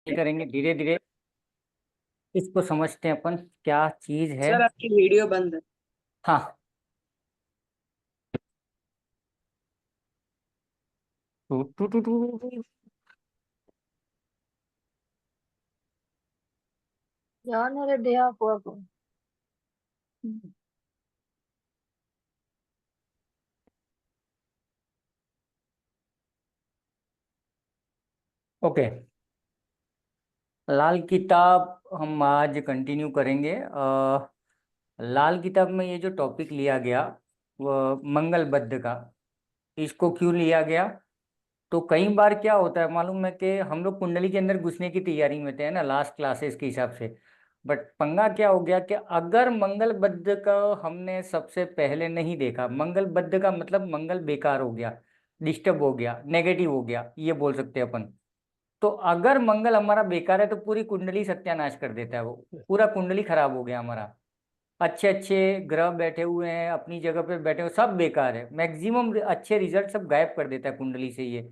करेंगे धीरे धीरे। इसको समझते हैं अपन क्या चीज है। सर आपकी वीडियो बंद है। हाँ। Two two two two. John era dia poco. Okay. लाल किताब हम आज कंटिन्यू करेंगे। लाल किताब में ये जो टॉपिक लिया गया वो मंगल बद्ध का। इसको क्यों लिया गया? तो कई बार क्या होता है मालूम है कि हम लोग कुंडली के अंदर घुसने की तैयारी में थे, है ना, लास्ट क्लासेस के हिसाब से। बट पंगा क्या हो गया कि अगर मंगल बद्ध का हमने सबसे पहले नहीं देखा, मंगल बद्ध का मतलब मंगल बेकार हो गया, डिस्टर्ब हो गया, नेगेटिव हो गया, ये बोल सकते हैं अपन। तो अगर मंगल हमारा बेकार है तो पूरी कुंडली सत्यानाश कर देता है, वो पूरा कुंडली खराब हो गया हमारा। अच्छे अच्छे ग्रह बैठे हुए हैं अपनी जगह पे बैठे हुए, सब बेकार है, मैक्सिमम अच्छे रिजल्ट सब गायब कर देता है कुंडली से ये।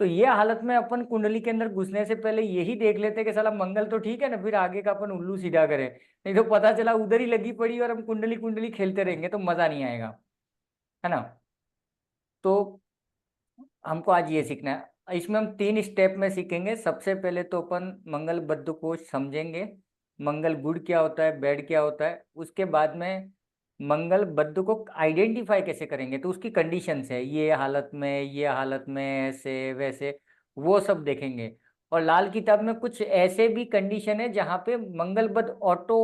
तो ये हालत में अपन कुंडली के अंदर घुसने से पहले यही देख लेते हैं कि साला मंगल तो ठीक है ना, फिर आगे का अपन उल्लू सीधा करें। नहीं तो पता चला उधर ही लगी पड़ी और हम कुंडली कुंडली खेलते रहेंगे तो मजा नहीं आएगा, है ना। तो हमको आज ये सीखना है। इसमें हम 3 स्टेप में सीखेंगे। सबसे पहले तो अपन मंगल बद्ध को समझेंगे, मंगल गुड क्या होता है, बैड क्या होता है। उसके बाद में मंगल बद्ध को आइडेंटिफाई कैसे करेंगे, तो उसकी कंडीशंस है, ये हालत में, ये हालत में, ऐसे वैसे, वो सब देखेंगे। और लाल किताब में कुछ ऐसे भी कंडीशन है जहाँ पे मंगल बद्ध ऑटो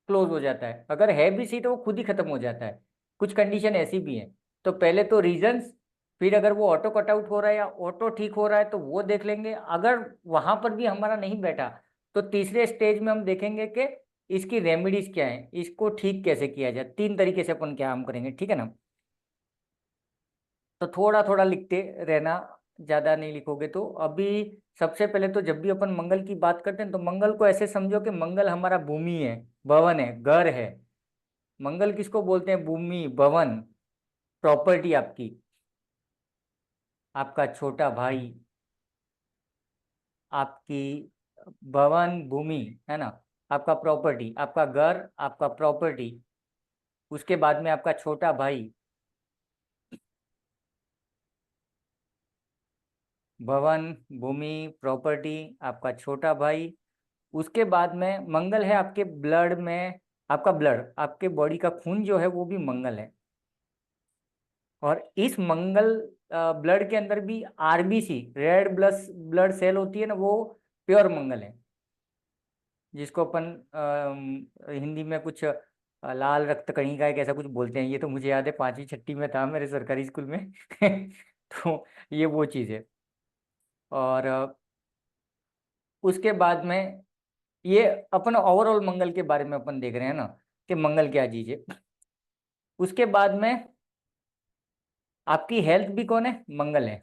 क्लोज हो जाता है, अगर है भी सही तो वो खुद ही खत्म हो जाता है। कुछ कंडीशन ऐसी भी है। तो पहले तो रीजंस, फिर अगर वो ऑटो कट आउट हो रहा है या ऑटो ठीक हो रहा है तो वो देख लेंगे। अगर वहां पर भी हमारा नहीं बैठा तो तीसरे स्टेज में हम देखेंगे कि इसकी रेमेडीज क्या है, इसको ठीक कैसे किया जाए। 3 तरीके से अपन क्या हम करेंगे, ठीक है ना। तो थोड़ा थोड़ा लिखते रहना, ज्यादा नहीं लिखोगे तो। अभी सबसे पहले तो जब भी अपन मंगल की बात करते हैं तो मंगल को ऐसे समझो कि मंगल हमारा भूमि है, भवन है, घर है। मंगल किसको बोलते हैं? भूमि, भवन, प्रॉपर्टी आपकी, आपका छोटा भाई, आपकी भवन भूमि, है ना, आपका प्रॉपर्टी, आपका घर, आपका प्रॉपर्टी। उसके बाद में आपका छोटा भाई, भवन, भूमि, प्रॉपर्टी, आपका छोटा भाई। उसके बाद में मंगल है आपके ब्लड में, आपका ब्लड, आपके बॉडी का खून जो है वो भी मंगल है। और इस मंगल ब्लड के अंदर भी RBC, red blood blood cell होती है ना, वो प्योर मंगल है, जिसको अपन हिंदी में कुछ लाल रक्त कणिका एक ऐसा कुछ बोलते हैं। ये तो मुझे याद है, 5वीं 6वीं में था मेरे सरकारी स्कूल में तो ये वो चीज़ है। और उसके बाद में ये अपन ओवरऑल मंगल के बारे में अपन देख रहे हैं ना, कि मंगल क्या चीज़ है। उसके बाद में आपकी हेल्थ भी कौन है? मंगल है,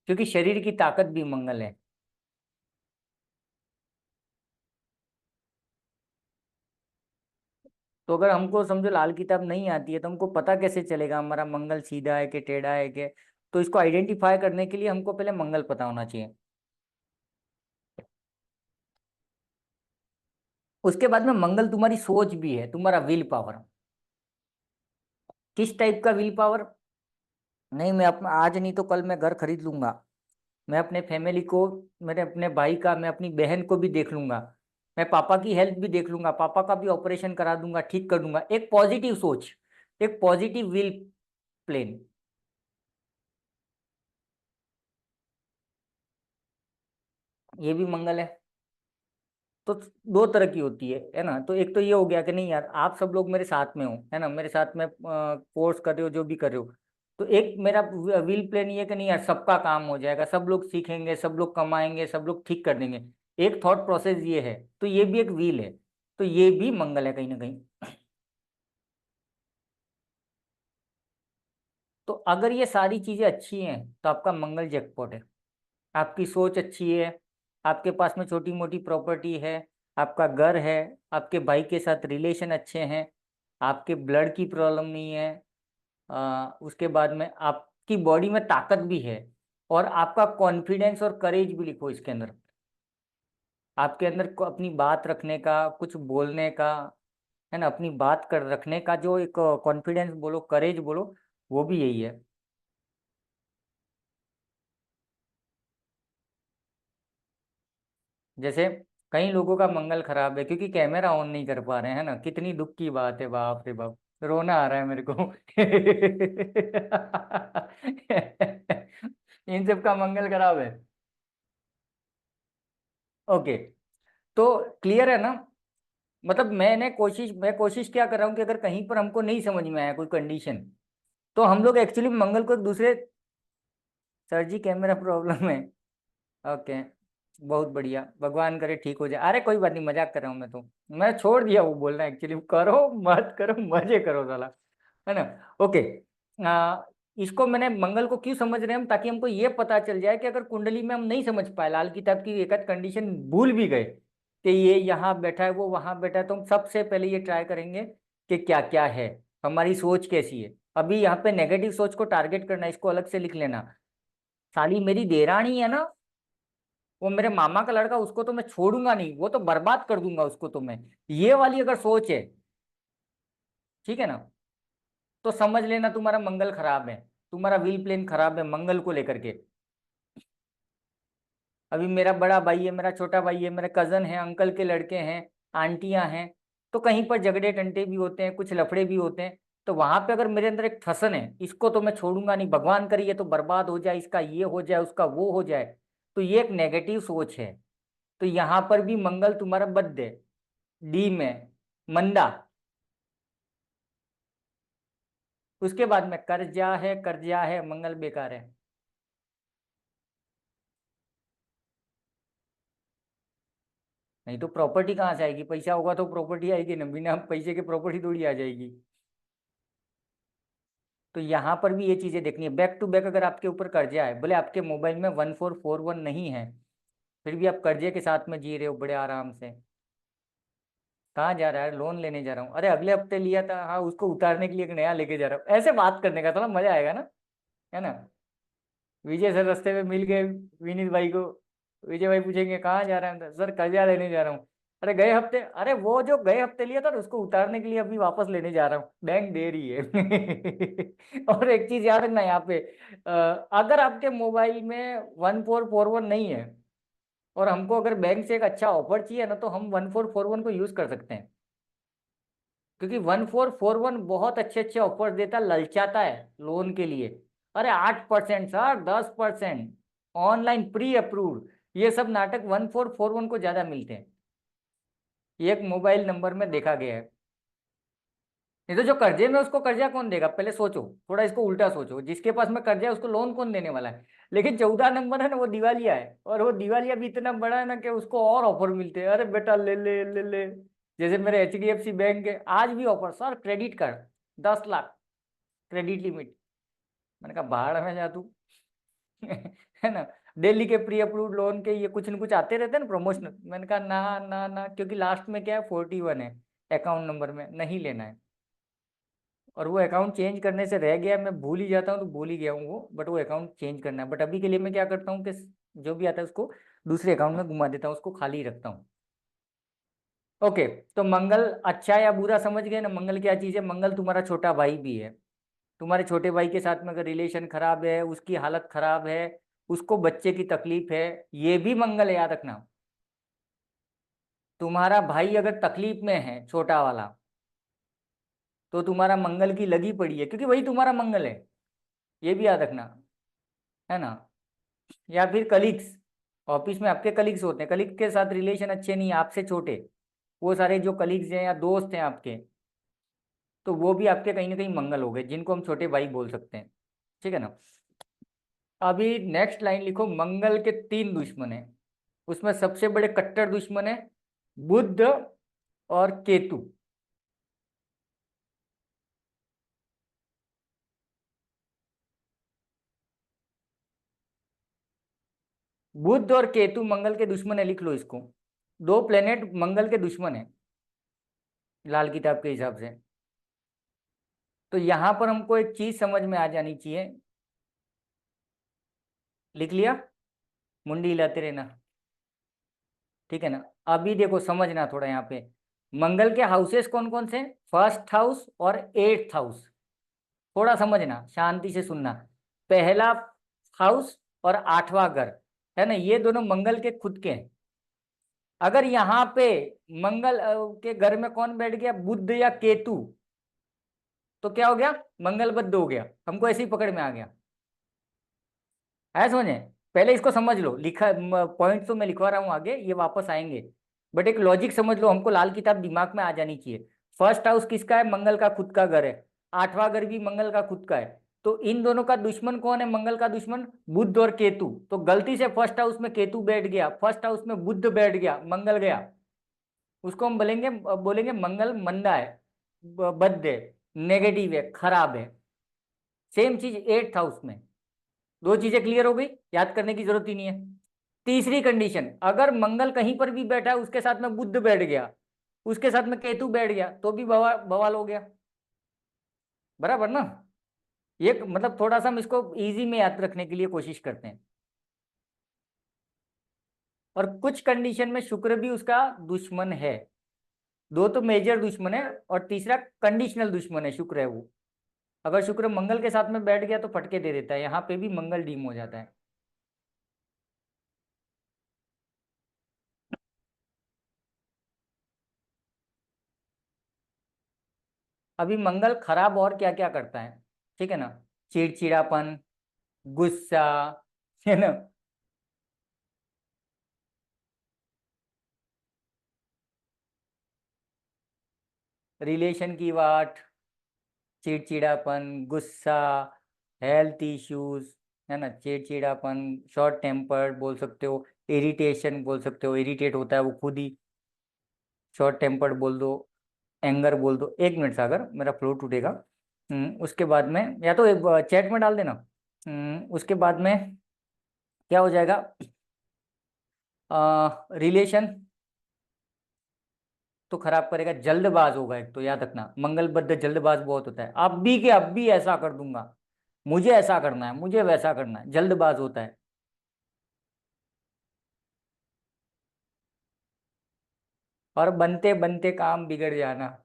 क्योंकि शरीर की ताकत भी मंगल है। तो अगर हमको समझो लाल किताब नहीं आती है तो हमको पता कैसे चलेगा हमारा मंगल सीधा है कि टेढ़ा है कि। तो इसको आइडेंटिफाई करने के लिए हमको पहले मंगल पता होना चाहिए। उसके बाद में मंगल तुम्हारी सोच भी है, तुम्हारा विल पावर। किस टाइप का विल पावर? नहीं मैं अपना आज नहीं तो कल मैं घर खरीद लूंगा, मैं अपने फैमिली को, मेरे अपने भाई का, मैं अपनी बहन को भी देख लूंगा, मैं पापा की हेल्थ भी देख लूंगा, पापा का भी ऑपरेशन करा दूंगा, ठीक कर दूंगा। एक पॉजिटिव सोच, एक पॉजिटिव विल प्लेन। ये भी मंगल है। तो 2 तरह की होती है ना। तो एक तो ये हो गया कि नहीं यार आप सब लोग मेरे साथ में हो, है ना, मेरे साथ में कोर्स कर रहे हो, जो भी कर रहे हो। तो एक मेरा विल प्लान ये है कि नहीं यार सबका काम हो जाएगा, सब लोग सीखेंगे, सब लोग कमाएंगे, सब लोग ठीक कर देंगे। एक थॉट प्रोसेस ये है, तो ये भी एक व्हील है। तो ये भी मंगल है कहीं ना कहीं। तो अगर ये सारी चीजें अच्छी हैं तो आपका मंगल जैकपॉट है। आपकी सोच अच्छी है, आपके पास में छोटी मोटी प्रॉपर्टी है, आपका घर है, आपके भाई के साथ रिलेशन अच्छे हैं, आपके ब्लड की प्रॉब्लम नहीं है। उसके बाद में आपकी बॉडी में ताकत भी है, और आपका कॉन्फिडेंस और करेज भी लिखो इसके अंदर। आपके अंदर अपनी बात रखने का, कुछ बोलने का, है ना, अपनी बात कर रखने का जो एक कॉन्फिडेंस बोलो, करेज बोलो, वो भी यही है। जैसे कई लोगों का मंगल खराब है क्योंकि कैमरा ऑन नहीं कर पा रहे हैं, है ना, कितनी दुख की बात है, बाप रे बाप, रोना आ रहा है मेरे को। इन सब का मंगल खराब है। ओके, तो क्लियर है ना। मतलब मैं कोशिश क्या कर रहा हूँ कि अगर कहीं पर हमको नहीं समझ में आया कोई कंडीशन, तो हम लोग एक्चुअली मंगल को एक दूसरे, सर जी कैमरा प्रॉब्लम है। ओके, बहुत बढ़िया, भगवान करे ठीक हो जाए। अरे कोई बात नहीं, मजाक कर रहा हूँ मैं तो। मैं छोड़ दिया वो बोलना, एक्चुअली करो मत करो, मजे करो साला, है ना। ओके, इसको मैंने मंगल को क्यों समझ रहे हैं हम, ताकि हमको ये पता चल जाए कि अगर कुंडली में हम नहीं समझ पाए, लाल किताब की एक आध कंडीशन भूल भी गए कि ये यहाँ बैठा है, वो वहां बैठा है, तो हम सबसे पहले ये ट्राई करेंगे कि क्या क्या है, हमारी सोच कैसी है। अभी यहाँ पे नेगेटिव सोच को टारगेट करना, इसको अलग से लिख लेना। साली मेरी देरानी है ना, वो मेरे मामा का लड़का, उसको तो मैं छोड़ूंगा नहीं, वो तो बर्बाद कर दूंगा उसको तो मैं, ये वाली अगर सोच है, ठीक है ना, तो समझ लेना तुम्हारा मंगल खराब है, तुम्हारा व्हील प्लेन खराब है मंगल को लेकर के। अभी मेरा बड़ा भाई है, मेरा छोटा भाई है, मेरे कजन है, अंकल के लड़के हैं, आंटियां हैं, तो कहीं पर झगड़े टंटे भी होते हैं, कुछ लफड़े भी होते हैं। तो वहां पे अगर मेरे अंदर एक ठसन है, इसको तो मैं छोड़ूंगा नहीं, भगवान करे ये तो बर्बाद हो जाए, इसका ये हो जाए, उसका वो हो जाए, तो ये एक नेगेटिव सोच है। तो यहाँ पर भी मंगल तुम्हारा बद है, डी में, मंदा। उसके बाद में कर्जा है, मंगल बेकार है। नहीं तो प्रॉपर्टी कहाँ से आएगी, पैसा होगा तो प्रॉपर्टी आएगी ना, बिना पैसे के प्रॉपर्टी थोड़ी आ जाएगी। तो यहाँ पर भी ये चीजें देखनी है, बैक टू बैक अगर आपके ऊपर कर्जा है, भले आपके मोबाइल में 1441 नहीं है, फिर भी आप कर्जे के साथ में जी रहे हो बड़े आराम से। कहाँ जा रहा है, लोन लेने जा रहा हूँ, अरे अगले हफ्ते लिया था, हाँ उसको उतारने के लिए एक नया लेके जा रहा हूँ, ऐसे बात करने का थोड़ा मजा आएगा ना, है ना। विजय सर रास्ते में मिल गए विनीत भाई को, विजय भाई पूछेंगे कहाँ जा रहा है, सर कर्जा लेने जा रहा हूँ। अरे गए हफ्ते, अरे वो जो गए हफ्ते लिया था ना, उसको उतारने के लिए अभी वापस लेने जा रहा हूँ, बैंक दे रही है। और एक चीज याद रखना यहाँ पे, अगर आपके मोबाइल में 1441 नहीं है, और हमको अगर बैंक से एक अच्छा ऑफर चाहिए ना, तो हम 1441 को यूज कर सकते हैं, क्योंकि 1441 बहुत अच्छे अच्छे ऑफर देता, ललचाता है लोन के लिए। अरे 8% सर, 10%, ऑनलाइन प्री अप्रूव्ड, ये सब नाटक 1441 को ज्यादा मिलते हैं, ये एक मोबाइल नंबर में देखा गया है। नहीं तो जो कर्जे में, उसको कर्जा कौन देगा, पहले सोचो, थोड़ा इसको उल्टा सोचो, जिसके पास में कर्जा है उसको लोन कौन देने वाला है। लेकिन 14 नंबर है ना, वो दिवालिया है, और वो दिवालिया भी इतना बड़ा है ना कि उसको और ऑफर मिलते हैं, अरे बेटा ले ले ले ले। जैसे मेरे HDFC बैंक है, आज भी offer, sir credit card 10 lakh credit limit. मैंने कहा बाहर में जा तू। है ना, दिल्ली के प्री अप्रूव्ड लोन के ये कुछ न कुछ आते रहते हैं ना प्रमोशनल, मैंने कहा ना ना ना, क्योंकि लास्ट में क्या है, 41 है अकाउंट नंबर में, नहीं लेना है। और वो अकाउंट चेंज करने से रह गया, मैं भूल ही जाता हूँ, तो भूल ही गया हूँ वो, बट वो अकाउंट चेंज करना है। बट अभी के लिए मैं क्या करता हूँ कि जो भी आता है उसको दूसरे अकाउंट में घुमा देता हूँ, उसको खाली रखता हूँ। ओके, तो मंगल अच्छा या बुरा समझ गए ना, मंगल क्या चीज़ है, मंगल तुम्हारा छोटा भाई भी है। तुम्हारे छोटे भाई के साथ में अगर रिलेशन खराब है, उसकी हालत खराब है, उसको बच्चे की तकलीफ है, ये भी मंगल है, याद रखना। तुम्हारा भाई अगर तकलीफ में है, छोटा वाला, तो तुम्हारा मंगल की लगी पड़ी है, क्योंकि वही तुम्हारा मंगल है, ये भी याद रखना, है ना। या फिर कलीग्स, ऑफिस में आपके कलीग्स होते हैं, कलीग के साथ रिलेशन अच्छे नहीं है, आपसे छोटे, वो सारे जो कलीग्स हैं या दोस्त हैं आपके, तो वो भी आपके कहीं ना कहीं मंगल हो गए, जिनको हम छोटे भाई बोल सकते हैं, ठीक है ना। अभी नेक्स्ट लाइन लिखो, मंगल के 3 दुश्मन हैं, उसमें सबसे बड़े कट्टर दुश्मन है बुध और केतु। बुध और केतु मंगल के दुश्मन है, लिख लो इसको, 2 प्लेनेट मंगल के दुश्मन है लाल किताब के हिसाब से। तो यहां पर हमको एक चीज समझ में आ जानी चाहिए, लिख लिया, मुंडी हिलाते रहना। ठीक है ना। अभी देखो समझना थोड़ा यहाँ पे, मंगल के हाउसेस कौन कौन से, फर्स्ट हाउस और एट्थ हाउस। थोड़ा समझना, शांति से सुनना। पहला हाउस और आठवां घर, है ना, ये दोनों मंगल के खुद के हैं। अगर यहाँ पे मंगल के घर में कौन बैठ गया, बुध या केतु, तो क्या हो गया, मंगल बद्ध हो गया। हमको ऐसे ही पकड़ में आ गया है, समझे। पहले इसको समझ लो, लिखा पॉइंट तो मैं लिखवा रहा हूँ आगे, ये वापस आएंगे, बट एक लॉजिक समझ लो, हमको लाल किताब दिमाग में आ जानी चाहिए। फर्स्ट हाउस किसका है, मंगल का खुद का घर है। आठवां घर भी मंगल का खुद का है। तो इन दोनों का दुश्मन कौन है, मंगल का दुश्मन बुध और केतु। तो गलती से फर्स्ट हाउस में केतु बैठ गया, फर्स्ट हाउस में बुध बैठ गया, मंगल गया, उसको हम बोलेंगे बोलेंगे मंगल मंदा है, बद्ध है, नेगेटिव है, खराब है। सेम चीज एट्थ हाउस में। दो चीजें क्लियर हो गई, याद करने की जरूरत ही नहीं है। तीसरी कंडीशन, अगर मंगल कहीं पर भी बैठा है, उसके साथ में बुध बैठ गया, उसके साथ में केतु बैठ गया, तो भी बवाल बवाल हो गया, बराबर ना। ये मतलब थोड़ा सा हम इसको इजी में याद रखने के लिए कोशिश करते हैं। और कुछ कंडीशन में शुक्र भी उसका दुश्मन है। दो तो मेजर दुश्मन है और तीसरा कंडीशनल दुश्मन है, शुक्र है वो। अगर शुक्र मंगल के साथ में बैठ गया तो फटके दे देता है, यहाँ पे भी मंगल डीम हो जाता है। अभी मंगल खराब और क्या क्या करता है, ठीक है ना, चिड़चिड़ापन, गुस्सा, है ना, रिलेशन की वाट, चिड़चिड़ापन, गुस्सा, हेल्थ इश्यूज, है ना, चिड़चिड़ापन, शॉर्ट टेम्पर्ड बोल सकते हो, इरिटेशन बोल सकते हो, इरिटेट होता है वो खुद ही, शॉर्ट टेम्पर्ड बोल दो, एंगर बोल दो। एक मिनट सागर, मेरा फ्लो टूटेगा। उसके बाद में या तो चैट में डाल देना। उसके बाद में क्या हो जाएगा, रिलेशन तो खराब करेगा, जल्दबाज होगा, एक तो याद रखना मंगलबद्ध जल्दबाज बहुत होता है, अब भी के अब भी ऐसा कर दूंगा, मुझे ऐसा करना है, मुझे वैसा करना है, जल्दबाज होता है। और बनते बनते काम बिगड़ जाना,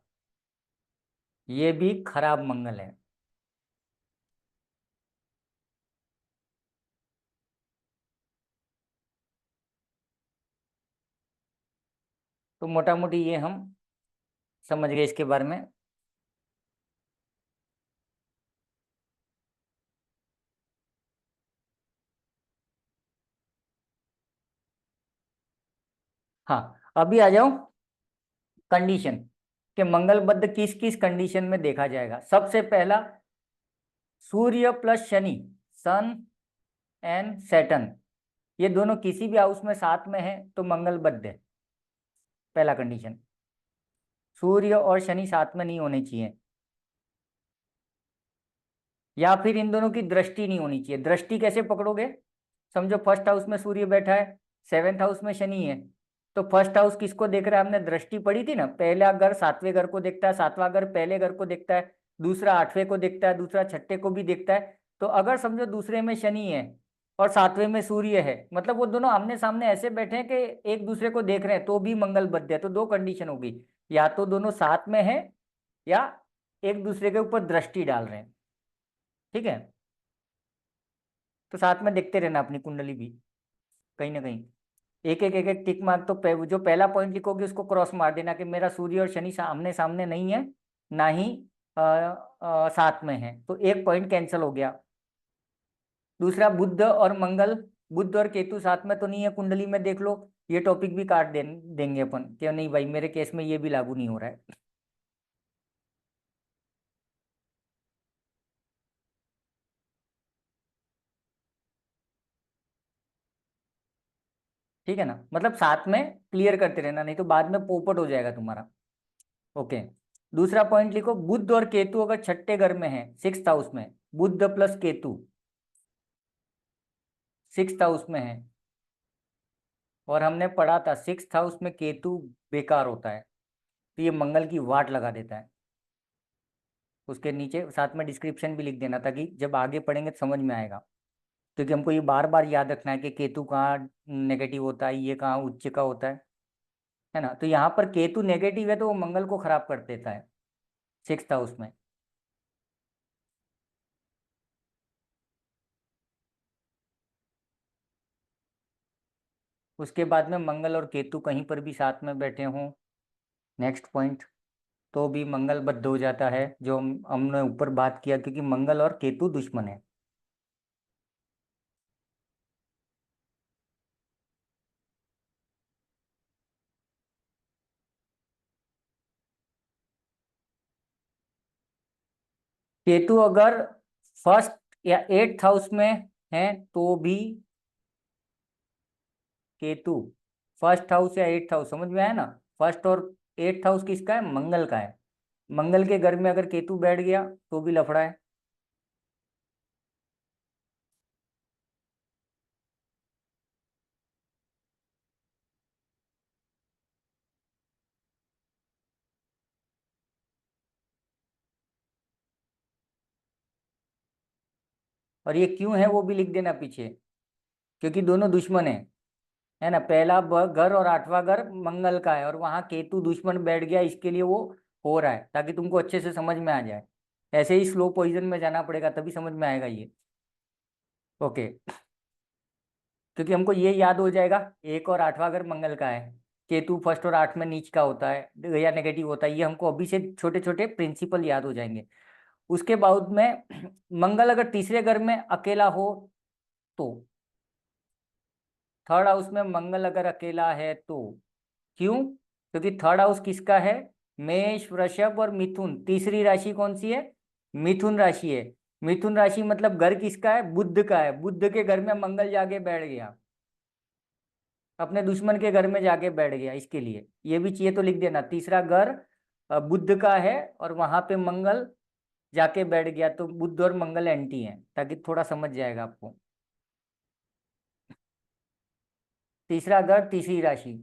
ये भी खराब मंगल है। तो मोटा मोटी ये हम समझ गए इसके बारे में। हाँ, अभी आ जाओ कंडीशन कि मंगलबद्ध किस किस कंडीशन में देखा जाएगा। सबसे पहला, सूर्य प्लस शनि, सन एंड सैटर्न, ये दोनों किसी भी हाउस में साथ में है तो मंगलबद्ध है। पहला कंडीशन, सूर्य और शनि साथ में नहीं होने चाहिए, या फिर इन दोनों की दृष्टि नहीं होनी चाहिए। दृष्टि कैसे पकड़ोगे, समझो फर्स्ट हाउस में सूर्य बैठा है, सेवेंथ हाउस में शनि है, तो फर्स्ट हाउस किसको देख रहा है, हमने दृष्टि पढ़ी थी ना, पहला घर सातवें घर को देखता है, सातवां घर पहले घर को देखता है, दूसरा आठवें को देखता है, दूसरा छठे को भी देखता है। तो अगर समझो दूसरे में शनि है और सातवें में सूर्य है, मतलब वो दोनों आमने सामने ऐसे बैठे हैं कि एक दूसरे को देख रहे हैं, तो भी मंगलबद्ध है। तो दो कंडीशन होगी, या तो दोनों साथ में है, या एक दूसरे के ऊपर दृष्टि डाल रहे हैं, ठीक है। तो साथ में देखते रहना अपनी कुंडली भी, कहीं ना कहीं एक एक टिक मार्क। तो जो पहला पॉइंट लिखोगे उसको क्रॉस मार देना कि मेरा सूर्य और शनि आमने सामने नहीं है, ना ही साथ में है, तो एक पॉइंट कैंसिल हो गया। दूसरा, बुध और मंगल, बुध और केतु साथ में तो नहीं है कुंडली में, देख लो, ये टॉपिक भी काट देंगे अपन, क्यों नहीं भाई, मेरे केस में ये भी लागू नहीं हो रहा है, ठीक है ना। मतलब साथ में क्लियर करते रहना, नहीं तो बाद में पोपट हो जाएगा तुम्हारा। ओके। दूसरा पॉइंट लिखो, बुध और केतु अगर छठे घर में है, सिक्स हाउस में, बुध प्लस केतु सिक्स हाउस में है, और हमने पढ़ा था सिक्स हाउस में केतु बेकार होता है, तो ये मंगल की वाट लगा देता है। उसके नीचे साथ में डिस्क्रिप्शन भी लिख देना, ताकि जब आगे पढ़ेंगे तो समझ में आएगा। क्योंकि हमको ये बार बार याद रखना है कि केतु कहाँ नेगेटिव होता है, ये कहाँ उच्च का होता है, है ना। तो यहाँ पर केतु नेगेटिव है तो वो मंगल को खराब कर देता है 6th हाउस में। उसके बाद में मंगल और केतु कहीं पर भी साथ में बैठे हों, नेक्स्ट पॉइंट, तो भी मंगल बद्ध हो जाता है, जो हमने ऊपर बात किया, क्योंकि मंगल और केतु दुश्मन है। केतु अगर फर्स्ट या 8th हाउस में है तो भी, केतु फर्स्ट हाउस या 8th हाउस, समझ में आया ना। फर्स्ट और 8th हाउस किसका है? मंगल का है। मंगल के घर में अगर केतु बैठ गया तो भी लफड़ा है। और ये क्यों है वो भी लिख देना पीछे, क्योंकि दोनों दुश्मन है ना। पहला घर और 8वां घर मंगल का है, और वहां केतु दुश्मन बैठ गया, इसके लिए वो हो रहा है, ताकि तुमको अच्छे से समझ में आ जाए। ऐसे ही स्लो पोजीशन में जाना पड़ेगा तभी समझ में आएगा ये। ओके, क्योंकि हमको ये याद हो जाएगा, 1 और 8वां घर मंगल का है, केतु फर्स्ट और 8 में नीच का होता है या नेगेटिव होता है, ये हमको अभी से छोटे छोटे प्रिंसिपल याद हो जाएंगे। उसके बाद में मंगल अगर तीसरे घर में अकेला हो तो, 3rd हाउस में मंगल अगर अकेला है तो, क्यों? क्योंकि 3rd हाउस किसका है? मेष, वृषभ और मिथुन। तीसरी राशि कौन सी है? मिथुन राशि है। मिथुन राशि मतलब घर किसका है? बुध का है। बुध के घर में मंगल जाके बैठ गया, अपने दुश्मन के घर में जाके बैठ गया, इसके लिए ये भी चाहिए तो लिख देना, तीसरा घर बुध का है और वहां पे मंगल जाके बैठ गया, तो बुध और मंगल एंटी हैं, ताकि थोड़ा समझ जाएगा आपको। तीसरा घर, तीसरी राशि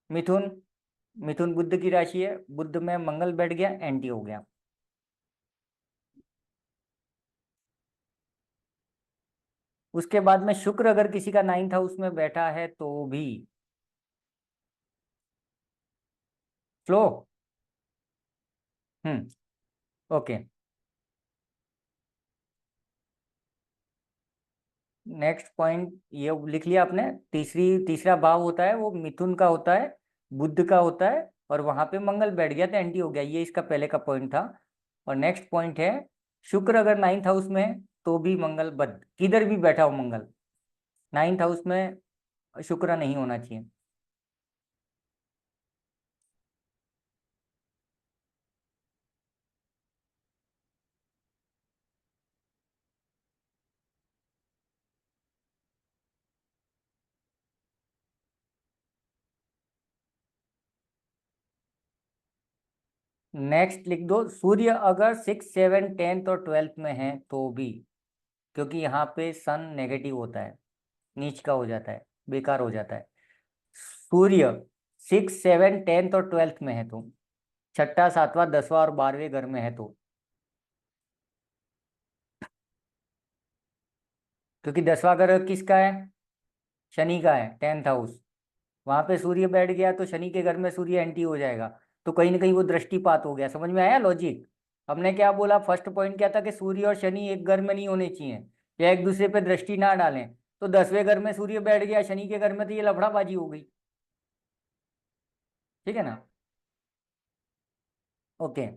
मिथुन। मिथुन बुध की राशि है, बुध में मंगल बैठ गया, एंटी हो गया। उसके बाद में शुक्र अगर किसी का 9th हाउस में बैठा है तो भी फ्लो। ओके, नेक्स्ट पॉइंट ये लिख लिया आपने। तीसरा भाव होता है वो मिथुन का होता है, बुध का होता है, और वहां पे मंगल बैठ गया तो एंटी हो गया, ये इसका पहले का पॉइंट था। और नेक्स्ट पॉइंट है, शुक्र अगर 9th हाउस में है तो भी मंगल बद्ध, किधर भी बैठा हो मंगल, 9th हाउस में शुक्र नहीं होना चाहिए। नेक्स्ट लिख दो, सूर्य अगर 6, 7, 10th और 12th में है तो भी, क्योंकि यहाँ पे सन नेगेटिव होता है, नीच का हो जाता है, बेकार हो जाता है। सूर्य 6, 7, 10th और 12th में है तो, छठा, सातवां, 10वां और 12वें घर में है तो, क्योंकि 10वां घर किसका है? शनि का है, 10th हाउस। वहां पे सूर्य बैठ गया तो शनि के घर में सूर्य एंटी हो जाएगा, तो कहीं ना कहीं वो दृष्टिपात हो गया। समझ में आया लॉजिक? हमने क्या बोला, फर्स्ट पॉइंट क्या था कि सूर्य और शनि एक घर में नहीं होने चाहिए, या एक दूसरे पे दृष्टि ना डालें। तो 10वें घर में सूर्य बैठ गया शनि के घर में, तो ये लफड़ाबाजी हो गई। ठीक है ना। ओके,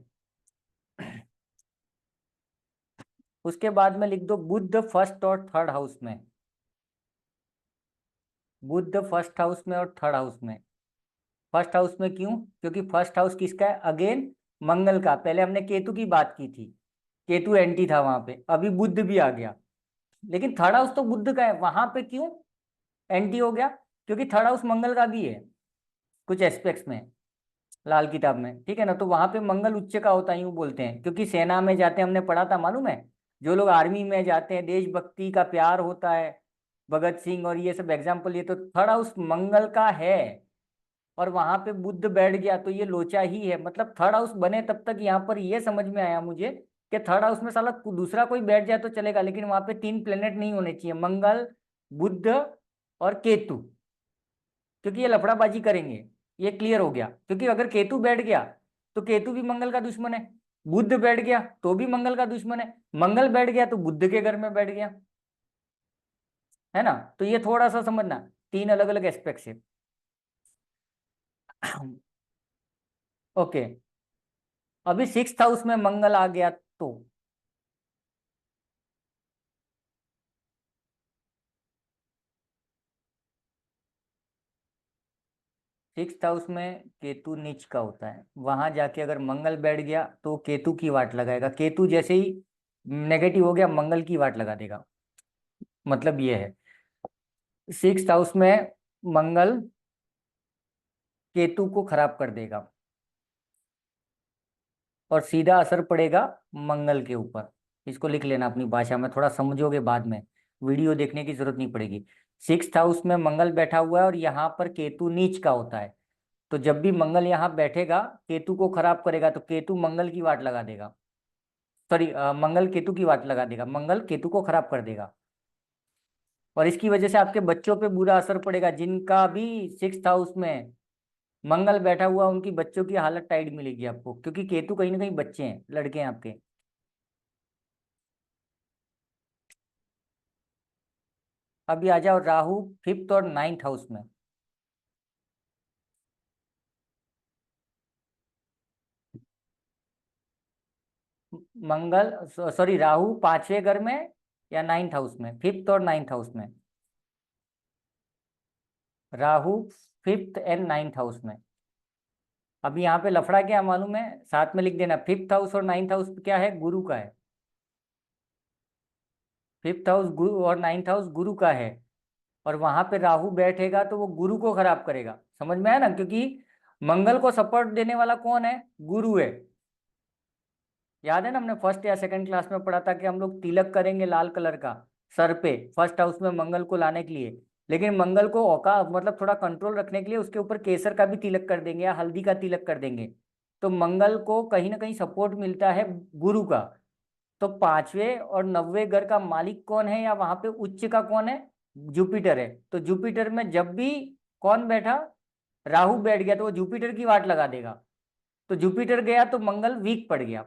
उसके बाद में लिख दो, बुध फर्स्ट और 3rd हाउस में। बुध फर्स्ट हाउस में और 3rd हाउस में। फर्स्ट हाउस में क्यों? क्योंकि फर्स्ट हाउस किसका है? अगेन मंगल का। पहले हमने केतु की बात की थी, केतु एंटी था वहां पे, अभी बुध भी आ गया, लेकिन 3rd हाउस तो बुध का है, वहां पे क्यों एंटी हो गया? क्योंकि 3rd हाउस मंगल का भी है कुछ एस्पेक्ट्स में, लाल किताब में। ठीक है ना। तो वहां पे मंगल उच्च का होता है, यूं बोलते हैं, क्योंकि सेना में जाते हैं, हमने पढ़ा था मालूम है, जो लोग आर्मी में जाते हैं, देशभक्ति का प्यार होता है, भगत सिंह और ये सब एग्जाम्पल, ये तो 3rd हाउस मंगल का है, और वहां पे बुद्ध बैठ गया तो ये लोचा ही है। मतलब 3rd हाउस बने तब तक यहाँ पर ये समझ में आया मुझे कि 3rd हाउस में साला दूसरा कोई बैठ जाए तो चलेगा, लेकिन वहां पे 3 प्लेनेट नहीं होने चाहिए, मंगल, बुध और केतु, क्योंकि ये लफड़ाबाजी करेंगे। ये क्लियर हो गया, क्योंकि अगर केतु बैठ गया तो केतु भी मंगल का दुश्मन है, बुध बैठ गया तो भी मंगल का दुश्मन है, मंगल बैठ गया तो बुध के घर में बैठ गया, है ना। तो ये थोड़ा सा समझना, तीन अलग अलग एस्पेक्ट है। ओके, अभी 6th हाउस में मंगल आ गया तो 6th हाउस में केतु नीच का होता है, वहां जाके अगर मंगल बैठ गया तो केतु की वाट लगाएगा, केतु जैसे ही नेगेटिव हो गया मंगल की वाट लगा देगा। मतलब ये है, 6th हाउस में मंगल केतु को खराब कर देगा और सीधा असर पड़ेगा मंगल के ऊपर। इसको लिख लेना अपनी भाषा में, थोड़ा समझोगे बाद में, वीडियो देखने की जरूरत नहीं पड़ेगी। 6th हाउस में मंगल बैठा हुआ है और यहाँ पर केतु नीच का होता है, तो जब भी मंगल यहाँ बैठेगा केतु को खराब करेगा, तो केतु मंगल की वाट लगा देगा, सॉरी मंगल केतु की वाट लगा देगा, मंगल केतु को खराब कर देगा। और इसकी वजह से आपके बच्चों पे बुरा असर पड़ेगा, जिनका भी 6th हाउस में मंगल बैठा हुआ, उनकी बच्चों की हालत टाइट मिलेगी आपको, क्योंकि केतु कहीं ना कहीं बच्चे हैं, लड़के हैं आपके। अभी आ जाओ राहु 5th और 9th हाउस में। मंगल, सॉरी राहु 5वें घर में या 9th हाउस में, 5th और 9th हाउस में, Rahu 5th and 9th house में। अभी यहाँ पे लफड़ा क्या मालूम है, साथ में लिख देना, 5th हाउस और 9th हाउस क्या है, गुरु का है। 5th हाउस गुरु और 9th हाउस गुरु का है, और वहां पे राहु बैठेगा तो वो गुरु को खराब करेगा, समझ में आया ना, क्योंकि मंगल को सपोर्ट देने वाला कौन है, गुरु है। याद है ना, हमने फर्स्ट या सेकंड क्लास में पढ़ा था कि हम लोग तिलक करेंगे लाल कलर का सर पे, 1st हाउस में मंगल को लाने के लिए। लेकिन मंगल को औका मतलब थोड़ा कंट्रोल रखने के लिए उसके ऊपर केसर का भी तिलक कर देंगे या हल्दी का तिलक कर देंगे। तो मंगल को कहीं ना कहीं सपोर्ट मिलता है गुरु का। तो 5वें और 9वें घर का मालिक कौन है, या वहां पे उच्च का कौन है, जुपिटर है। तो जुपिटर में जब भी कौन बैठा, राहु बैठ गया, तो वो जुपिटर की वाट लगा देगा। तो जुपिटर गया तो मंगल वीक पड़ गया,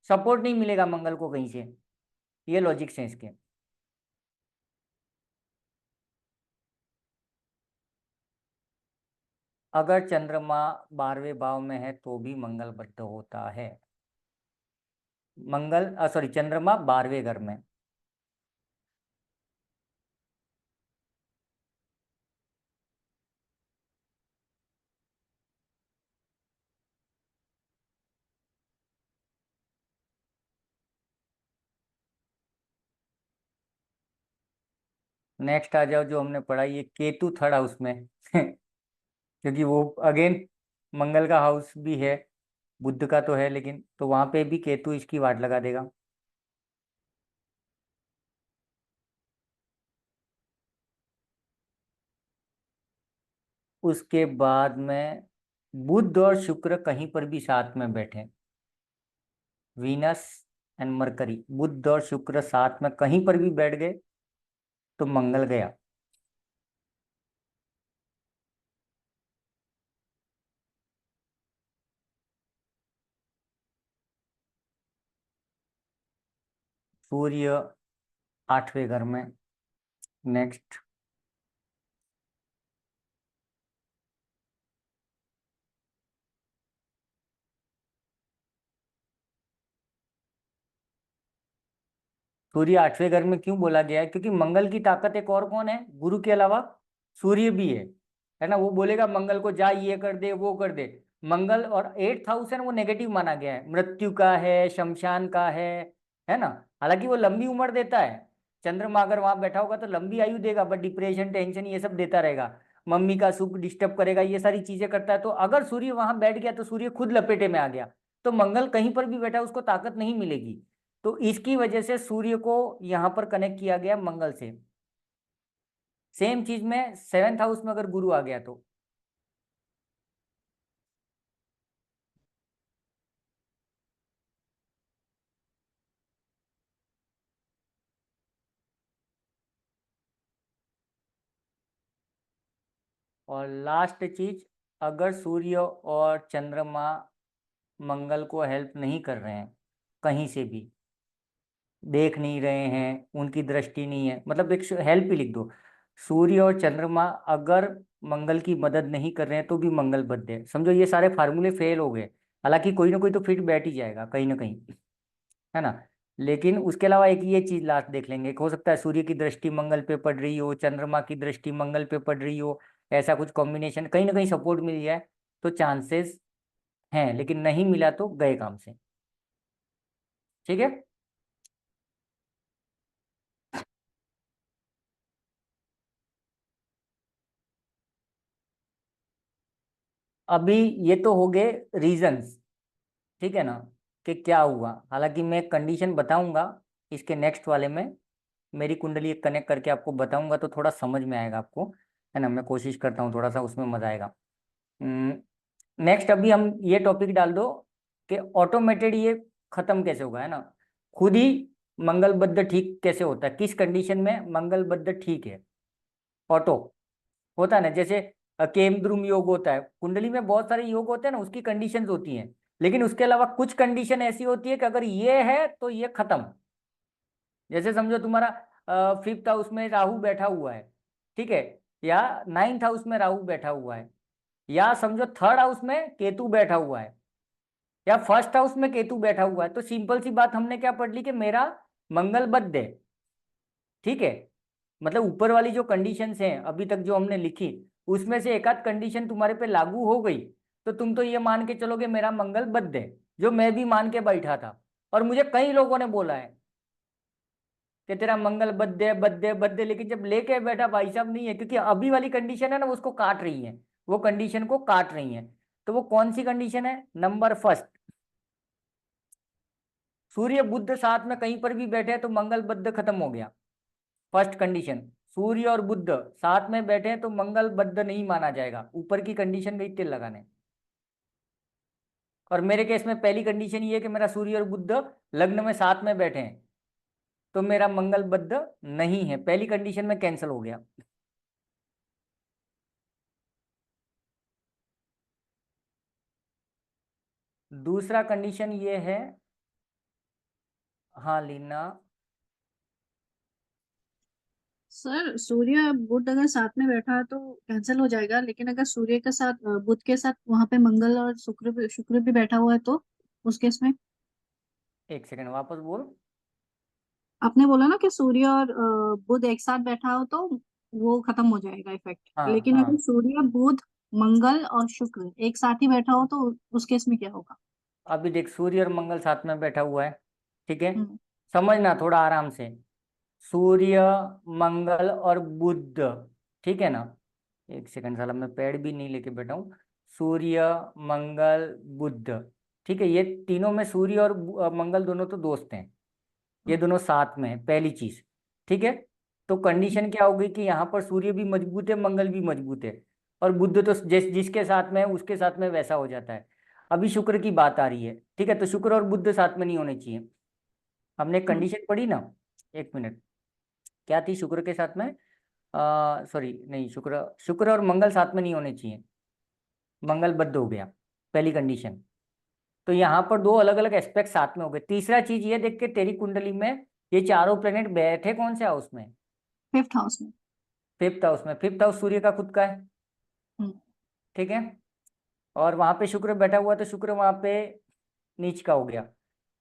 सपोर्ट नहीं मिलेगा मंगल को कहीं से। ये लॉजिक है इसके। अगर चंद्रमा 12वें भाव में है तो भी मंगल बद्ध होता है। मंगल सॉरी चंद्रमा 12वें घर में। नेक्स्ट आ जाओ, जो हमने पढ़ा ये केतु 3rd हाउस में क्योंकि वो अगेन मंगल का हाउस भी है, बुध का तो है लेकिन, तो वहां पे भी केतु इसकी वाट लगा देगा। उसके बाद में बुध और शुक्र कहीं पर भी साथ में बैठे, वीनस एंड मरकरी, बुध और शुक्र साथ में कहीं पर भी बैठ गए तो मंगल गया। सूर्य 8वें घर में। नेक्स्ट, सूर्य 8वें घर में क्यों बोला गया है, क्योंकि मंगल की ताकत एक और कौन है गुरु के अलावा, सूर्य भी है ना। वो बोलेगा मंगल को जा ये कर दे वो कर दे। मंगल और 8th हाउस है ना, वो नेगेटिव माना गया है, मृत्यु का है, शमशान का है ना। हालांकि वो लंबी उम्र देता है, चंद्रमा अगर वहां बैठा होगा तो लंबी आयु देगा, बट डिप्रेशन टेंशन ये सब देता रहेगा, मम्मी का सुख डिस्टर्ब करेगा, ये सारी चीजें करता है। तो अगर सूर्य वहां बैठ गया तो सूर्य खुद लपेटे में आ गया, तो मंगल कहीं पर भी बैठा उसको ताकत नहीं मिलेगी। तो इसकी वजह से सूर्य को यहां पर कनेक्ट किया गया मंगल से। सेम चीज में 7th हाउस में अगर गुरु आ गया तो, और लास्ट चीज अगर सूर्य और चंद्रमा मंगल को हेल्प नहीं कर रहे हैं, कहीं से भी देख नहीं रहे हैं, उनकी दृष्टि नहीं है, मतलब एक हेल्प ही लिख दो। सूर्य और चंद्रमा अगर मंगल की मदद नहीं कर रहे हैं तो भी मंगल बद्ध है, समझो ये सारे फार्मूले फेल हो गए। हालांकि कोई ना कोई तो फिट बैठ ही जाएगा कहीं ना कहीं, है ना। लेकिन उसके अलावा एक ये चीज लास्ट देख लेंगे, हो सकता है सूर्य की दृष्टि मंगल पे पड़ रही हो, चंद्रमा की दृष्टि मंगल पे पड़ रही हो, ऐसा कुछ कॉम्बिनेशन कहीं ना कहीं सपोर्ट मिल जाए तो चांसेस हैं, लेकिन नहीं मिला तो गए काम से। ठीक है। अभी ये तो हो गए रीजंस, ठीक है ना, कि क्या हुआ। हालांकि मैं कंडीशन बताऊंगा इसके नेक्स्ट वाले में, मेरी कुंडली कनेक्ट करके आपको बताऊंगा तो थोड़ा समझ में आएगा आपको, है ना। मैं कोशिश करता हूँ, थोड़ा सा उसमें मजा आएगा। नेक्स्ट अभी हम ये टॉपिक डाल दो कि ऑटोमेटेड ये खत्म कैसे होगा, है ना। खुद ही मंगलबद्ध ठीक कैसे होता है, किस कंडीशन में मंगलबद्ध ठीक है। ऑटो होता है ना, जैसे केम द्रुम योग होता है, कुंडली में बहुत सारे योग होते हैं ना, उसकी कंडीशंस होती हैं। लेकिन उसके अलावा कुछ कंडीशन ऐसी होती है कि अगर ये है तो ये खत्म। जैसे समझो तुम्हारा 5th हाउस में राहु बैठा हुआ है, ठीक है, या 9th हाउस में राहु बैठा हुआ है, या समझो 3rd हाउस में केतु बैठा हुआ है, या 1st हाउस में केतु बैठा हुआ है, तो सिंपल सी बात हमने क्या पढ़ ली कि मेरा मंगल बद्ध है। ठीक है, मतलब ऊपर वाली जो कंडीशंस हैं अभी तक जो हमने लिखी, उसमें से एक आध कंडीशन तुम्हारे पे लागू हो गई तो तुम तो ये मान के चलोगे मेरा मंगल बद्ध है, जो मैं भी मान के बैठा था। और मुझे कई लोगों ने बोला है कि तेरा मंगल बद्ध है, बद्ध है, बद्ध है, लेकिन जब लेके बैठा भाई साहब नहीं है, क्योंकि अभी वाली कंडीशन है ना वो उसको काट रही है, वो कंडीशन को काट रही है। तो वो कौन सी कंडीशन है? नंबर फर्स्ट, सूर्य बुध साथ में कहीं पर भी बैठे हैं तो मंगल बद्ध खत्म हो गया। फर्स्ट कंडीशन, सूर्य और बुध साथ में बैठे हैं तो मंगल बद्ध नहीं माना जाएगा। ऊपर की कंडीशन गई तिल लगाने। और मेरे केस में पहली कंडीशन ये है कि मेरा सूर्य और बुध लग्न में साथ में बैठे हैं तो मेरा मंगल बद्ध नहीं है, पहली कंडीशन में कैंसिल हो गया। दूसरा कंडीशन ये है, हाँ लीना। सर सूर्य बुध अगर साथ में बैठा है तो कैंसिल हो जाएगा, लेकिन अगर सूर्य के साथ बुध के साथ वहां पे मंगल और शुक्र भी बैठा हुआ है तो उस केस में। एक सेकंड वापस बोल। आपने बोला ना कि सूर्य और बुध एक साथ बैठा हो तो वो खत्म हो जाएगा इफेक्ट, हाँ लेकिन अगर हाँ, सूर्य बुध मंगल और शुक्र एक साथ ही बैठा हो तो उस केस में क्या होगा। अभी देख सूर्य और मंगल साथ में बैठा हुआ है, ठीक है, हम्म। समझना थोड़ा आराम से। सूर्य, मंगल और बुध, ठीक है ना। एक सेकंड, साला मैं पैड भी नहीं लेके बैठा हूँ। सूर्य, मंगल, बुध, ठीक है, ये तीनों में सूर्य और मंगल दोनों तो दोस्त हैं, ये हम्म। दोनों साथ में हैं, पहली चीज। ठीक है, तो कंडीशन क्या होगी कि यहाँ पर सूर्य भी मजबूत है, मंगल भी मजबूत है, और बुध तो जिसके साथ में है उसके साथ में वैसा हो जाता है। अभी शुक्र की बात आ रही है, ठीक है, तो शुक्र और बुध साथ में नहीं होने चाहिए। हमने हम्म। कंडीशन पढ़ी ना, एक मिनट, क्या थी शुक्र के साथ में? सॉरी नहीं, शुक्र शुक्र और मंगल साथ में नहीं होने चाहिए, मंगल बद्ध हो गया, पहली कंडीशन। तो यहाँ पर दो अलग अलग एस्पेक्ट साथ में हो गए। तीसरा चीज ये देख के तेरी कुंडली में ये चारों प्लेनेट बैठे कौन से हाउस में? 5th हाउस में। 5th हाउस में। 5th हाउस सूर्य का खुद का है, हम्म। ठीक है। और वहां पे शुक्र बैठा हुआ तो शुक्र वहां पे नीच का हो गया,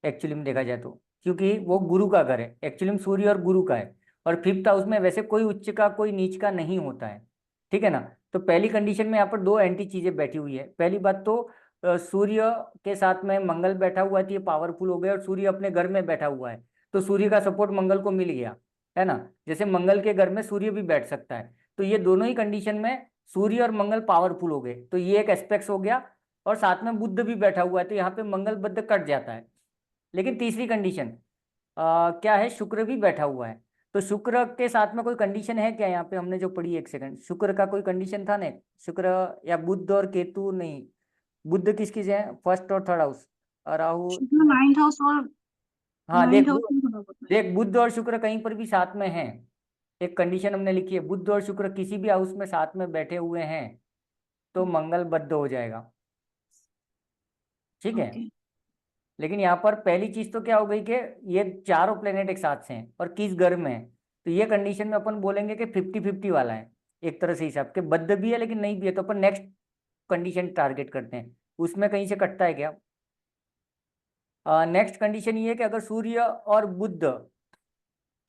एक्चुअली में देखा जाए तो, क्योंकि वो गुरु का घर है, एक्चुअली में सूर्य और गुरु का है। और 5th हाउस में वैसे कोई उच्च का कोई नीच का नहीं होता है, ठीक है ना। तो पहली कंडीशन में यहाँ पर दो एंटी चीजें बैठी हुई है। पहली बात तो सूर्य के साथ में मंगल बैठा हुआ है तो ये पावरफुल हो गया, और सूर्य अपने घर में बैठा हुआ है तो सूर्य का सपोर्ट मंगल को मिल गया, है ना। जैसे मंगल के घर में सूर्य भी बैठ सकता है, तो ये दोनों ही कंडीशन में सूर्य और मंगल पावरफुल हो गए, तो ये एक एस्पेक्ट हो गया। और साथ में बुध भी बैठा हुआ है तो यहाँ पे मंगल बुध कट जाता है। लेकिन तीसरी कंडीशन क्या है, शुक्र भी बैठा हुआ है, तो शुक्र के साथ में कोई कंडीशन है क्या यहाँ पे? हमने जो पढ़ी, एक सेकंड, शुक्र का कोई कंडीशन था ना? शुक्र या बुध और केतु नहीं, बुध किसकी है, 1st और 3rd हाउस, राहु शुक्र 9th हाउस और हाँ देख 9th हाउस में थोड़ा बहुत है। देख बुध और शुक्र कहीं पर भी साथ में हैं, एक कंडीशन हमने लिखी है, बुध और शुक्र किसी भी हाउस में साथ में बैठे हुए हैं तो मंगल बद्ध हो जाएगा। ठीक है। ओके। लेकिन यहाँ पर पहली चीज तो क्या हो गई कि ये चारों प्लेनेट एक साथ से हैं और किस घर में है, तो ये कंडीशन में अपन बोलेंगे कि 50-50 वाला है एक तरह से हिसाब के, बद्ध भी है लेकिन नहीं भी है, तो अपन नेक्स्ट कंडीशन टारगेट करते हैं। उसमें कहीं से कटता है क्या? नेक्स्ट कंडीशन ये है कि अगर सूर्य और बुध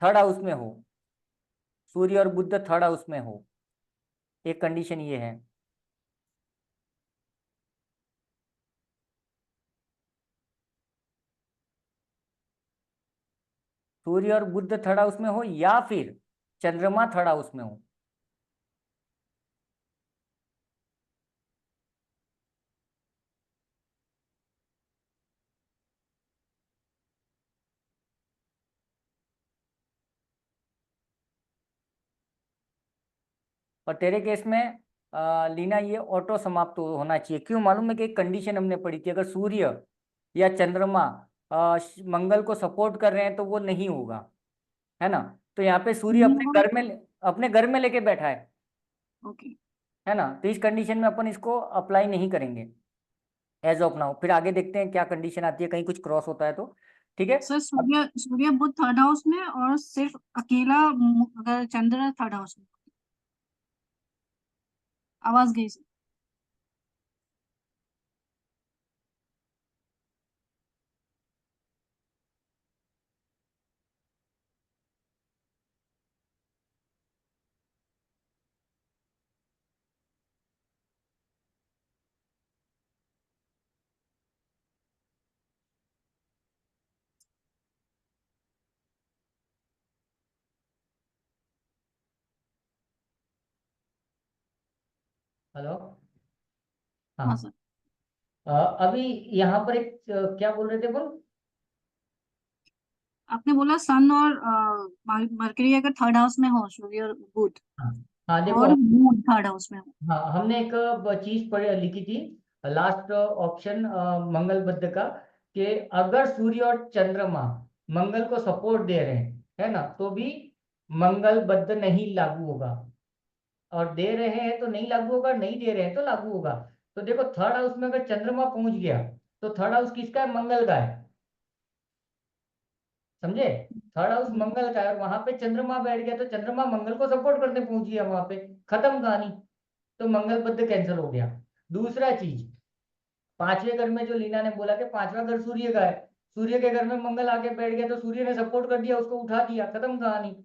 थर्ड हाउस में हो, सूर्य और बुध थर्ड हाउस में हो, एक कंडीशन ये है। सूर्य और बुध थर्ड हाउस में हो या फिर चंद्रमा थर्ड हाउस में हो। और तेरे केस में लीना ये ऑटो समाप्त होना चाहिए। क्यों मालूम है कि एक कंडीशन हमने पढ़ी थी, अगर सूर्य या चंद्रमा मंगल को सपोर्ट कर रहे हैं तो वो नहीं होगा, है ना। तो यहाँ पे सूर्य नहीं होगा। अपने घर में लेके बैठा ओके। है ना, तो इस कंडीशन में अपन इसको अप्लाई नहीं करेंगे एज ऑफ नाउ। फिर आगे देखते हैं क्या कंडीशन आती है, कहीं कुछ क्रॉस होता है तो। ठीक है। सर अब सूर्य सूर्य बुध थर्ड हाउस में और सिर्फ अकेला अगर चंद्र थर्ड हाउस में। आवाज गई सर। हेलो। हाँ हाँ। सर। अभी यहाँ पर एक क्या बोल रहे थे बोल। आपने बोला सन और मरकरी अगर थर्ड हाउस में हो, सूर्य और बुध, हाँ। हाँ देखो। और मून थर्ड हाउस में हो। हाँ हमने एक चीज पढ़ लिखी थी, लास्ट ऑप्शन मंगल बुध का, कि अगर सूर्य और चंद्रमा मंगल को सपोर्ट दे रहे हैं, है ना, तो भी मंगल बुध नहीं लागू होगा। और दे रहे हैं तो नहीं लागू होगा, नहीं दे रहे हैं तो लागू होगा। तो देखो थर्ड हाउस में अगर चंद्रमा पहुंच गया तो थर्ड हाउस किसका है? मंगल का है। समझे? थर्ड हाउस हम्म। मंगल का है और वहां पे चंद्रमा बैठ गया तो चंद्रमा मंगल को सपोर्ट करने पहुंच गया वहां पे, खत्म कहानी। तो मंगल बुध कैंसिल हो गया। दूसरा चीज, पांचवें घर में जो लीना ने बोला कि पांचवा घर सूर्य का है, सूर्य के घर में मंगल आके बैठ गया तो सूर्य ने सपोर्ट कर दिया, उसको उठा दिया, खत्म कहानी।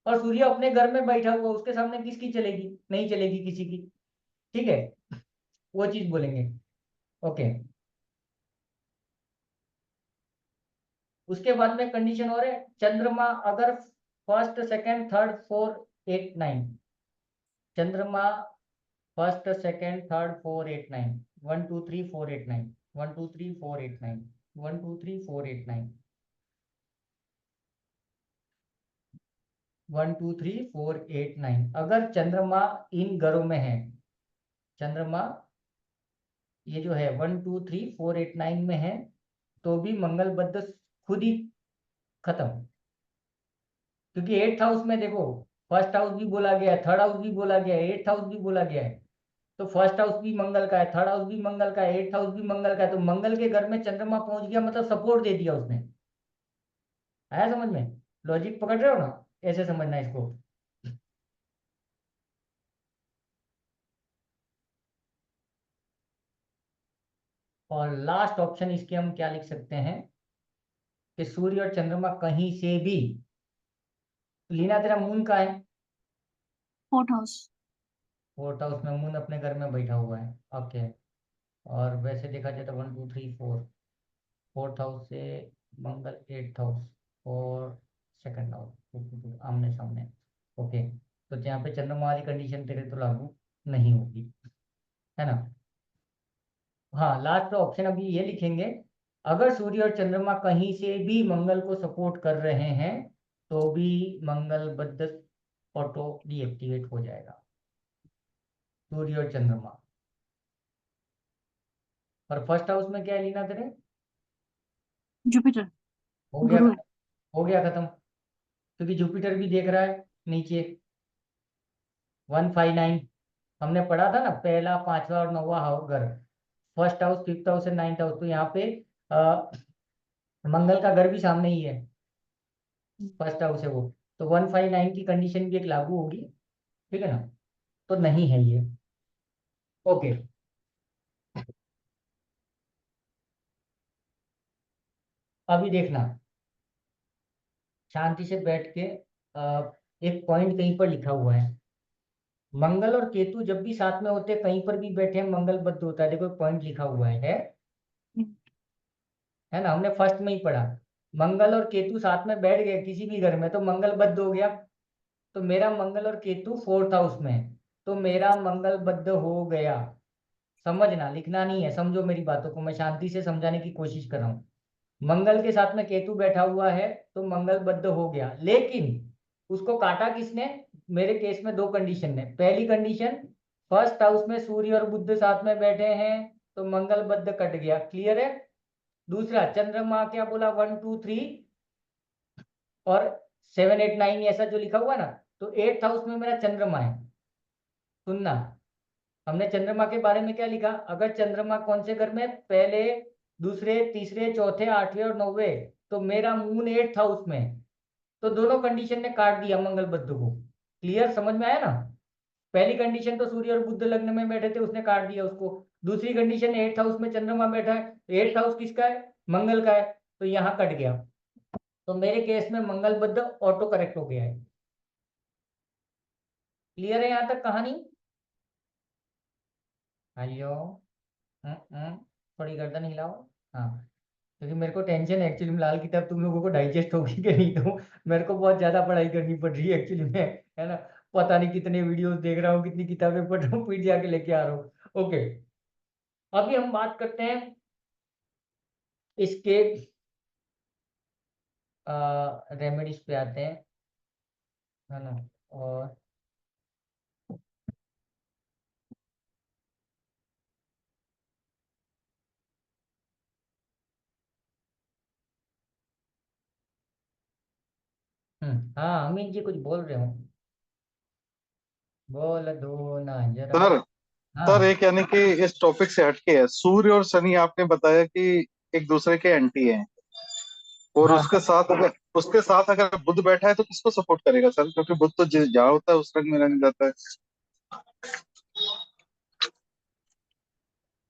और सूर्य अपने घर में बैठा हुआ, उसके सामने किसकी चलेगी? नहीं चलेगी किसी की। ठीक है, वो चीज बोलेंगे। ओके। उसके बाद में कंडीशन और है, चंद्रमा अगर first second third four eight nine, चंद्रमा first second third four eight nine, 1 2 3 4 8 9, 1 2 3 4 8 9, 1 2 3 4 8 9, 1 2 3 4 8 9, अगर चंद्रमा इन घरों में है, चंद्रमा ये जो है 1 2 3 4 8 9 में है, तो भी मंगल बद्ध खुद ही खत्म। क्योंकि एट्थ हाउस में देखो, फर्स्ट हाउस भी बोला गया है, थर्ड हाउस भी बोला गया है, एट्थ हाउस भी बोला गया है। तो फर्स्ट हाउस भी मंगल का है, थर्ड हाउस भी मंगल का है, एट्थ हाउस भी मंगल का है, तो मंगल के घर में चंद्रमा पहुंच गया मतलब सपोर्ट दे दिया उसने। आया समझ में? लॉजिक पकड़ रहे हो ना? ऐसे समझना इसको। और लास्ट ऑप्शन इसके हम क्या लिख सकते हैं कि सूर्य और चंद्रमा कहीं से भी, लीना तेरा मून का है, फोर्थ हाउस। फोर्थ हाउस में मून अपने घर में बैठा हुआ है। ओके। और वैसे देखा जाए तो 1 2 3 4, फोर्थ हाउस से मंगल एट्थ हाउस और सेकंड हाउस आमने सामने। ओके। तो यहाँ पे चंद्रमा वाली कंडीशन तेरे तो लागू नहीं होगी, है ना। हाँ लास्ट ऑप्शन अभी ये लिखेंगे, अगर सूर्य और चंद्रमा कहीं से भी मंगल को सपोर्ट कर रहे हैं तो भी मंगल बुध ऑटो डीएक्टिवेट हो जाएगा, सूर्य और चंद्रमा। और फर्स्ट हाउस में क्या है लीना तेरे? जुपिटर। हो गया गुरु। खत्म। हो गया खत्म, क्योंकि जुपिटर भी देख रहा है नीचे 159, हमने पढ़ा था ना, पहला, पांचवा और नौवा घर, first house, fifth house and ninth house. तो यहाँ पे मंगल का घर भी सामने ही है, फर्स्ट हाउस है वो। तो 159 की कंडीशन भी एक लागू होगी, ठीक है ना। तो नहीं है ये। ओके, अभी देखना, शांति से बैठ के एक पॉइंट कहीं पर लिखा हुआ है, मंगल और केतु जब भी साथ में होते हैं, कहीं पर भी बैठे हैं, मंगल बद्ध होता है। देखो पॉइंट लिखा हुआ है ना, हमने फर्स्ट में ही पढ़ा। मंगल और केतु साथ में बैठ गए किसी भी घर में तो मंगल बद्ध हो गया। तो मेरा मंगल और केतु फोर्थ हाउस में है, तो मेरा मंगल बद्ध हो गया। समझना, लिखना नहीं है, समझो मेरी बातों को, मैं शांति से समझाने की कोशिश कर रहा हूँ। मंगल के साथ में केतु बैठा हुआ है तो मंगल बद्ध हो गया, लेकिन उसको काटा किसने? मेरे केस में दो कंडीशन है। पहली कंडीशन, फर्स्ट हाउस में सूर्य और बुध साथ में बैठे हैं तो मंगल बद्ध कट गया, क्लियर है। दूसरा, चंद्रमा क्या बोला, 1 2 3 और 7 8 9 ऐसा जो लिखा हुआ ना, तो एट्थ हाउस में मेरा चंद्रमा है। सुनना, हमने चंद्रमा के बारे में क्या लिखा? अगर चंद्रमा कौन से घर में? पहले, दूसरे, तीसरे, चौथे, आठवें और नौवे, तो मेरा मून एट्थ हाउस में। तो दोनों कंडीशन ने काट दिया मंगल बुध को। क्लियर, समझ में आया ना? पहली कंडीशन तो सूर्य और बुध लग्न में बैठे थे, उसने काट दिया उसको। दूसरी कंडीशन, एट्थ हाउस में चंद्रमा बैठा है, एट्थ हाउस किसका है? मंगल का है, तो यहाँ कट गया। तो मेरे केस में मंगल बुध ऑटो करेक्ट हो गया है। क्लियर है यहाँ तक कहानी? हेलो, थोड़ी गर्दन हिलाओ। हाँ, क्योंकि मेरे को टेंशन है एक्चुअली में, लाल किताब तुम लोगों को डाइजेस्ट होगी कि नहीं, तो मेरे को बहुत ज्यादा पढ़ाई करनी पड़ रही है एक्चुअली में, है ना। पता नहीं कितने वीडियोस देख रहा हूँ, कितनी किताबें पढ़ रहा हूँ, फिर जाके लेके आ रहा हूँ। ओके, अभी हम बात करते हैं इसके रेमेडीज पे आते हैं, है ना। और हाँ, अमित जी कुछ बोल रहे हो, बोल दो ना जरा। सर हाँ सर एक यानी कि इस टॉपिक से हटके है, सूर्य और शनि आपने बताया कि एक दूसरे के एंटी हैं, और हाँ, उसके साथ अगर बुध बैठा है तो किसको सपोर्ट करेगा सर? क्योंकि बुध तो जहाँ होता है उस रंग में रंग जाता है।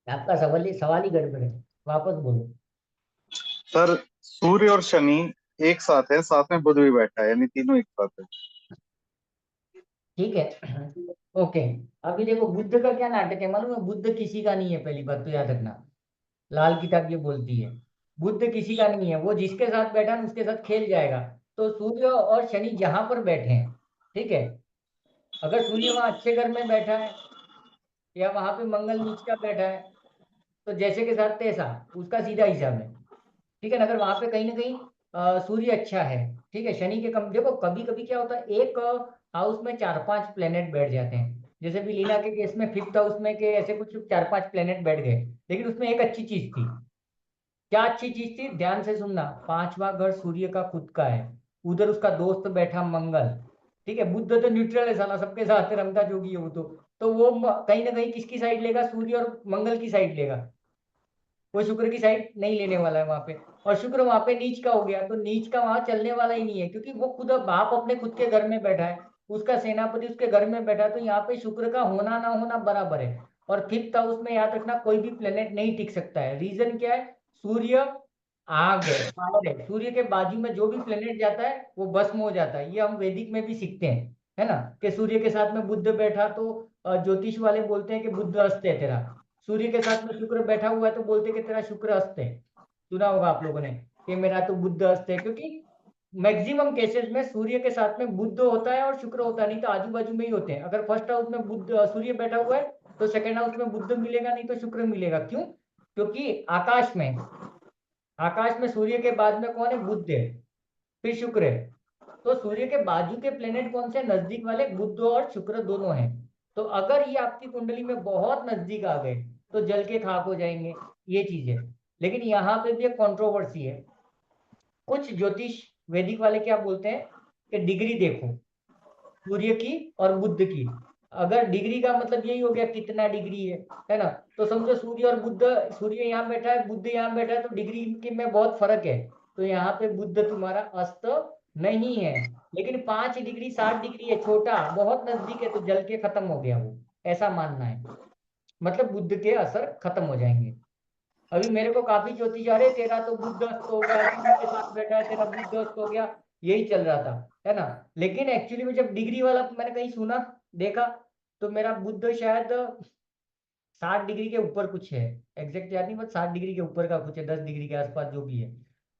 आपका सवाल ही गड़बड़ है, वापस बोलो। सर, सूर्य और शनि एक साथ है, साथ में बुध भी बैठा है, यानी तीनों एक साथ है। ठीक है। ओके, अभी देखो बुद्ध का क्या नाटक है मालूम है? बुद्ध किसी का नहीं है, पहली बात तो याद रखना। लाल किताब ये बोलती है, बुद्ध किसी का नहीं है, वो जिसके साथ बैठा ना उसके साथ खेल जाएगा। तो सूर्य और शनि जहां पर बैठे हैं, ठीक है, अगर सूर्य वहां अच्छे घर में बैठा है या वहां पे मंगल नीच का बैठा है, तो जैसे के साथ तैसा, उसका सीधा हिसाब है। ठीक है ना। अगर वहां पे कहीं ना कहीं सूर्य अच्छा है, ठीक है, शनि के कम, देखो कभी कभी क्या होता है, एक हाउस में 4 5 प्लेनेट बैठ जाते हैं। जैसे भी लीना के केस में फिफ्थ हाउस में के ऐसे कुछ 4 5 प्लेनेट बैठ गए, लेकिन उसमें एक अच्छी चीज थी। क्या अच्छी चीज थी? ध्यान से सुनना, पांचवा घर सूर्य का खुद का है, उधर उसका दोस्त बैठा मंगल। ठीक है, बुद्ध तो न्यूट्रल है साला, सबके साथ रमता जोगी है वो तो वो कहीं ना कहीं किसकी साइड लेगा? सूर्य और मंगल की साइड लेगा, वो शुक्र की साइड नहीं लेने वाला है वहां पे। और शुक्र वहां पे नीच का हो गया, तो नीच का वहां चलने वाला ही नहीं है, क्योंकि वो खुद बाप अपने खुद के घर में बैठा है, उसका सेनापति उसके घर में बैठा है, तो यहाँ पे शुक्र का होना ना होना बराबर है। और फिफ्थ हाउस में याद रखना, कोई भी प्लेनेट नहीं टिक सकता है। रीजन क्या है? सूर्य आग है, फायर है, सूर्य के बाजू में जो भी प्लेनेट जाता है वो भस्म हो जाता है। ये हम वैदिक में भी सीखते हैं, है ना, कि सूर्य के साथ में बुध बैठा तो ज्योतिष वाले बोलते हैं कि बुध अस्त है तेरा। सूर्य के साथ में शुक्र बैठा हुआ है तो बोलते हैं कि तेरा शुक्र अस्त है। सुना होगा आप लोगों ने कि मेरा तो बुध अस्त है, क्योंकि मैक्सिमम केसेस में सूर्य के साथ में बुध होता है और शुक्र होता है, नहीं तो आजू बाजू में ही होते हैं। अगर फर्स्ट हाउस में बुध सूर्य बैठा हुआ है तो सेकेंड हाउस में बुध मिलेगा, नहीं तो शुक्र मिलेगा। क्यों? क्योंकि आकाश में सूर्य के बाद में कौन है? बुध है, फिर शुक्र है। तो सूर्य के बाजू के प्लेनेट कौन से नजदीक वाले? बुध और शुक्र दोनों हैं। तो अगर ये आपकी कुंडली में बहुत नजदीक आ गए तो जल के खाक हो जाएंगे, ये चीज है। लेकिन यहाँ पे भी एक कंट्रोवर्सी है। कुछ ज्योतिष वैदिक वाले क्या बोलते हैं कि डिग्री देखो सूर्य की और बुध की। अगर डिग्री का मतलब यही हो गया कितना डिग्री है ना। तो समझो सूर्य और बुध, सूर्य यहाँ बैठा है, बुध यहाँ बैठा है, तो डिग्री के में बहुत फर्क है। तो यहाँ पे बुध तुम्हारा अस्त नहीं है, लेकिन 5 डिग्री 7 डिग्री है, छोटा बहुत नजदीक है, तो जल के खत्म हो गया वो, ऐसा मानना है। मतलब बुध के असर खत्म हो जाएंगे। अभी मेरे को काफी ज्योतिष आ रहे, तेरा तो बुध अस्त हो गया, सूर्य के साथ बैठा है, तेरा बुध अस्त हो गया, यही चल रहा था, है ना। लेकिन एक्चुअली में जब डिग्री वाला मैंने कहीं सुना, देखा, तो मेरा बुध शायद 60 डिग्री के ऊपर कुछ है, एग्जैक्ट याद नहीं, बट 60 डिग्री के ऊपर का कुछ है, 10 डिग्री के आसपास जो भी है।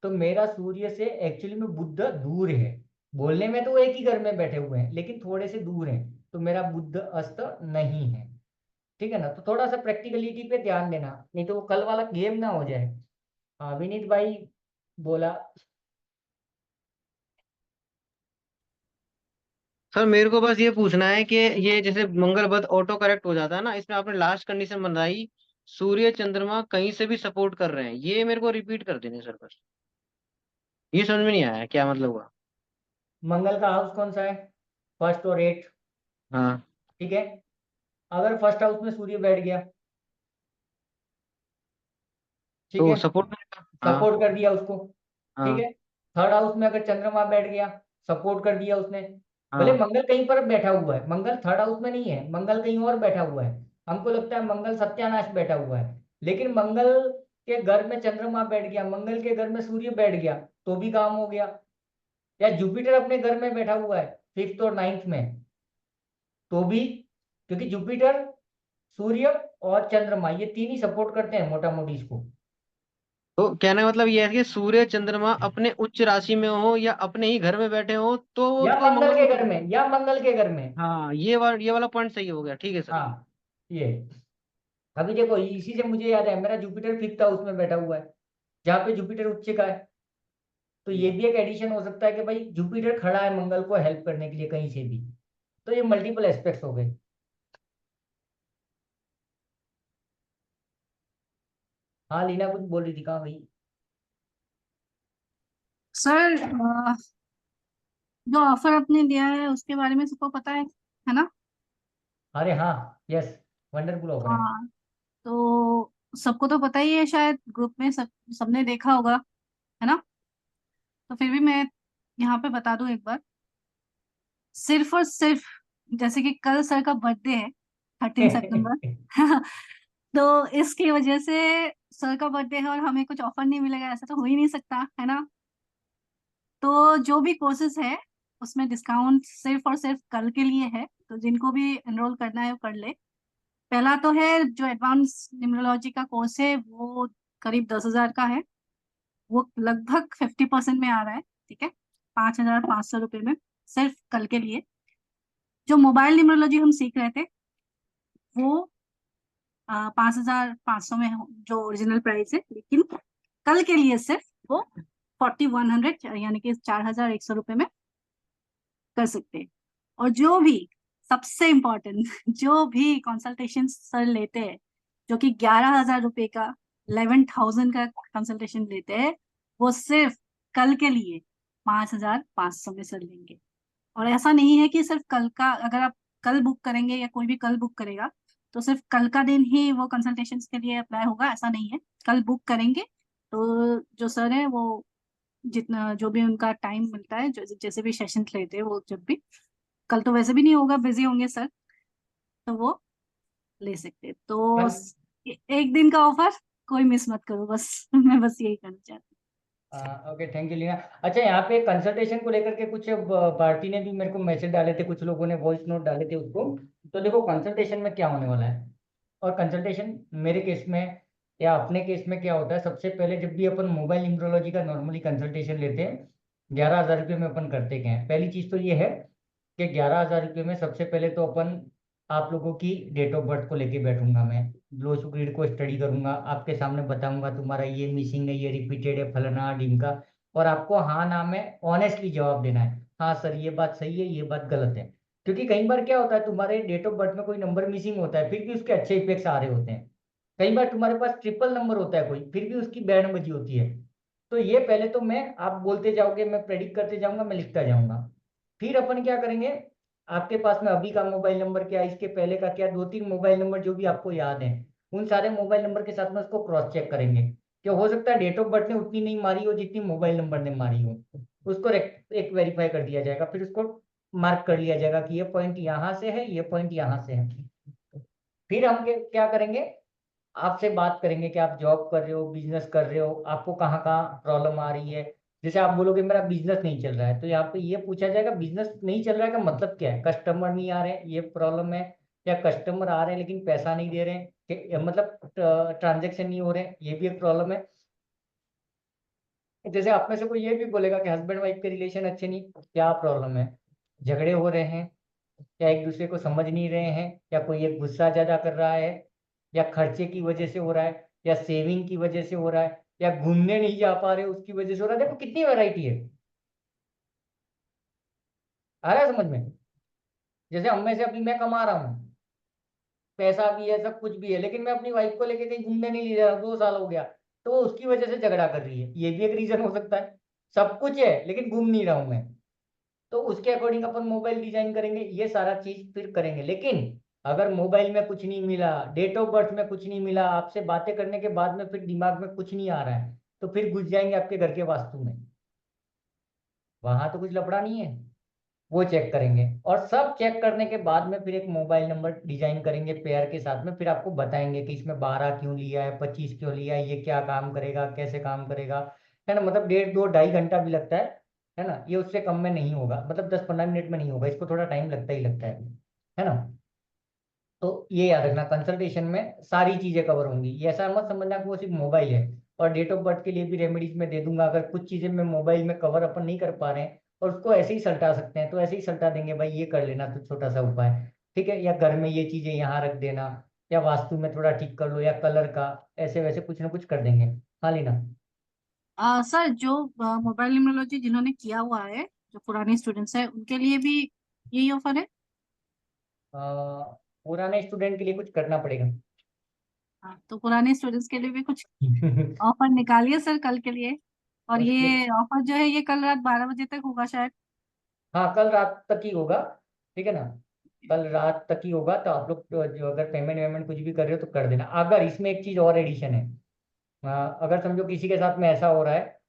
तो मेरा सूर्य से एक्चुअली में बुध दूर है। बोलने में तो वो एक ही घर में बैठे हुए हैं, लेकिन थोड़े से दूर हैं, तो मेरा बुध अस्त नहीं है। ठीक है ना, तो थोड़ा सा प्रैक्टिकलिटी पे ध्यान देना, नहीं तो वो कल वाला गेम ना हो जाए। हाँ विनीत भाई बोला। सर मेरे को बस ये पूछना है कि ये जैसे मंगल बुध ऑटो करेक्ट हो जाता है ना, इसमें आपने लास्ट कंडीशन बनाई सूर्य चंद्रमा कहीं से भी सपोर्ट कर रहे हैं, ये मेरे को रिपीट कर देने सर बस, ये समझ में नहीं आया क्या मतलब हुआ। मंगल का हाउस कौन सा है? फर्स्ट और 8। हाँ। ठीक है, अगर फर्स्ट हाउस में सूर्य बैठ गया, ठीक तो है, सपोर्ट करेगा। हाँ। सपोर्ट कर दिया उसको। ठीक हाँ। है, थर्ड हाउस में अगर चंद्रमा बैठ गया, सपोर्ट कर दिया उसने। भले हाँ। मंगल कहीं पर बैठा हुआ है, मंगल थर्ड हाउस में नहीं है, मंगल कहीं और बैठा हुआ है, हमको लगता है मंगल सत्यानाश बैठा हुआ है, लेकिन मंगल के घर में चंद्रमा बैठ गया, मंगल के घर में सूर्य बैठ गया, तो भी काम हो गया। या जुपिटर अपने घर में बैठा हुआ है, फिफ्थ और नाइन्थ में, तो भी, क्योंकि जुपिटर, सूर्य और चंद्रमा ये तीन ही सपोर्ट करते हैं मोटा मोटी इसको। तो कहने का मतलब ये है कि सूर्य चंद्रमा अपने उच्च राशि में हो या अपने ही घर में बैठे हो तो वो या उसको मंगल मंगल के को। घर में, या मंगल के घर में। हाँ ये वाला पॉइंट सही हो गया, ठीक है सर। हाँ, ये अभी देखो इसी से मुझे याद है, मेरा जुपिटर फिफ्थ हाउस में बैठा हुआ है, जहाँ पे जुपिटर उच्च का है। तो ये भी एक एडिशन हो सकता है कि भाई जुपिटर खड़ा है मंगल को हेल्प करने के लिए कहीं से भी। तो ये मल्टीपल एस्पेक्ट्स हो गए। हाँ लीना कुछ बोल रही थी, कहाँ भाई? सर जो ऑफर आपने दिया है उसके बारे में सबको पता है ना? अरे हाँ, यस, वंडरफुल ऑफर है। हाँ, तो सबको तो पता ही है शायद, ग्रुप में सबने देखा होगा, है ना? तो फिर भी मैं यहाँ पे बता दूं एक बार, सिर्फ और सिर्फ, जैसे कि कल सर का बर्थडे है 13 सितंबर। तो इसकी वजह से सर का बर्थडे है और हमें कुछ ऑफर नहीं मिलेगा, ऐसा तो हो ही नहीं सकता, है ना? तो जो भी कोर्सेज है उसमें डिस्काउंट सिर्फ और सिर्फ कल के लिए है, तो जिनको भी एनरोल करना है वो कर ले। पहला तो है जो एडवांस न्यूमरोलॉजी का कोर्स है, वो करीब 10,000 का है, वो लगभग 50% में आ रहा है। ठीक है, 5,500 रुपये में, सिर्फ कल के लिए। जो मोबाइल न्यूमरोलॉजी हम सीख रहे थे वो 5,500 में जो ओरिजिनल प्राइस है, लेकिन कल के लिए सिर्फ वो 4,100 यानी कि 4,100 रुपये में कर सकते हैं। और जो भी सबसे इम्पोर्टेंट जो भी कंसल्टेशन सर लेते हैं, जो कि 11,000 रुपये का, 11,000 का कंसल्टेशन लेते हैं, वो सिर्फ कल के लिए 5,500 में सर लेंगे। और ऐसा नहीं है कि सिर्फ कल का, अगर आप कल बुक करेंगे या कोई भी कल बुक करेगा तो सिर्फ कल का दिन ही वो कंसल्टेशन के लिए अप्लाई होगा, ऐसा नहीं है। कल बुक करेंगे तो जो सर है वो जितना जो भी उनका टाइम मिलता है, जैसे भी सेशन लेते हैं वो, जब भी, कल तो वैसे भी नहीं होगा, बिजी होंगे सर, तो वो ले सकते हैं। तो कल एक दिन का ऑफर कोई मिस मत करो, बस मैं बस यही कहना चाहती ओके, थैंक यू लीना। अच्छा, यहाँ पे कंसल्टेशन को लेकर के कुछ पार्टी ने भी मेरे को मैसेज डाले थे, कुछ लोगों ने वॉइस नोट डाले थे उसको। तो देखो कंसल्टेशन में क्या होने वाला है, और कंसल्टेशन मेरे केस में या अपने केस में क्या होता है, सबसे पहले जब भी अपन मोबाइल न्यूमरोलॉजी का नॉर्मली कंसल्टेशन लेते हैं, 11,000 रुपये में अपन करते क्या है। पहली चीज़ तो ये है कि 11,000 रुपये में सबसे पहले तो अपन आप लोगों की डेट ऑफ बर्थ को लेके बैठूंगा, मैं ग्लोस ग्रिड को स्टडी करूंगा, आपके सामने बताऊंगा तुम्हारा ये मिसिंग है, ये रिपीटेड है, फलाना ढिमका, और आपको हाँ ना में ऑनेस्टली जवाब देना है, हाँ सर ये बात सही है, ये बात गलत है। क्योंकि कई बार क्या होता है, तुम्हारे डेट ऑफ बर्थ में कोई नंबर मिसिंग होता है, फिर भी उसके अच्छे इफेक्ट्स आ रहे होते हैं। कई बार तुम्हारे पास ट्रिपल नंबर होता है कोई, फिर भी उसकी बैंड बजी होती है। तो ये पहले तो मैं, आप बोलते जाओगे, मैं प्रेडिक्ट करते जाऊंगा, मैं लिखता जाऊंगा। फिर अपन क्या करेंगे, आपके पास में अभी का मोबाइल नंबर क्या, इसके पहले का क्या, 2-3 मोबाइल नंबर जो भी आपको याद है, उन सारे मोबाइल नंबर के साथ में उसको क्रॉस चेक करेंगे। क्या हो सकता है डेट ऑफ बर्थ ने उतनी नहीं मारी हो जितनी मोबाइल नंबर ने मारी हो, उसको एक वेरीफाई कर दिया जाएगा, फिर उसको मार्क कर लिया जाएगा कि ये पॉइंट यहाँ से है, ये पॉइंट यहाँ से है। फिर हम क्या करेंगे, आपसे बात करेंगे कि आप जॉब कर रहे हो, बिजनेस कर रहे हो, आपको कहाँ कहाँ प्रॉब्लम आ रही है। जैसे आप बोलोगे मेरा बिजनेस नहीं चल रहा है, तो यहाँ पे ये पूछा जाएगा बिजनेस नहीं चल रहा है का मतलब क्या है, कस्टमर नहीं आ रहे हैं ये प्रॉब्लम है, या कस्टमर आ रहे हैं लेकिन पैसा नहीं दे रहे हैं, मतलब ट्रांजेक्शन नहीं हो रहे हैं, ये भी एक प्रॉब्लम है। जैसे आप में से कोई ये भी बोलेगा कि हस्बैंड वाइफ के रिलेशन अच्छे नहीं, क्या प्रॉब्लम है, झगड़े हो रहे हैं, या एक दूसरे को समझ नहीं रहे हैं, या कोई एक गुस्सा ज्यादा कर रहा है, या खर्चे की वजह से हो रहा है, या सेविंग की वजह से हो रहा है, या घूमने नहीं जा पा रहे उसकी वजह से हो रहा है। देखो कितनी वैरायटी है, आ रहा है समझ में। जैसे हम में से अभी मैं कमा रहा हूँ, पैसा भी है, सब कुछ भी है, लेकिन मैं अपनी वाइफ को लेके कहीं घूमने नहीं ले जा रहा, 2 साल हो गया, तो वो उसकी वजह से झगड़ा कर रही है, ये भी एक रीजन हो सकता है। सब कुछ है लेकिन घूम नहीं रहा हूं मैं, तो उसके अकॉर्डिंग अपन मोबाइल डिजाइन करेंगे, ये सारा चीज फिर करेंगे। लेकिन अगर मोबाइल में कुछ नहीं मिला, डेट ऑफ बर्थ में कुछ नहीं मिला, आपसे बातें करने के बाद में फिर दिमाग में कुछ नहीं आ रहा है, तो फिर घुस जाएंगे आपके घर के वास्तु में, वहां तो कुछ लफड़ा नहीं है, वो चेक करेंगे। और सब चेक करने के बाद में फिर एक मोबाइल नंबर डिजाइन करेंगे पेयर के साथ में, फिर आपको बताएंगे कि इसमें 12 क्यों लिया है, 25 क्यों लिया है, ये क्या काम करेगा, कैसे काम करेगा, है ना। मतलब 1.5 2 2.5 घंटा भी लगता है ना, ये उससे कम में नहीं होगा, मतलब 10-15 मिनट में नहीं होगा, इसको थोड़ा टाइम लगता ही लगता है ना। तो ये याद रखना, कंसल्टेशन में सारी चीजें कवर होंगी, ये ऐसा मत समझना कि वो सिर्फ मोबाइल है। और डेट ऑफ बर्थ के लिए भी रेमेडीज में दे दूंगा, अगर कुछ चीजें में मोबाइल में कवर अपन नहीं कर पा रहे हैं और उसको ऐसे ही सल्टा सकते हैं तो ऐसे ही सल्टा देंगे, भाई ये कर लेना तो छोटा सा उपाय, ठीक है, या घर में ये चीजें यहाँ रख देना, या वास्तु में थोड़ा ठीक कर लो, या कलर का, ऐसे वैसे कुछ ना कुछ कर देंगे। हाँ लीना। सर जो मोबाइल न्यूमरोलॉजी जिन्होंने किया हुआ है, जो पुराने स्टूडेंट्स हैं, उनके लिए भी यही ऑफर है? अ, पुराने स्टूडेंट के लिए कुछ करना पड़ेगा। हाँ, तो पुराने स्टूडेंट्स के लिए भी कुछ ऑफर निकालिए सर कल के लिए। और उसके ये ऑफर जो है ये कल रात 12 बजे तक होगा शायद। हाँ कल रात तक ही होगा, ठीक है ना, कल रात तक ही होगा, तो आप लोग जो अगर पेमेंट वेमेंट कुछ भी कर रहे हो तो कर देना। अगर इसमें एक चीज और एडिशन है, अगर समझो किसी के साथ में ऐसा हो रहा है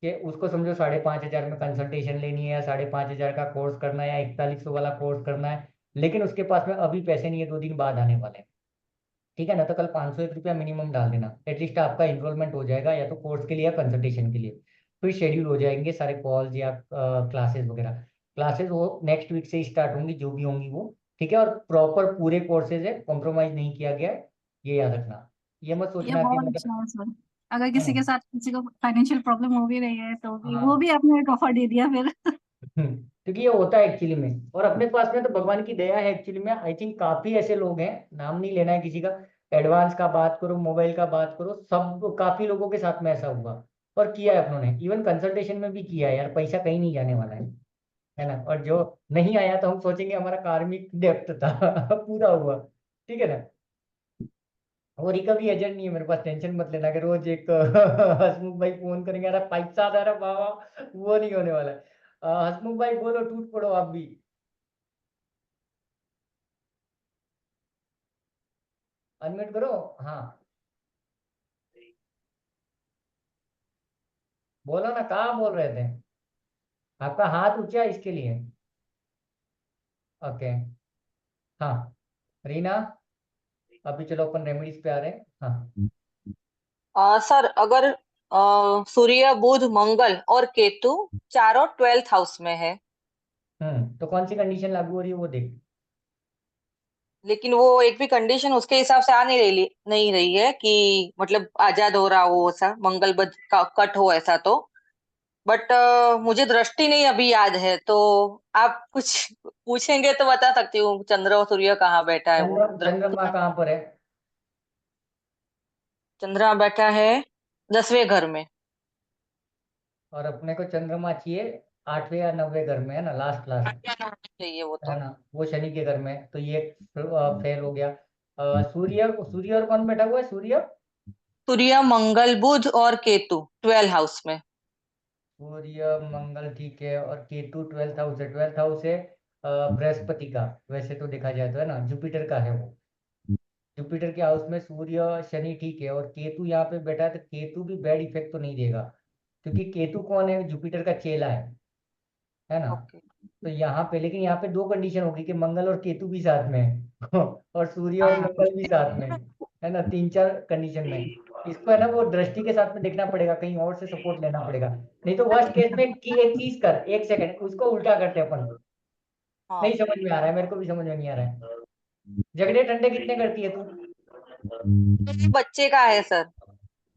कि उसको समझो 5,500 में कंसल्टेशन लेनी है, या 5,500 का कोर्स करना है, या 4100 वाला कोर्स करना है, लेकिन उसके पास में अभी पैसे नहीं है, 2 दिन बाद आने वाले हैं, ठीक है ना, तो कल 501 रुपया मिनिमम डाल देना, एटलीस्ट आपका इनरोलमेंट हो जाएगा, या तो कोर्स के लिए या कंसल्टेशन के लिए। फिर शेड्यूल हो जाएंगे सारे कॉल्स या क्लासेस वगैरह। क्लासेस वो नेक्स्ट वीक से ही स्टार्ट होंगी, जो भी होंगी वो, ठीक है, और प्रॉपर पूरे कोर्सेज है, कॉम्प्रोमाइज नहीं किया गया है, ये याद रखना। ये मत ये सोचना कि बहुत मतलब, अच्छा है सर। अगर है किसी ना। के साथ किसी को फाइनेंशियल प्रॉब्लम हो भी रही है तो भी वो हाँ भी आपने एक ऑफर दे दिया फिर। क्योंकि ये होता है एक्चुअली में, और अपने पास में तो भगवान की दया है एक्चुअली में, आई थिंक काफी ऐसे लोग हैं, नाम नहीं लेना है किसी का, एडवांस का बात करो, मोबाइल का बात करो, सब काफी लोगों के साथ में ऐसा हुआ और किया है उन्होंने, इवन कंसल्टेशन में भी किया है यार, पैसा कहीं नहीं जाने वाला है ना। और जो नहीं आया तो हम सोचेंगे हमारा कार्मिक डेप्थ था पूरा हुआ, ठीक है ना। वो रिकवरी एजेंट नहीं है मेरे पास, टेंशन मत लेना कि रोज एक हसमुख भाई फोन करेंगे अरे पैसा दे रहा बाबा, वो नहीं होने वाला है। हसमुख भाई बोलो, टूट पड़ो आप भी, अनम्यूट करो। हाँ बोलो ना, कहाँ बोल रहे थे, आपका हाथ ऊंचा है इसके लिए। ओके। हाँ रीना, अभी चलो अपन रेमेडीज पे आ रहे हैं। हाँ। सर अगर सूर्य बुध मंगल और केतु चारों 12th हाउस में है, तो कौन सी कंडीशन लागू हो रही है वो देख। लेकिन वो एक भी कंडीशन उसके हिसाब से आ नहीं रही है कि मतलब आजाद हो रहा हो ऐसा, मंगल बुध का कट हो ऐसा तो। बट मुझे दृष्टि नहीं अभी याद है, तो आप कुछ पूछेंगे तो बता सकती हूँ चंद्र और सूर्य कहाँ बैठा है वो दृष्टि। चंद्रमा कहाँ पर है। चंद्रमा बैठा है 10वें घर में। और अपने को चंद्रमा चाहिए 8वें या 9वें घर में, है ना, लास्ट लास्ट, चाहिए वो है तो। ना, वो शनि के घर में है, तो ये फेल हो गया। सूर्य, सूर्य और कौन बैठा हुआ है, सूर्य, सूर्य मंगल बुध और केतु 12 हाउस में। सूर्य मंगल ठीक है, और केतु 12th हाउस है, 12th हाउस है बृहस्पति का, वैसे तो देखा जाए तो, है ना, जुपिटर का है वो। जुपिटर के हाउस में सूर्य शनि ठीक है, और केतु यहाँ पे बैठा है, तो केतु भी बैड इफेक्ट तो नहीं देगा, क्योंकि केतु कौन है, जुपिटर का चेला है ना। ओके। तो यहाँ पे, लेकिन यहाँ पे दो कंडीशन होगी कि मंगल और केतु भी साथ में है और सूर्य और हाँ मंगल भी साथ में है ना, तीन चार कंडीशन में। इसको है ना वो दृष्टि के साथ में देखना पड़ेगा, कहीं और से सपोर्ट लेना पड़ेगा, नहीं तो वर्स्ट केस में की एक चीज कर, एक सेकंड, उसको उल्टा करते हैं अपन। हाँ। नहीं समझ में आ रहा है, मेरे को भी समझ में नहीं आ रहा है। झगड़े ठंडे कितने करती है तू? ये बच्चे का है सर।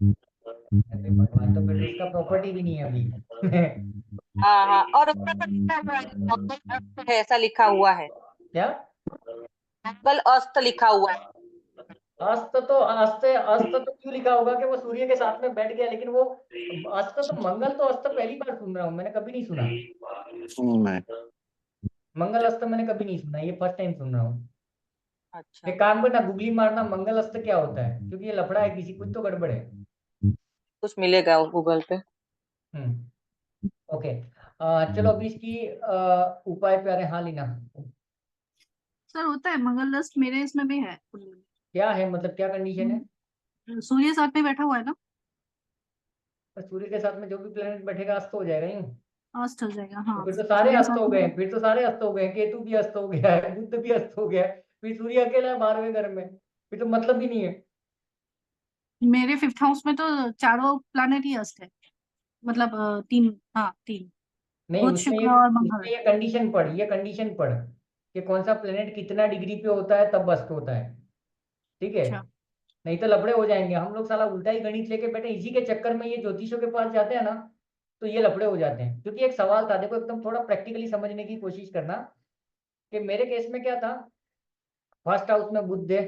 अरे भगवान, तो फिर इसका प्रॉपर्टी भी नहीं है अभी हाँ हाँ, और ऊपर पर लिखा हुआ है, मंगल अस्त है, ऐसा लिखा हुआ है। क्या? मंगल अस्त लिखा हुआ है। अस्त तो क्यों लिखा होगा कि वो सूर्य के साथ में बैठ गया, लेकिन वो अस्त तो, मंगल तो अस्त पहली बार सुन रहा हूँ, मैंने कभी नहीं सुना। मैं मंगल अस्त मैंने कभी नहीं सुना, ये फर्स्ट टाइम सुन रहा हूँ। अच्छा, एक काम करना, गूगली मारना मंगल अस्त क्या होता है, क्योंकि ये लफड़ा है, किसी कुछ तो गड़बड़ है। कुछ मिलेगा गूगल पे। हम्म। ओके। चलो अभी इसकी उपाय पे आ रहे हैं। हाँ लीना, सर होता है, मंगल दस्त मेरे इसमें भी है कुंडली क्या है, मतलब क्या कंडीशन है? में। सूर्य साथ में बैठा हुआ है ना, तो सूर्य के साथ में जो भी प्लेनेट बैठेगा अस्त हो जाएगा यूं। अस्त हो जाएगा। तो हाँ, फिर तो सारे सूर्य अस्त साथ हो में। गए, फिर तो सारे अस्त हो गए, केतु भी अस्त हो गया है, बुध भी अस्त हो गया है, फिर सूर्य अकेला है 12वें घर में, फिर तो मतलब ही नहीं है। मेरे फिफ्थ हाउस में तो चारों प्लैनेट ही अस्त है, मतलब तीन, हाँ तीन, नहीं, बुध उसमें शुक्र और उसमें मंगल। ये कंडीशन पढ़, ये कंडीशन पढ़ कि कौन सा प्लेनेट कितना डिग्री पे होता है तब अस्त होता है, ठीक है। अच्छा। नहीं तो लफड़े हो जाएंगे, हम लोग साला उल्टा ही गणित लेके बैठे, इसी के चक्कर में ये ज्योतिषों के पास जाते हैं ना, तो ये लफड़े हो जाते हैं। क्योंकि एक सवाल था, देखो एकदम थोड़ा प्रैक्टिकली समझने की कोशिश करना, कि मेरे केस में क्या था, फर्स्ट हाउस में बुध है,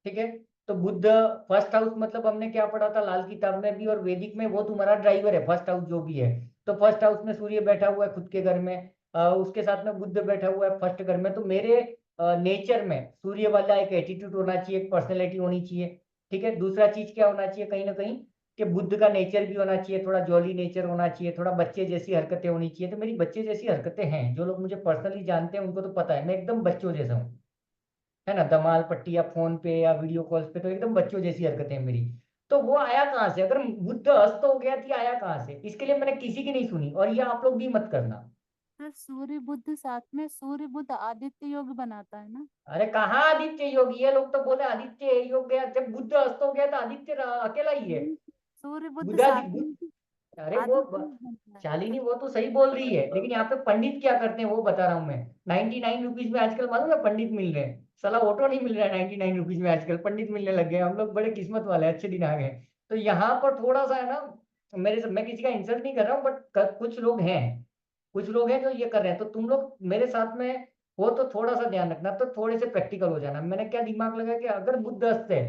ठीक है। तो बुध फर्स्ट हाउस, मतलब हमने क्या पढ़ा था लाल किताब में भी और वैदिक में, वो तुम्हारा ड्राइवर है, फर्स्ट हाउस जो भी है। तो फर्स्ट हाउस में सूर्य बैठा हुआ है खुद के घर में, उसके साथ में बुध बैठा हुआ है फर्स्ट घर में, तो मेरे नेचर में सूर्य वाला एक एटीट्यूड होना चाहिए, एक पर्सनैलिटी होनी चाहिए, ठीक है। दूसरा चीज क्या होना चाहिए, कहीं ना कहीं कि बुद्ध का नेचर भी होना चाहिए, थोड़ा जॉली नेचर होना चाहिए, थोड़ा बच्चे जैसी हरकतें होनी चाहिए। तो मेरी बच्चे जैसी हरकतें हैं, जो लोग मुझे पर्सनली जानते हैं उनको तो पता है मैं एकदम बच्चों जैसा हूँ, है ना, धमाल पट्टी या फोन पे या वीडियो कॉल्स पे तो एकदम बच्चों जैसी हरकतें हैं मेरी। तो वो आया कहाँ से, अगर बुद्ध अस्त हो गया तो ये आया कहाँ से, इसके लिए मैंने किसी की नहीं सुनी, और ये आप लोग भी मत करना। सर सूर्य बुध साथ में, सूर्य बुध आदित्य योग बनाता है ना। अरे कहाँ आदित्य योग, ये लोग तो बोले आदित्य योग गया, जब बुद्ध अस्त हो गया तो आदित्य अकेला ही है। नहीं, सूर्य बुध बुधा साथ में अरे वो आदित्य योग बनता है। शालिनी वो तो सही बोल रही है, लेकिन यहाँ पे पंडित क्या करते हैं वो बता रहा हूँ मैं। 99 रुपीज में आजकल मालूम है पंडित मिल रहे हैं, साला ऑटो नहीं मिल रहा है 99 रुपीज में, आजकल पंडित मिलने लग गए हैं। हम लोग बड़े किस्मत वाले हैं, अच्छे दिन आ गए। तो यहाँ पर थोड़ा सा है ना, मेरे से, मैं किसी का इंसल्ट नहीं कर रहा हूँ, बट कुछ लोग हैं, कुछ लोग हैं जो ये कर रहे हैं, तो तुम लोग मेरे साथ में हो तो थोड़ा सा ध्यान रखना, तो थोड़े से प्रैक्टिकल हो जाना। मैंने क्या दिमाग लगा कि अगर बुद्ध अस्त है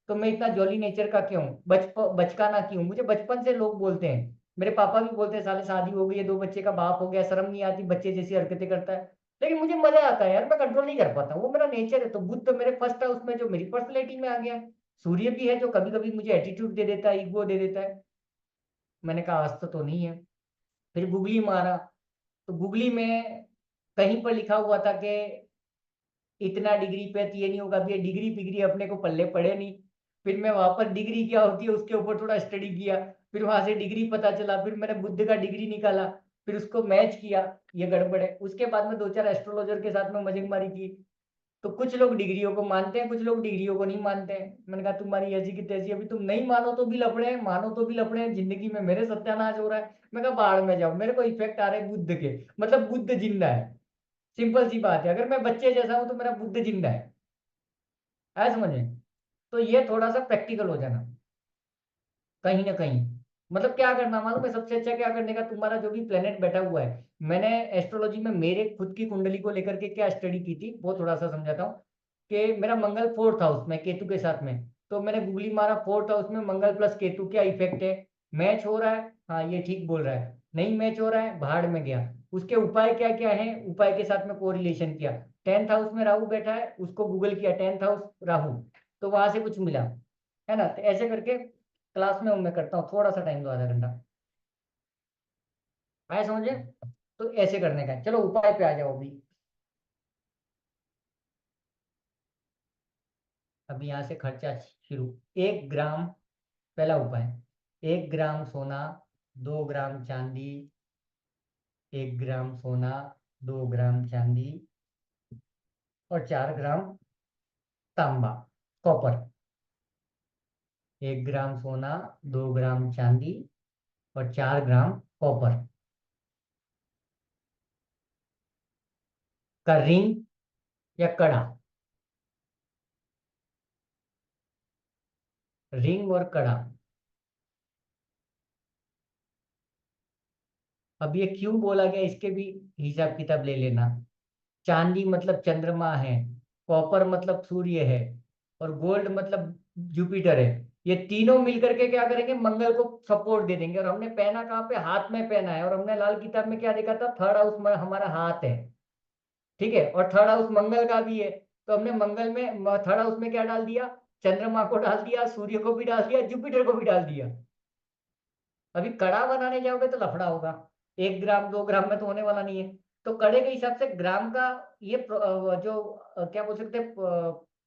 तो मैं इतना जॉली नेचर का क्यों, बचकाना क्यों, मुझे बचपन से लोग बोलते हैं, मेरे पापा भी बोलते हैं साले शादी हो गई है, 2 बच्चे का बाप हो गया, शर्म नहीं आती, बच्चे जैसी हरकतें करता है। लेकिन मुझे मजा आता है यार, मैं कंट्रोल नहीं कर पाता, वो मेरा नेचर है। तो बुद्ध तो मेरे फर्स्ट है, उसमें जो मेरी पर्सनैलिटी में आ गया है। सूर्य भी है जो कभी कभी मुझे एटीट्यूड दे देता है, ईगो दे देता है। मैंने कहा अस्त तो नहीं है। फिर गूगली मारा, तो गूगली में कहीं पर लिखा हुआ था कि इतना डिग्री पे, तो ये नहीं होगा, भी ये डिग्री फिग्री अपने को पल्ले पड़े नहीं। फिर मैं वहां पर डिग्री क्या होती है उसके ऊपर थोड़ा स्टडी किया, फिर वहां से डिग्री पता चला, फिर मैंने बुद्ध का डिग्री निकाला, फिर उसको मैच किया, ये गड़बड़ है। उसके बाद में 2 4 एस्ट्रोलॉजर के साथ में मजगमारी की। तो कुछ लोग डिग्रियों को मानते हैं, कुछ लोग डिग्रियों को नहीं मानते हैं। मैंने कहा तुम्हारी ऐसी की तैसी, अभी तुम नहीं मानो तो भी लफड़े हैं, मानो तो भी लफड़े हैं, जिंदगी में मेरे सत्यानाश हो रहा है। मैं कहा बाहर में जाओ, मेरे को इफेक्ट आ रहे हैं बुद्ध के, मतलब बुद्ध जिंदा है, सिंपल सी बात है। अगर मैं बच्चे जैसा हूं तो मेरा बुद्ध जिंदा है समझ में। तो ये थोड़ा सा प्रैक्टिकल हो जाना कहीं ना कहीं। मतलब क्या करना मालूम है, सबसे अच्छा क्या करने का, तुम्हारा जो भी प्लेनेट बैठा हुआ है, मैंने एस्ट्रोलॉजी में मेरे खुद की कुंडली को लेकर के क्या स्टडी की थी वो थोड़ा सा समझाता हूँ। कि मेरा मंगल फोर्थ हाउस में केतु के साथ में, तो मैंने गूगली मारा फोर्थ हाउस में मंगल प्लस केतु क्या इफेक्ट है, मैच हो रहा है, हाँ ये ठीक बोल रहा है, नहीं मैच हो रहा है भाड़ में गया। उसके उपाय क्या क्या है, उपाय के साथ में कोरिलेशन किया। 10th हाउस में राहु बैठा है, उसको गूगल किया 10th हाउस राहु, तो वहां से कुछ मिला, है ना। तो ऐसे करके क्लास में हूँ, मैं करता हूँ, थोड़ा सा टाइम दो, आधा घंटा, आया समझे। तो ऐसे करने का है। चलो उपाय पे आ जाओ अभी। अभी यहाँ से खर्चा शुरू। 1 ग्राम, पहला उपाय, 1 ग्राम सोना, 2 ग्राम चांदी, 1 ग्राम सोना, 2 ग्राम चांदी और 4 ग्राम तांबा, कॉपर। 1 ग्राम सोना, 2 ग्राम चांदी और 4 ग्राम कॉपर का रिंग या कड़ा। रिंग और कड़ा। अब ये क्यों बोला गया, इसके भी हिसाब किताब ले लेना। चांदी मतलब चंद्रमा है, कॉपर मतलब सूर्य है और गोल्ड मतलब जुपिटर है। ये तीनों मिलकर के क्या करेंगे, मंगल को सपोर्ट दे देंगे। और हमने पहना कहाँ पे, हाथ में पहना है। और हमने लाल किताब में क्या देखा था, थर्ड हाउस में हमारा हाथ है, ठीक है। और थर्ड हाउस मंगल का भी है, तो हमने मंगल में थर्ड हाउस में क्या डाल दिया, चंद्रमा को डाल दिया, सूर्य को भी डाल दिया, जुपिटर को भी डाल दिया। अभी कड़ा बनाने जाओगे तो लफड़ा होगा, 1 ग्राम 2 ग्राम में तो होने वाला नहीं है। तो कड़े के हिसाब से ग्राम का ये जो क्या बोल सकते हैं,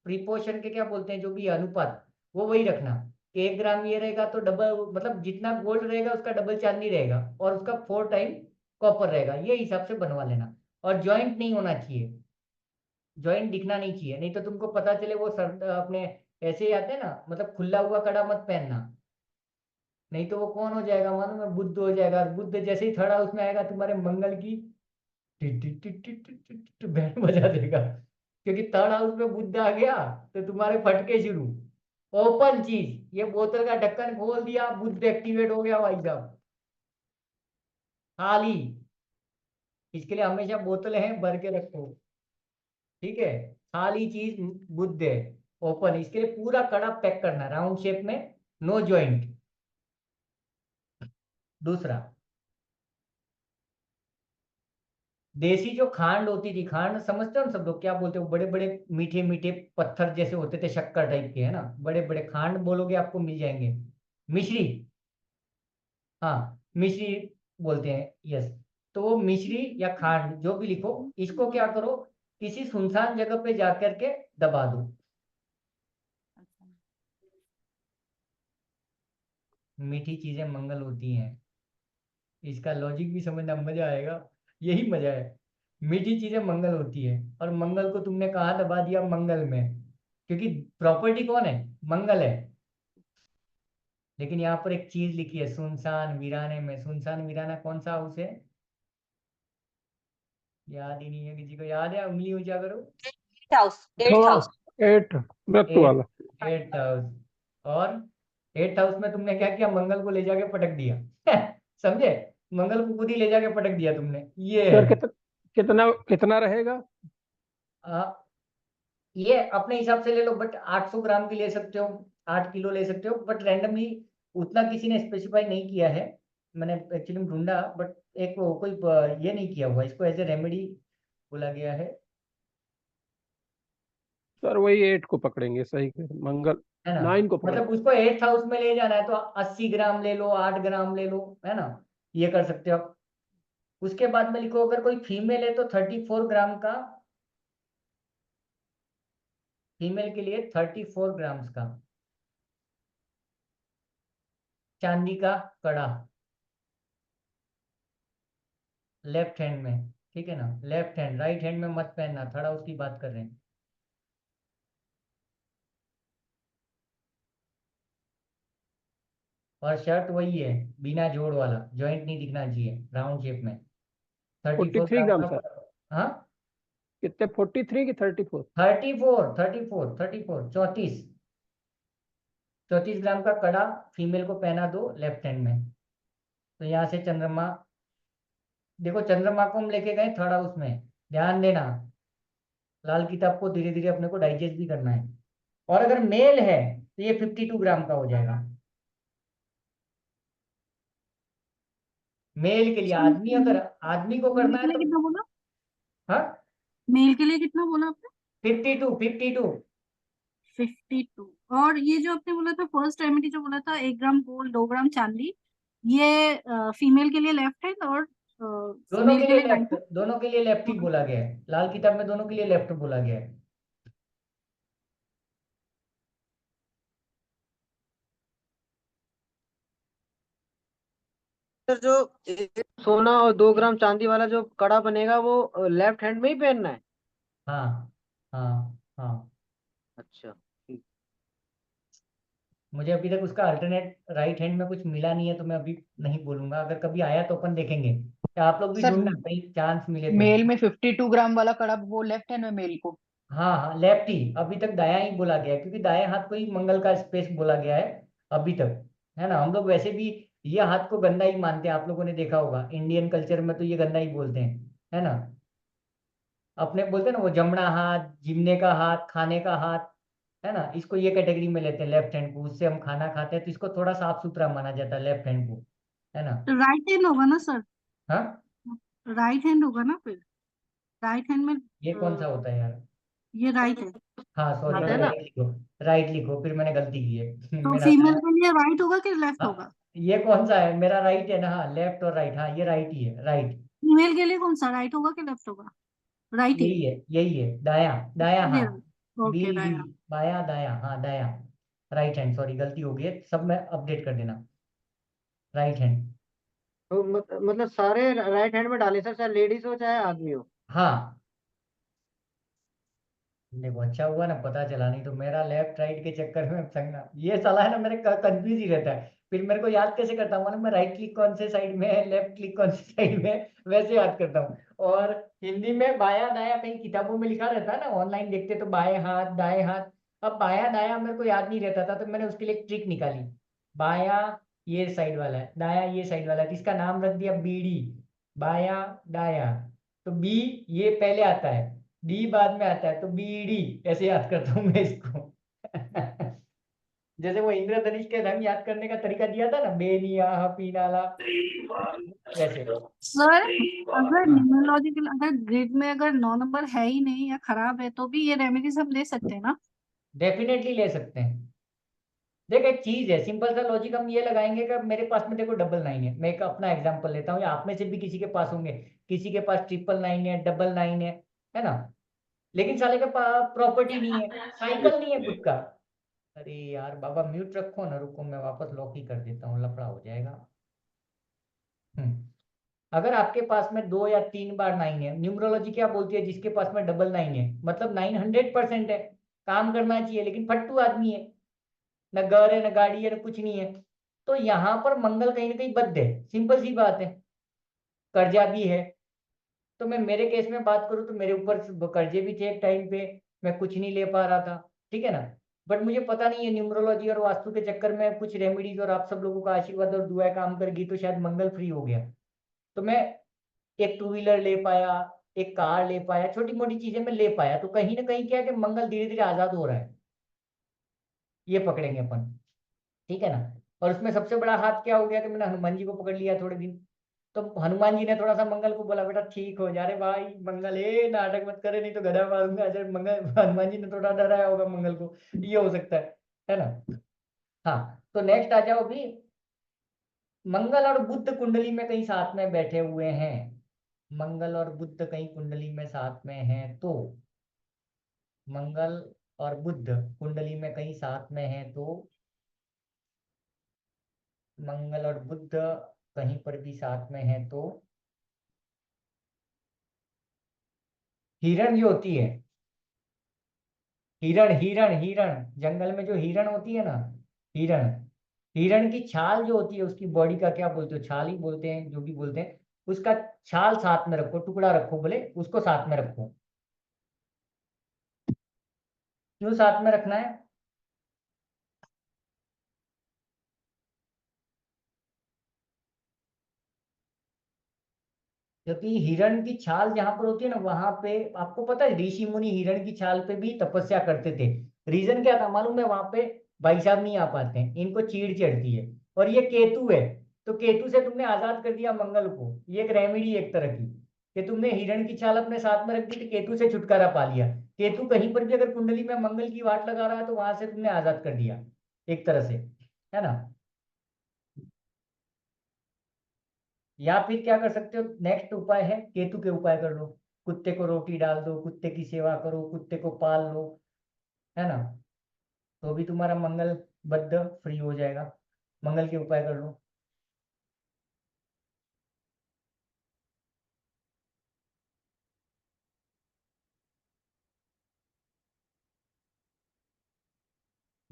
प्रीपोर्शन के क्या बोलते हैं, जो भी अनुपात, वो वही रखना। 1 ग्राम ये रहेगा तो डबल, मतलब जितना गोल्ड रहेगा उसका डबल चांदी रहेगा और उसका 4 टाइम कॉपर रहेगा। ये हिसाब से बनवा लेना। और ज्वाइंट नहीं होना चाहिए, ज्वाइंट दिखना नहीं चाहिए, नहीं तो तुमको पता चले वो सर अपने ऐसे ही आते हैं ना, मतलब खुला हुआ कड़ा मत पहनना, नहीं तो वो कौन हो जाएगा मालूम है, बुद्ध हो जाएगा। और बुद्ध जैसे ही थर्ड हाउस में आएगा तुम्हारे मंगल की tit tit tit tit tit tit tit band बजा देगा। क्योंकि थर्ड हाउस में बुद्ध आ गया तो तुम्हारे फटके शुरू। ओपन चीज, ये बोतल का ढक्कन खोल दिया, बुद्ध एक्टिवेट हो गया भाई साहब। खाली, इसके लिए हमेशा बोतलें हैं भर के रखो, ठीक है। खाली चीज बुद्ध है, ओपन। इसके लिए पूरा कड़ा पैक करना राउंड शेप में, नो जॉइंट। दूसरा, देसी जो खांड होती थी, खांड समझते हो ना सब लोग, क्या बोलते हो, बड़े बड़े मीठे मीठे पत्थर जैसे होते थे, शक्कर टाइप के, है ना, बड़े बड़े खांड बोलोगे आपको मिल जाएंगे। मिश्री, हाँ मिश्री बोलते हैं, यस। तो वो मिश्री या खांड जो भी लिखो, इसको क्या करो, किसी सुनसान जगह पे जाकर के दबा दो। अच्छा। मीठी चीजें मंगल होती हैं, इसका लॉजिक भी समझना, मजा आएगा, यही मजा है। मीठी चीजें मंगल होती है और मंगल को तुमने कहाँ दबा दिया, मंगल में, क्योंकि प्रॉपर्टी कौन है, मंगल है। लेकिन यहाँ पर एक चीज लिखी है, सुनसान वीराने में। सुनसान वीराना कौन सा हाउस है, याद ही नहीं है किसी को, याद है, उंगली ऊंचा करो। हाउस, 8th हाँ, हाउस। 8 मृत्यु एट, वाला। 8 हाउस। और 8 हाउस में तुमने क्या किया, मंगल को ले जाके पटक दिया। समझे, मंगल को खुद ही ले जाके पटक दिया तुमने, ये है। सर कितना कितना रहेगा? ये अपने हिसाब से ले लो, बट 800 ग्राम की ले सकते हो, 8 किलो ले सकते हो, बट रैंडमली उतना किसी ने स्पेसिफाई नहीं किया है। मैंने एक्चुअली ढूंढा, बट एक कोई ये नहीं किया हुआ, इसको एज ए रेमेडी बोला गया है सर वही 8 को पकड़ेंगे, सही मंगल है ना। 9 को पकड़ेंगे। मतलब उसको 8 हाउस में ले जाना है तो 80 ग्राम ले लो, 8 ग्राम ले लो, है ना, ये कर सकते हो आप। उसके बाद में लिखो, अगर कोई फीमेल है तो 34 ग्राम का, फीमेल के लिए 34 ग्राम्स का चांदी का कड़ा, लेफ्ट हैंड में, ठीक है ना, लेफ्ट हैंड, राइट हैंड में मत पहनना, थोड़ा उसकी बात कर रहे हैं। और शर्ट वही है, बिना जोड़ वाला, जॉइंट नहीं दिखना चाहिए, राउंड शेप में। थर्टी फोर 43 ग्राम ग्राम सर। का, हाँ, कितने, 43 की 34? 34 34, 34 ग्राम का कड़ा फीमेल को पहना दो लेफ्ट हैंड में। तो यहाँ से चंद्रमा, देखो चंद्रमा को हम लेके गए थर्ड हाउस में, ध्यान देना, लाल किताब को धीरे धीरे अपने को डाइजेस्ट भी करना है। और अगर मेल है तो ये 52 ग्राम का हो जाएगा, मेल के लिए। आदमी, अगर आदमी को मेल करना के है लिए तो, कितना बोला? हाँ, मेल के लिए कितना बोला आपने? 52 52। और ये जो आपने बोला था फर्स्ट रेमेडी, जो बोला था 1 ग्राम गोल्ड 2 ग्राम चांदी, ये फीमेल के लिए लेफ्ट हैंड और दोनों मेल के के लिए लिए राइट लेफ्ट, दोनों के लिए लेफ्ट ही हैंड। बोला गया है, लाल किताब में दोनों के लिए लेफ्ट बोला गया है। सर जो 1 सोना और 2 ग्राम चांदी वाला जो कड़ा बनेगा वो लेफ्ट हैंड में ही पहनना है? हाँ हाँ हाँ। अच्छा ठीक। मुझे अभी तक उसका अल्टरनेट राइट हैंड में कुछ मिला नहीं है, तो मैं अभी नहीं बोलूंगा। अगर कभी आया तो अपन देखेंगे, या आप लोग भी सर ढूंढना कहीं चांस मिले तो। मेल में 52 ग्राम वाला कड़ा वो लेफ्ट हैंड में मेल को। हाँ हाँ, लेफ्ट ही अभी तक दायां ही बोला गया है, क्योंकि दाएं हाथ को ही मंगल का स्पेस बोला गया है अभी तक, है ना। हम लोग वैसे भी ये हाथ को गंदा ही मानते हैं, आप लोगों ने देखा होगा इंडियन कल्चर में तो ये गंदा ही बोलते हैं, है ना। अपने बोलते हैं ना वो जमना हाथ, जिमने का हाथ, खाने का हाथ, है ना, इसको ये कैटेगरी में लेते हैं लेफ्ट हैंड को। उससे हम खाना खाते हैं तो इसको थोड़ा साफ सुथरा माना जाता है लेफ्ट हैंड को, है ना। तो राइट हैंड होगा ना सर? हाँ, राइट हैंड होगा ना फिर? राइट हैंड में ये कौन सा होता है यार। ये राइट है। हाँ सॉरी, आता तो है ना। राइट लिखो, राइट लिखो, फिर मैंने गलती की है तो मेरा फीमेल के लिए राइट होगा कि लेफ्ट हाँ, होगा? ये कौन सा है, मेरा राइट है ना। हाँ, लेफ्ट और राइट, हाँ ये राइट ही है, राइट। फीमेल के लिए कौन सा, राइट होगा कि लेफ्ट होगा? राइट ही। यही है, दाया दाया इसके लिए हाथ। right। B okay D, right. बाया दाया, हाँ दाया, राइट हैंड, सॉरी गलती हो गई है, सब में अपडेट कर देना, राइट हैंड। तो मतलब सारे राइट हैंड में डाले सर, चाहे लेडीज हो चाहे आदमी हो? हाँ, देखो अच्छा हुआ ना पता चला, नहीं तो मेरा लेफ्ट राइट के चक्कर में संगना ये साला है ना, मेरे कंफ्यूज ही रहता है। फिर मेरे को याद कैसे करता हूँ ना, मैं राइट क्लिक कौन से साइड में है, लेफ्ट क्लिक कौन से साइड में है, वैसे याद करता हूँ। और हिंदी में बाया दाया कहीं किताबों में लिखा रहता है ना, ऑनलाइन देखते तो बाएं हाथ दाएं हाथ। अब बाया दाया मेरे को याद नहीं रहता था, तो मैंने उसके लिए एक ट्रिक निकाली। बाया ये साइड वाला है, दाया ये साइड वाला है, तो इसका नाम रख दिया बीड़ी, बाया दाया। तो बी ये पहले आता है, डी बाद में आता है, तो बीड़ी, ऐसे याद करता हूँ मैं इसको जैसे वो इंद्रधनुष के रंग याद करने का तरीका दिया था ना, बेनिया पीनाला, वैसे। सर अगर हाँ, न्यूमरोलॉजिकल, अगर ग्रिड में अगर 9 नंबर है ही नहीं या खराब है, तो भी ये रेमेडीज हम ले सकते हैं ना? डेफिनेटली ले सकते हैं। देख एक चीज है, सिंपल सा लॉजिक हम ये लगाएंगे कि मेरे पास में देखो डबल नाइन है, मैं एक अपना एग्जांपल लेता हूँ, या आप में से भी किसी के पास होंगे, किसी के पास ट्रिपल नाइन है, डबल नाइन है ना। लेकिन साले के पास प्रॉपर्टी नहीं है, साइकिल नहीं है खुद का। अरे यार बाबा म्यूट रखो ना, रुको मैं वापस लॉक ही कर देता हूँ, लफड़ा हो जाएगा। अगर आपके पास में 2 या 3 बार नाइन है, न्यूमरोलॉजी क्या बोलती है, जिसके पास में डबल नाइन है मतलब 900% है, काम करना चाहिए, लेकिन फट्टू आदमी है, न घर है न गाड़ी है न कुछ नहीं है। तो यहाँ पर मंगल कहीं ना कहीं बद्ध है, सिंपल सी बात है। कर्जा भी है, तो मैं मेरे केस में बात करूँ तो मेरे ऊपर कर्जे भी थे एक टाइम पे, मैं कुछ नहीं ले पा रहा था, ठीक है ना। बट मुझे पता नहीं है, न्यूमरोलॉजी और वास्तु के चक्कर में कुछ रेमेडीज और आप सब लोगों का आशीर्वाद और दुआएं काम कर गई, तो शायद मंगल फ्री हो गया। तो मैं एक टू व्हीलर ले पाया, एक कार ले पाया, छोटी मोटी चीजें मैं ले पाया, तो कहीं ना कहीं क्या है कि मंगल धीरे धीरे आजाद हो रहा है, ये पकड़ेंगे अपन, ठीक है ना। और उसमें सबसे बड़ा हाथ क्या हो गया कि मैंने हनुमान जी को पकड़ लिया थोड़े दिन। तो हनुमान जी ने थोड़ा सा मंगल को बोला, बेटा ठीक हो जा रे भाई मंगल, नाटक मत करे नहीं तो गधा मारूंगा। ऐसे मंगल हनुमान जी ने थोड़ा डराया होगा मंगल को, ये हो सकता है ना। हाँ, तो नेक्स्ट आ जाओ अभी। मंगल और बुध कुंडली में कहीं साथ में बैठे हुए हैं, मंगल और बुध कहीं कुंडली में साथ में हैं तो, मंगल और बुध कुंडली में कहीं साथ में हैं तो, मंगल और बुध कहीं पर भी साथ में हैं तो, हिरण जो होती है, हिरण हिरण हिरण, जंगल में जो हिरण होती है ना, हिरण, हिरण की छाल जो होती है, उसकी बॉडी का क्या बोलते हो, छाल ही बोलते हैं, जो भी बोलते हैं, उसका छाल साथ में रखो, टुकड़ा रखो, बोले उसको साथ में रखो। क्यों साथ में रखना है? क्योंकि हिरण की छाल जहां पर होती है ना, वहां पे आपको पता है ऋषि मुनि हिरण की छाल पे भी तपस्या करते थे। रीजन क्या था मालूम है? वहां पे भाई साहब नहीं आ पाते हैं, इनको चीड़ चढ़ती है, और ये केतु है। तो केतु से तुमने आजाद कर दिया मंगल को, ये एक रेमेडी एक तरह की, कि तुमने हिरण की छाल अपने साथ में रख दी तो केतु से छुटकारा पा लिया। केतु कहीं पर भी अगर कुंडली में मंगल की वाट लगा रहा है तो वहां से तुमने आजाद कर दिया एक तरह से, है ना। या फिर क्या कर सकते हो, नेक्स्ट उपाय है केतु के उपाय कर लो, कुत्ते को रोटी डाल दो, कुत्ते की सेवा करो, कुत्ते को पाल लो, है ना। तो भी तुम्हारा मंगल बद्ध फ्री हो जाएगा, मंगल के उपाय कर लो।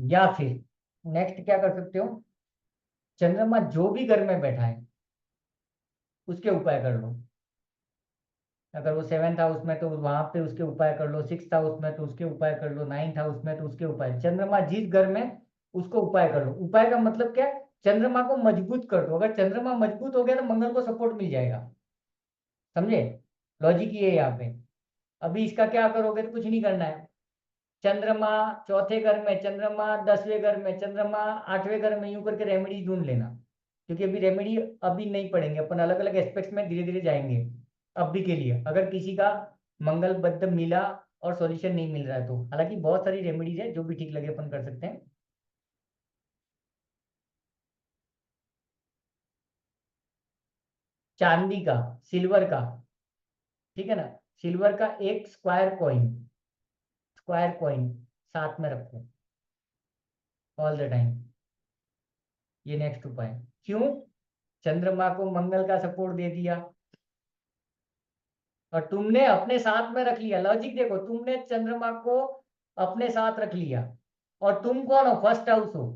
या फिर नेक्स्ट क्या कर सकते हो, चंद्रमा जो भी घर में बैठा है उसके उपाय कर लो। अगर वो 7th हाउस में तो वहां पे उसके उपाय कर लो, 6th हाउस में तो उसके उपाय कर लो, 9th हाउस में तो उसके उपाय। चंद्रमा जिस घर में, उसको उपाय कर लो। उपाय का मतलब क्या है, चंद्रमा को मजबूत कर दो। अगर चंद्रमा मजबूत हो गया तो मंगल को सपोर्ट मिल जाएगा। समझे, लॉजिक ये है यहाँ पे। अभी इसका क्या करोगे, तो कुछ नहीं करना है। चंद्रमा चौथे घर में, चंद्रमा 10वें घर में, चंद्रमा 8वें घर में, यूं करके रेमेडी ढूंढ लेना। क्योंकि अभी रेमेडी अभी नहीं पढ़ेंगे अपन, अलग अलग एस्पेक्ट्स में धीरे धीरे जाएंगे। अभी के लिए अगर किसी का मंगल बद्ध मिला और सॉल्यूशन नहीं मिल रहा है, तो हालांकि बहुत सारी रेमेडीज है, जो भी ठीक लगे अपन कर सकते हैं। चांदी का, सिल्वर का, ठीक है ना, सिल्वर का एक स्क्वायर कॉइन साथ में रखो ऑल द टाइम। ये नेक्स्ट उपाय। क्यों, चंद्रमा को मंगल का सपोर्ट दे दिया और तुमने अपने साथ में रख लिया। लॉजिक देखो, तुमने चंद्रमा को अपने साथ रख लिया और तुम कौन हो, फर्स्ट हाउस हो।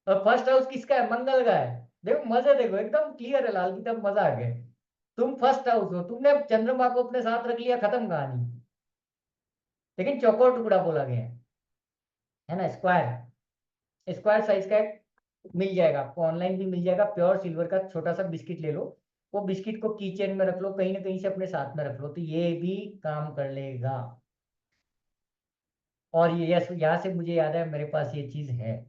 और फर्स्ट हाउस किसका है, मंगल का है। देखो मजे, देखो एकदम क्लियर है लाल की, तब मजा आ गया। तुम फर्स्ट हाउस हो, तुमने चंद्रमा को अपने साथ रख लिया, खत्म कहानी। लेकिन चौकोर टुकड़ा बोला गया है ना, स्क्वायर। स्क्वायर साइज का एक मिल जाएगा आपको, ऑनलाइन भी मिल जाएगा। प्योर सिल्वर का छोटा सा बिस्किट ले लो, वो बिस्किट को की चेन में रख लो, कहीं ना कहीं से अपने साथ में रख लो, तो ये भी काम कर लेगा। और ये यस, यहाँ से मुझे याद है मेरे पास ये चीज है,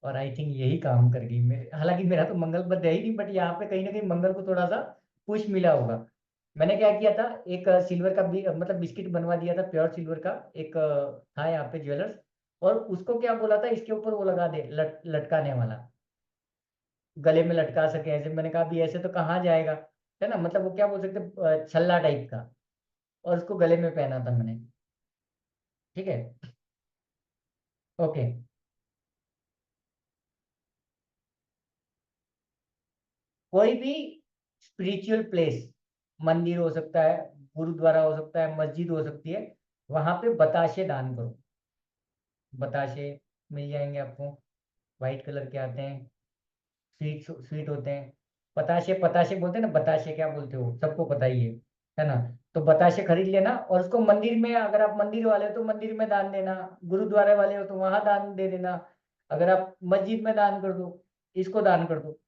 और आई थिंक यही काम कर गई मेरे। हालांकि मेरा तो मंगल बद है ही नहीं, बट यहाँ पे कहीं ना कहीं मंगल को थोड़ा सा पुश मिला होगा। मैंने क्या किया था, एक सिल्वर का मतलब बिस्किट बनवा दिया था, प्योर सिल्वर का। एक था यहाँ पे ज्वेलर्स, और उसको क्या बोला था, इसके ऊपर वो लगा दे, लटकाने वाला, गले में लटका सके ऐसे। मैंने कहा भी ऐसे तो कहाँ जाएगा, है ना, मतलब वो क्या बोल सकते, छल्ला टाइप का, और उसको गले में पहना था मैंने। ठीक है, ओके। कोई भी स्पिरिचुअल प्लेस, मंदिर हो सकता है, गुरुद्वारा हो सकता है, मस्जिद हो सकती है, वहां पे बताशे दान करो। बताशे मिल जाएंगे आपको, व्हाइट कलर के आते हैं, स्वीट स्वीट होते हैं। बताशे, बताशे बोलते हैं ना, बताशे क्या बोलते हो, सबको पता ही है ना। तो बताशे खरीद लेना, और उसको मंदिर में, अगर आप मंदिर वाले हो तो मंदिर में दान देना, गुरुद्वारे वाले हो तो वहां दान दे देना, अगर आप मस्जिद में दान कर दो, इसको दान कर दो।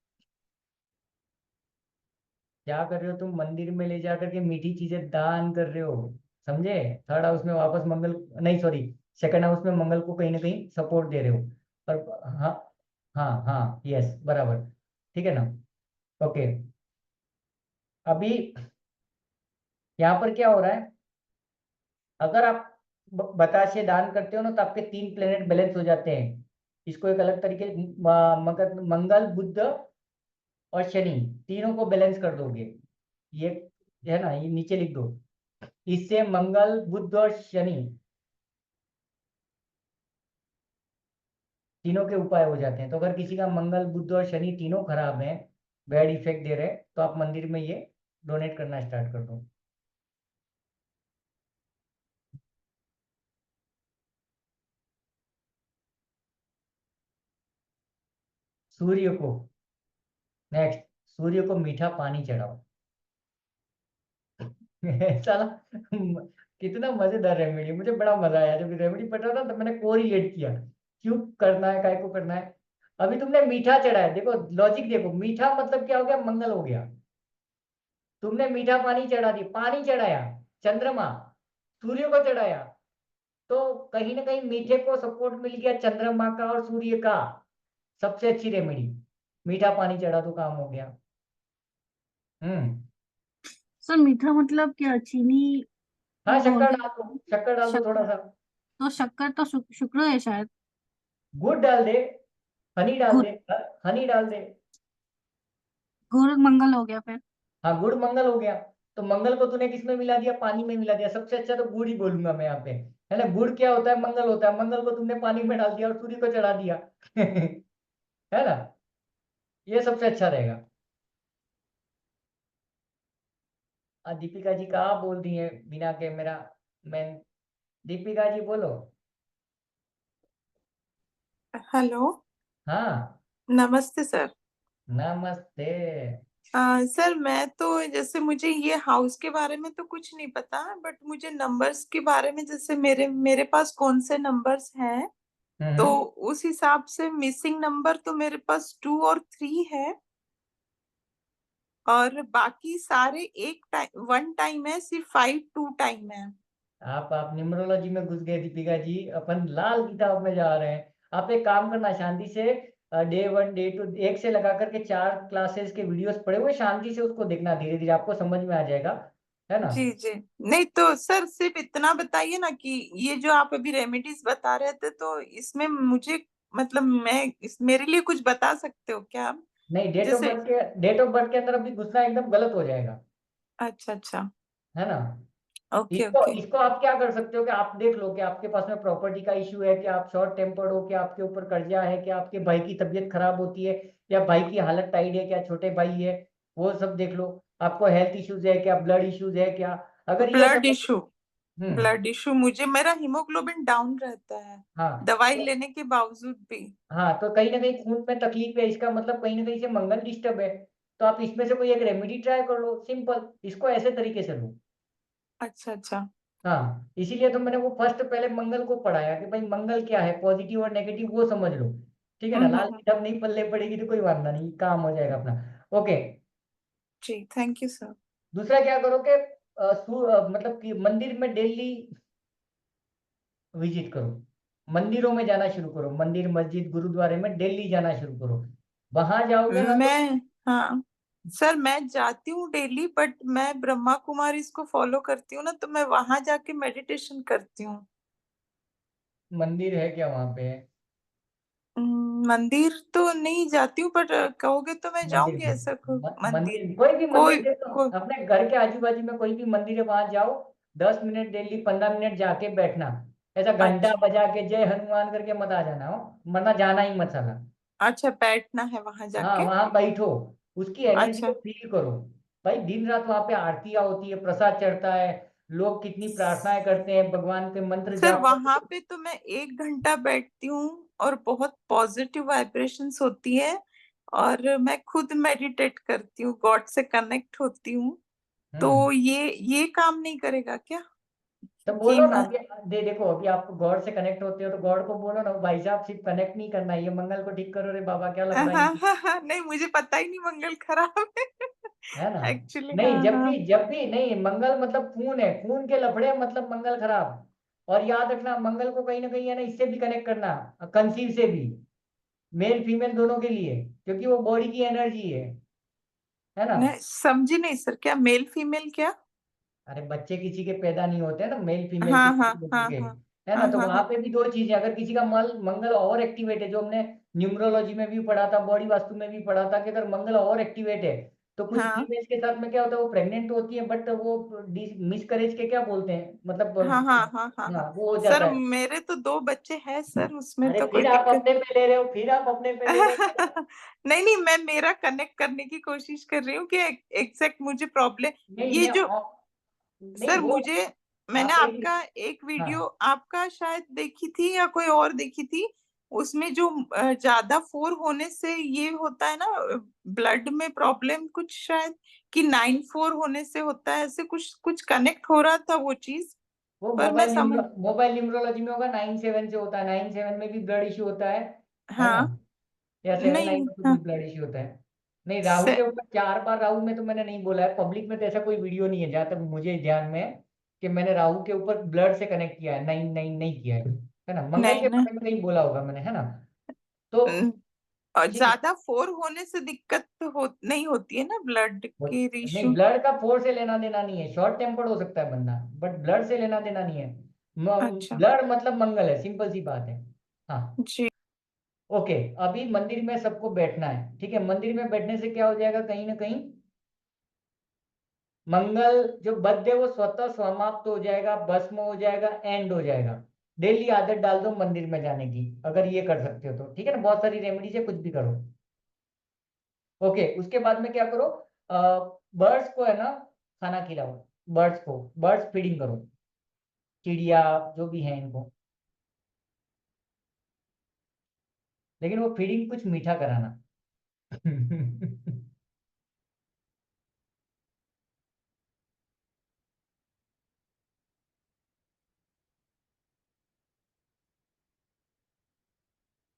क्या कर रहे हो तुम, मंदिर में ले जा करके मीठी चीजें दान कर रहे हो। समझे, थर्ड हाउस में वापस मंगल, नहीं सॉरी, सेकंड हाउस में मंगल को कहीं ना कहीं सपोर्ट दे रहे हो। और हाँ, हाँ हाँ यस बराबर, ठीक है ना, ओके। अभी यहाँ पर क्या हो रहा है, अगर आप बताशे दान करते हो ना, तो आपके 3 प्लेनेट बैलेंस हो जाते हैं। इसको एक अलग तरीके, मगर मंगल बुध और शनि, तीनों को बैलेंस कर दोगे। ये है ना, ये नीचे लिख दो। इससे मंगल बुध और शनि तीनों के उपाय हो जाते हैं। तो अगर किसी का मंगल बुध और शनि तीनों खराब हैं, बैड इफेक्ट दे रहे हैं, तो आप मंदिर में ये डोनेट करना स्टार्ट कर दो। सूर्य को, नेक्स्ट, सूर्य को मीठा पानी चढ़ाओ। साला कितना मजेदार रेमेडी, मुझे बड़ा मजा आया जब रेमेडी पढ़ रहा था, तो मैंने कोरिलेट किया, क्यों करना है, काय को करना है। अभी तुमने मीठा चढ़ाया, देखो लॉजिक देखो, मीठा मतलब क्या हो गया, मंगल हो गया। तुमने मीठा पानी चढ़ा दी, पानी चढ़ाया, चंद्रमा, सूर्य को चढ़ाया, तो कहीं ना कहीं मीठे को सपोर्ट मिल गया, चंद्रमा का और सूर्य का। सबसे अच्छी रेमेडी, मीठा पानी चढ़ा तो काम हो गया। हम्म। सर मीठा मतलब क्या, चीनी हाँ, वो शक्कर बोलते डाल दो, शक्कर डाल दो थोड़ा शक्कर। सा। तो शक्कर तो शुक्र है शायद। गुड़ डाल दे, हनी डाल गुड़, दे, हनी डाल दे। गुड़ मंगल हो गया फिर। हाँ, गुड़ मंगल हो गया। तो मंगल को तूने किसमें मिला दिया, पानी में मिला दिया। सबसे अच्छा तो गुड़ ही बोलूंगा मैं यहाँ पे, है ना। गुड़ क्या होता है, मंगल होता है, मंगल को तुमने पानी में डाल दिया और सूर्य को चढ़ा दिया। है ना, ये सबसे अच्छा रहेगा। दीपिका जी कहाँ बोल दी है बिना कैमरा मैन, दीपिका जी बोलो। हेलो। हाँ, नमस्ते सर। नमस्ते। सर मैं तो जैसे मुझे ये हाउस के बारे में तो कुछ नहीं पता, बट मुझे नंबर्स के बारे में, जैसे मेरे मेरे पास कौन से नंबर्स हैं, तो हम्म। उस हिसाब से मिसिंग नंबर तो मेरे पास 2 और 3 है, और बाकी सारे एक टाइम 1 टाइम है, सिर्फ 5 2 टाइम है। आप न्यूमरोलॉजी में घुस गए दीपिका जी, अपन लाल किताब में जा रहे हैं। आप एक काम करना, शांति से डे 1 डे 2 एक से लगा करके 4 क्लासेस के वीडियोस पड़े हुए, शांति से उसको देखना, धीरे धीरे आपको समझ में आ जाएगा, है ना। जी जी। नहीं तो सर सिर्फ इतना बताइए ना कि ये जो आप अभी रेमेडीज बता रहे थे, तो इसमें मुझे मतलब मेरे लिए कुछ बता सकते हो क्या आप? नहीं, जैसे डेट ऑफ बर्थ के अंदर अभी घुसना एकदम गलत हो जाएगा, अच्छा अच्छा। है ना। ओके इसको ओके। इसको आप क्या कर सकते हो कि आप देख लो कि आपके पास में प्रॉपर्टी का इश्यू है, कि आप शॉर्ट टेम्पर्ड हो, कि आपके ऊपर कर्जा है, कि आपके भाई की तबीयत खराब होती है, या भाई की हालत टाइट है, क्या छोटे भाई है, वो सब देख लो। आपको हेल्थ इश्यूज है क्या, ब्लड इश्यूज है क्या, अगर ये ब्लड सब। इशू। हम्म। ब्लड इशू, मुझे मेरा हीमोग्लोबिन डाउन रहता है हाँ दवाई तो लेने के बावजूद भी। हाँ, तो कहीं ना कहीं खून में तकलीफ है, इसका मतलब कहीं ना कहीं से मंगल डिस्टर्ब है। तो आप इसमें से कोई एक रेमेडी ट्राई कर लो, सिंपल, इसको ऐसे तरीके से लो। अच्छा अच्छा। हाँ, इसीलिए तो मैंने वो फर्स्ट पहले मंगल को पढ़ाया कि भाई मंगल क्या है, पॉजिटिव और नेगेटिव वो समझ लो। ठीक है ना, लाल हम्म। किताब नहीं पल्ले पड़ेगी तो कोई वांदा नहीं, काम हो जाएगा अपना। ओके। जी थैंक यू सर। दूसरा क्या करो कि मतलब कि मंदिर में डेली विजिट करो, मंदिरों में जाना शुरू करो, मंदिर मस्जिद गुरुद्वारे में डेली जाना शुरू करो। वहां जाओगे ना तो मैं हाँ सर, मैं जाती हूँ डेली, बट मैं ब्रह्मा कुमारी इसको फॉलो करती हूँ ना, तो मैं वहां जाके मेडिटेशन करती हूँ। मंदिर है क्या वहां पे। मंदिर तो नहीं जाती हूँ, पर कहोगे तो मैं मंदिर जाऊंगी, में ऐसा मंदिर। मंदिर, कोई भी मंदिर कोई देखो, कोई अपने घर के आजू बाजू में कोई भी मंदिर है वहां जाओ। 10 मिनट डेली, 15 मिनट जाके बैठना। ऐसा घंटा अच्छा बजा के जय हनुमान करके मत आ जाना हो, वरना जाना ही मत साला। अच्छा, बैठना है वहां हाँ, जाके। वहां बैठो, उसकी एनर्जी को अच्छा फील करो। भाई दिन रात वहां पे आरतियां होती है, प्रसाद चढ़ता है, लोग कितनी प्रार्थनाएं करते हैं, भगवान के मंत्र सर, जाप करते वहां हैं। पे तो मैं 1 घंटा बैठती हूँ, और बहुत पॉजिटिव वाइब्रेशंस होती है, और मैं खुद मेडिटेट करती हूँ, गॉड से कनेक्ट होती हूँ। हम्म। तो ये काम नहीं करेगा क्या तो कि बोलो ना, अभी देखो, अभी आप गॉड से कनेक्ट होते हो तो गॉड को बोलो ना, भाई साहब सिर्फ कनेक्ट नहीं करना है, ये मंगल को ठीक करो रे बाबा, क्या हाँ लफड़ा है। हाँ हाँ, नहीं मुझे पता ही नहीं मंगल खराब है ना। है एक्चुअली। नहीं, हाँ हाँ जब भी नहीं, मंगल मतलब खून है, खून के लफड़े मतलब मंगल खराब। और याद रखना, मंगल को कहीं ना कहीं है ना, इससे भी कनेक्ट करना, कंसीव से भी, मेल फीमेल दोनों के लिए, क्योंकि वो बॉडी की एनर्जी है ना। नहीं समझी नहीं सर, क्या मेल फीमेल क्या? अरे बच्चे किसी के पैदा नहीं होते हैं ना, मेल फीमेल हाँ हाँ किसी लोगों हाँ के, हाँ है ना। हाँ तो हाँ वहां हाँ पे भी दो चीजें, अगर किसी का मंगल ओवर एक्टिवेट है, जो हमने न्यूमरोलॉजी में भी पढ़ा था, बॉडी वास्तु में भी पढ़ा था, कि अगर मंगल ओवर एक्टिवेट है तो कुछ हाँ फीमेल्स के साथ में क्या होता है, वो प्रेग्नेंट होती है, बट वो मिसकरेज के क्या बोलते हैं, मतलब हाँ हाँ हाँ हाँ हाँ। हाँ, वो हो सर जाता है। मेरे तो 2 बच्चे हैं सर, उसमें अरे तो कोई फिर आप दिक्कत अपने पे ले रहे हो, फिर आप अपने पे ले रहे हो। नहीं नहीं, मैं मेरा कनेक्ट करने की कोशिश कर रही हूँ कि एग्जैक्ट मुझे प्रॉब्लम नहीं ये मैं जो। नहीं सर वो, मुझे मैंने आप एक, आपका एक हाँ, वीडियो आपका शायद देखी थी, या कोई और देखी थी, उसमें जो ज्यादा 4 होने से ये होता है ना, ब्लड में प्रॉब्लम कुछ शायद, कि 9 4 होने से होता है, ऐसे कुछ कुछ कनेक्ट हो रहा था वो चीज, वो पर मैं समझ। मोबाइल न्यूमरोलॉजी में होगा, 9 7 से होता है, 9 7 में भी ब्लड इश्यू होता है ना। हाँ या 7 9 नहीं में हाँ भी ब्लड इश्यू होता है। नहीं, राहु से, के ऊपर 4 बार, राहु में तो मैंने नहीं बोला है, पब्लिक में तो ऐसा कोई वीडियो नहीं है जहां तक मुझे ध्यान में है कि मैंने राहु के ऊपर ब्लड से कनेक्ट किया है, नहीं नहीं नहीं किया है ना। मंगल नहीं के ना। बारे में कहीं बोला होगा मैंने, है ना। तो न- और ठीक है, ज्यादा 4 होने से दिक्कत नहीं होती है ना, ब्लड के नहीं, रेशियो? ब्लड का फोर से लेना देना नहीं है, शॉर्ट टेम्पर्ड हो सकता है बंदा, बट ब्लड से लेना देना नहीं है। अच्छा ब्लड मतलब मंगल है, सिंपल सी बात है। हाँ। जी। ओके। अभी मंदिर में सबको बैठना है, ठीक है, मंदिर में बैठने से क्या हो जाएगा, कहीं ना कहीं मंगल जो बद्ध है वो स्वतः समाप्त हो जाएगा, भस्म हो जाएगा, एंड हो जाएगा। डेली आदत डाल दो मंदिर में जाने की, अगर ये कर सकते हो तो, ठीक है ना, बहुत सारी रेमेडीज है, कुछ भी करो। ओके, उसके बाद में क्या करो, बर्ड्स को है ना खाना खिलाओ, बर्ड्स फीडिंग करो, चिड़िया जो भी है इनको। लेकिन वो फीडिंग कुछ मीठा कराना।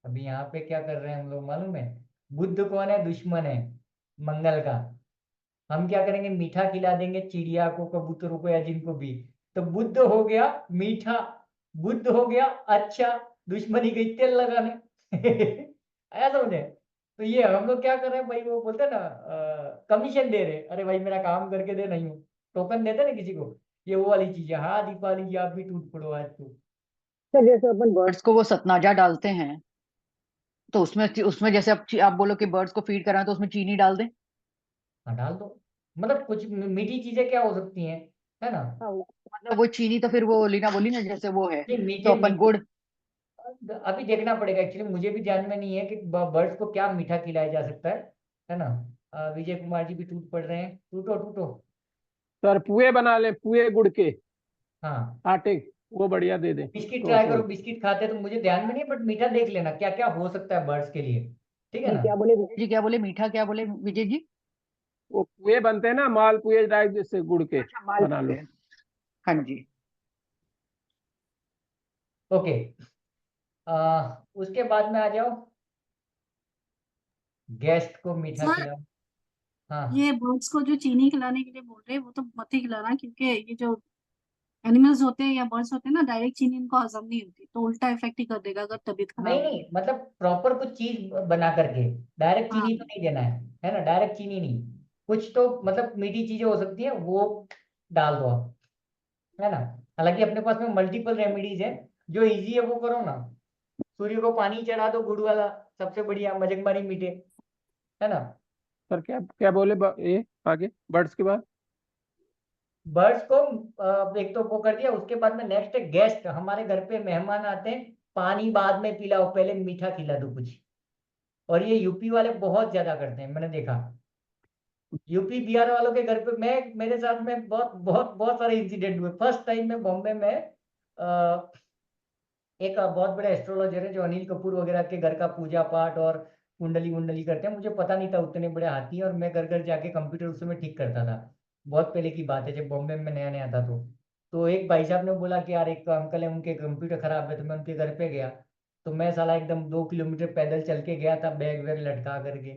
अभी यहाँ पे क्या कर रहे हैं हम लोग मालूम है? बुद्ध कौन है? दुश्मन है मंगल का। हम क्या करेंगे? मीठा खिला देंगे चिड़िया को, कबूतरों को, या जिनको भी। तो बुद्ध हो गया मीठा, बुद्ध हो गया अच्छा, दुश्मनी गई तेल लगाने। आया समझे? तो ये हम लोग क्या कर रहे हैं भाई, वो बोलते हैं ना कमीशन दे रहे, अरे भाई मेरा काम करके दे, नहीं हूँ टोकन देते ना किसी को, ये वो वाली चीज है। हाँ दीपाली जी आप भी टूट पड़ो आज तो। सर जैसे अपन बर्ड्स को वो सतनाजा डालते हैं, तो उसमें उसमें जैसे आप बोलो कि बर्ड्स को फीड कराएं तो उसमें चीनी डाल दें। हाँ डाल दो, मतलब कुछ मीठी चीजें क्या हो सकती हैं, है ना? हाँ, मतलब वो चीनी तो फिर वो लीना बोली ना जैसे वो है, नहीं तो मीठे अपन मीठे गुड़। अभी देखना पड़ेगा एक्चुअली, मुझे भी ध्यान में नहीं है कि बर्ड्स को क्या मीठा खिलाया जा सकता है ना? विजय कुमार जी भी टूट पड़ रहे हैं, टूटो टूटो। सर पुए बना ले, पुए गुड़ के, हाँ आटे, वो बढ़िया दे दें बिस्किट ट्राई करो, टोटल। बिस्किट खाते हैं तो मुझे ध्यान में नहीं, बट मीठा देख लेना क्या क्या हो सकता है बर्ड्स के लिए, ठीक है नहीं ना? क्या बोले विजय जी, क्या बोले मीठा, क्या बोले विजय जी? वो पुए बनते हैं ना, माल पुए टाइप, जैसे गुड़ के अच्छा बना मालपुए। लो। हाँ जी। ओके। उसके बाद में आ जाओ, गेस्ट को मीठा सर खिलाओ। हाँ ये बर्ड्स को जो चीनी खिलाने के लिए बोल रहे हैं वो तो मत ही खिलाना, क्योंकि ये जो एनिमल्स होते हैं या बर्ड्स होते हैं ना, डायरेक्ट चीनी इनको हजम नहीं होती, तो उल्टा इफेक्ट ही कर देगा अगर तबीयत नहीं खराब नहीं, होगी। मतलब प्रॉपर कुछ चीज बना करके, डायरेक्ट हाँ चीनी तो नहीं देना है ना? डायरेक्ट चीनी नहीं, कुछ तो मतलब मीठी चीजें हो सकती है वो डाल दो आप, है ना? हालांकि अपने पास में मल्टीपल रेमेडीज है, जो इजी है वो करो ना। सूर्य को पानी चढ़ा दो गुड़ वाला, सबसे बढ़िया मजगमारी मीठे, है ना? सर क्या क्या बोले ये आगे बर्ड्स के बाद? बर्ड्स को एक तो वो कर दिया, उसके बाद में नेक्स्ट है गेस्ट, हमारे घर पे मेहमान आते हैं, पानी बाद में पिलाओ, पहले मीठा खिला दो कुछ। और ये यूपी वाले बहुत ज्यादा करते हैं, मैंने देखा। यूपी बिहार वालों के घर पे, मैं मेरे साथ में बहुत बहुत बहुत सारे इंसिडेंट हुए। फर्स्ट टाइम मैं बॉम्बे में एक बहुत बड़े एस्ट्रोलॉजर है जो अनिल कपूर वगैरह के घर का पूजा पाठ और कुंडली वुंडली करते हैं, मुझे पता नहीं था उतने बड़े हाथी हैं, और मैं घर घर जाके कंप्यूटर उस समय ठीक करता था। बहुत पहले की बात है, जब बॉम्बे में नया नया था। तो एक भाई साहब ने बोला कि यार एक अंकल है उनके कंप्यूटर खराब है, तो मैं उनके घर पे गया। तो मैं साला एकदम 2 किलोमीटर पैदल चल के गया था, बैग वैग लटका करके।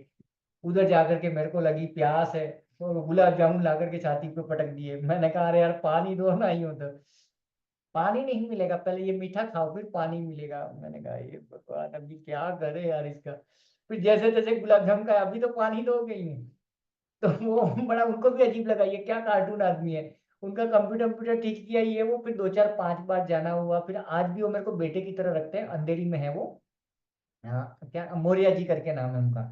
उधर जाकर के मेरे को लगी प्यास है, तो गुलाब जामुन ला करके छाती पे पटक दिए। मैंने कहा अरे यार पानी दो ना, यूं तो पानी नहीं मिलेगा, पहले ये मीठा खाओ फिर पानी मिलेगा। मैंने कहा ये भगवान अभी क्या करे यार इसका। फिर जैसे जैसे गुलाब जामुन का अभी तो पानी दो गई है। तो वो बड़ा उनको भी अजीब लगा, ये क्या कार्टून आदमी है। उनका कंप्यूटर कंप्यूटर ठीक किया ये वो, फिर 2 4 5 बार जाना हुआ। फिर आज भी वो मेरे को बेटे की तरह रखते हैं, अंधेरी में है वो। हाँ क्या मौर्य जी करके नाम है उनका।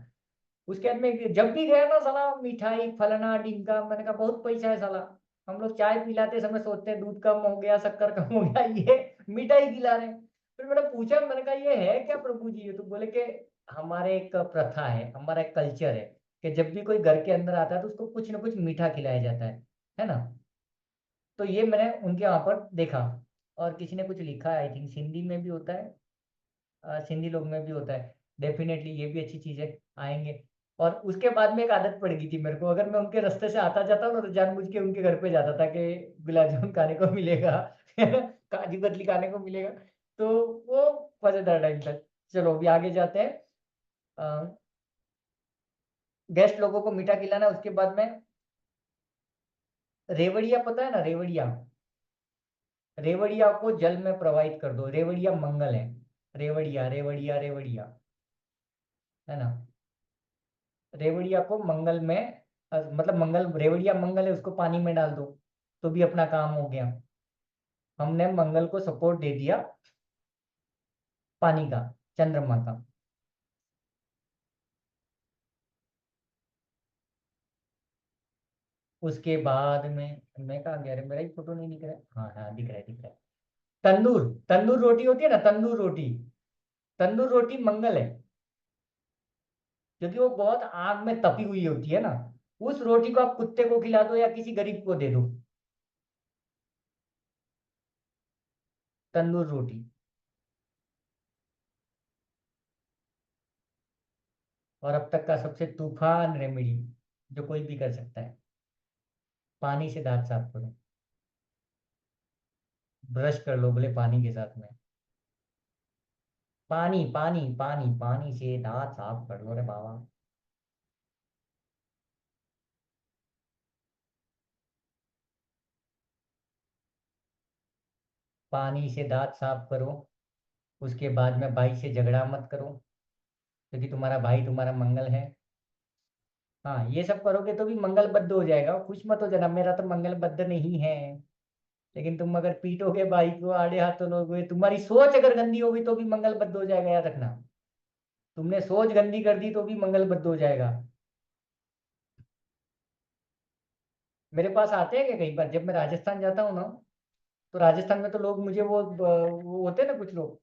उसके बाद में जब भी गया ना साला मिठाई फलाना ढिमका, मैंने कहा बहुत पैसा है साला। हम लोग चाय पिलाते समय सोचते हैं दूध कम हो गया, शक्कर कम हो गया, ये मिठाई खिला रहे हैं। फिर मैंने पूछा, मैंने कहा ये है क्या प्रभु जी? ये तो बोले कि हमारे एक प्रथा है, हमारा एक कल्चर है कि जब भी कोई घर के अंदर आता है तो उसको कुछ ना कुछ मीठा खिलाया जाता है ना? तो ये मैंने उनके वहां पर देखा। और किसी ने कुछ लिखा है, आई थिंक सिंधी में भी होता है, सिंधी लोग में भी होता है। डेफिनेटली ये भी अच्छी चीज है, आएंगे। और उसके बाद में एक आदत पड़ गई थी मेरे को, अगर मैं उनके रास्ते से आता जाता हूँ ना तो जानबूझ के उनके घर पे जाता था कि गुलाब जामुन खाने को मिलेगा, काजू कतली खाने को मिलेगा। तो वो मजेदार टाइम था। चलो अभी आगे जाते हैं। गेस्ट लोगों को मीठा खिलाना, उसके बाद में रेवड़िया, पता है ना रेवड़िया? रेवड़िया को जल में प्रवाहित कर दो, रेवड़िया मंगल है। रेवड़िया रेवड़िया रेवड़िया, है ना? रेवड़िया को मंगल में मतलब मंगल, रेवड़िया मंगल है, उसको पानी में डाल दो तो भी अपना काम हो गया। हमने मंगल को सपोर्ट दे दिया, पानी का, चंद्रमा का। उसके बाद में मैं कहा गया, मेरा ही फोटो नहीं दिख रहा है। हाँ हाँ दिख रहा है, दिख रहा है। तंदूर, तंदूर रोटी होती है ना, तंदूर रोटी। तंदूर रोटी मंगल है, क्योंकि वो बहुत आग में तपी हुई होती है ना। उस रोटी को आप कुत्ते को खिला दो या किसी गरीब को दे दो, तंदूर रोटी। और अब तक का सबसे तूफान रेमेडी जो कोई भी कर सकता है। पानी से दांत साफ करो, ब्रश कर लो बोले पानी के साथ में। पानी पानी पानी पानी से दांत साफ कर लो रे बाबा। पानी से दांत साफ करो। उसके बाद में भाई से झगड़ा मत करो, क्योंकि तुम्हारा भाई तुम्हारा मंगल है। हाँ, ये सब करोगे तो भी मंगल बद्ध हो जाएगा। खुश मत हो जाना, मेरा तो मंगल बद्ध नहीं है। लेकिन तुम अगर पीटोगे भाई को, आड़े हाथों लोगे, तुम्हारी सोच अगर गंदी होगी तो भी मंगल बद्ध हो जाएगा, याद रखना। तुमने सोच गंदी कर दी तो भी मंगल बद्ध हो जाएगा। मेरे पास आते हैं क्या कई बार, जब मैं राजस्थान जाता हूँ ना, तो राजस्थान में तो लोग मुझे वो होते हैं ना कुछ लोग,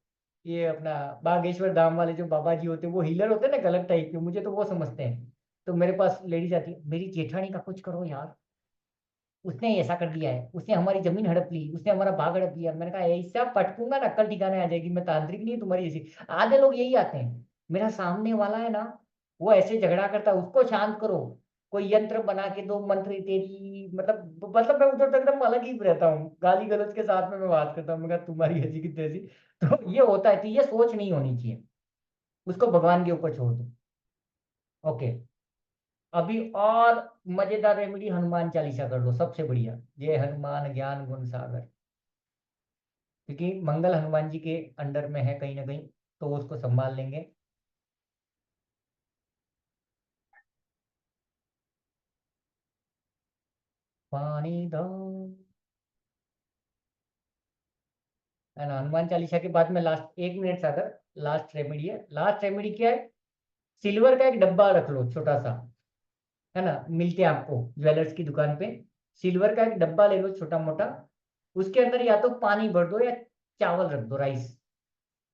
ये अपना बागेश्वर धाम वाले जो बाबा जी होते हैं, वो हीलर होते हैं ना गलत टाइप के, मुझे तो वो समझते हैं। तो मेरे पास लेडीज आती है, मेरी जेठानी का कुछ करो यार, उसने ऐसा कर दिया है, उसने हमारी जमीन हड़प ली, उसने हमारा बाग हड़प लिया। मैंने कहा ऐसा पटकूंगा ना, कल ठिकाने आ जाएगी। मैं तांत्रिक नहीं तुम्हारी ऐसी। आधे लोग यही आते हैं, मेरा सामने वाला है ना, वो ऐसे झगड़ा करता है, उसको शांत करो, कोई यंत्र बना के दो, मंत्र तेरी मतलब मैं उधर तक एकदम अलग ही रहता हूँ, गाली गलौज के साथ में मैं बात करता हूँ। मैं कहा तुम्हारी ऐसी की तैसी। तो ये होता है, तो ये सोच नहीं होनी चाहिए, उसको भगवान के ऊपर छोड़ दो। ओके, अभी और मजेदार रेमेडी, हनुमान चालीसा कर लो, सबसे बढ़िया। जय हनुमान ज्ञान गुण सागर, क्योंकि मंगल हनुमान जी के अंडर में है कहीं ना कहीं, तो वो उसको संभाल लेंगे। पानी दो, है ना। हनुमान चालीसा के बाद में लास्ट 1 मिनट सागर, लास्ट रेमेडी है। लास्ट रेमेडी क्या है? सिल्वर का एक डब्बा रख लो छोटा सा, है ना, मिलते हैं आपको ज्वेलर्स की दुकान पे। सिल्वर का एक डब्बा ले लो छोटा मोटा, उसके अंदर या तो पानी भर दो या चावल रख दो, राइस,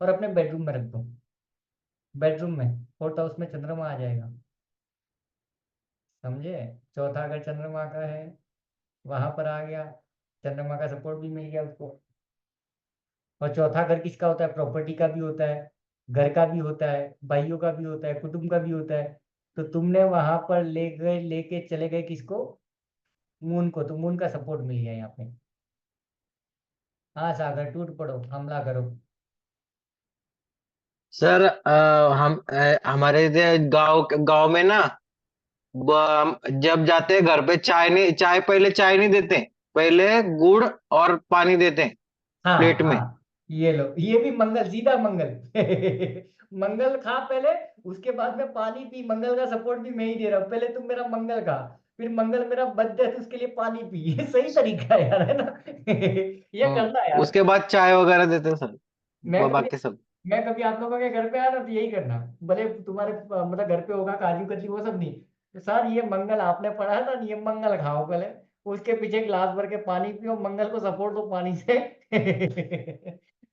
और अपने बेडरूम में रख दो। बेडरूम में, 4th हाउस में चंद्रमा आ जाएगा, समझे। चौथा अगर चंद्रमा का है, वहां पर आ गया, चंद्रमा का सपोर्ट भी मिल गया उसको। और चौथा घर किसका होता है? प्रॉपर्टी का भी होता है, घर का भी होता है, भाइयों का भी होता है, कुटुंब का भी होता है। तो तुमने वहां पर लेके चले गए किसको? मून को। तो मून का सपोर्ट मिल गया यहाँ पे। हाँ सागर, टूट पड़ो, हमला करो। सर हमारे गांव गांव में ना, जब जाते हैं घर पे, चाय नहीं देते, पहले गुड़ और पानी देते हैं हाँ प्लेट में। हाँ, ये लो, ये भी मंगल, सीधा मंगल। मंगल खा पहले, उसके बाद में पानी पी। मंगल का सपोर्ट भी मैं ही दे रहा हूँ, पहले तुम मेरा मंगल खा, फिर मंगल मेरा बद्ध है तो उसके लिए पानी पी। ये सही तरीका है यार, है ना। ये करना है यार। उसके बाद चाय वगैरह देते हैं सर, मैं कभी बाकी सब। मैं कभी आप लोगों के घर पे आया ना, तो यही करना। भले तुम्हारे मतलब घर पे होगा काजू कतली वो सब नहीं, तो सर ये मंगल आपने पढ़ा था ना, ये मंगल खाओ पहले, उसके पीछे गिलास भर के पानी पियो, मंगल को सपोर्ट दो पानी से।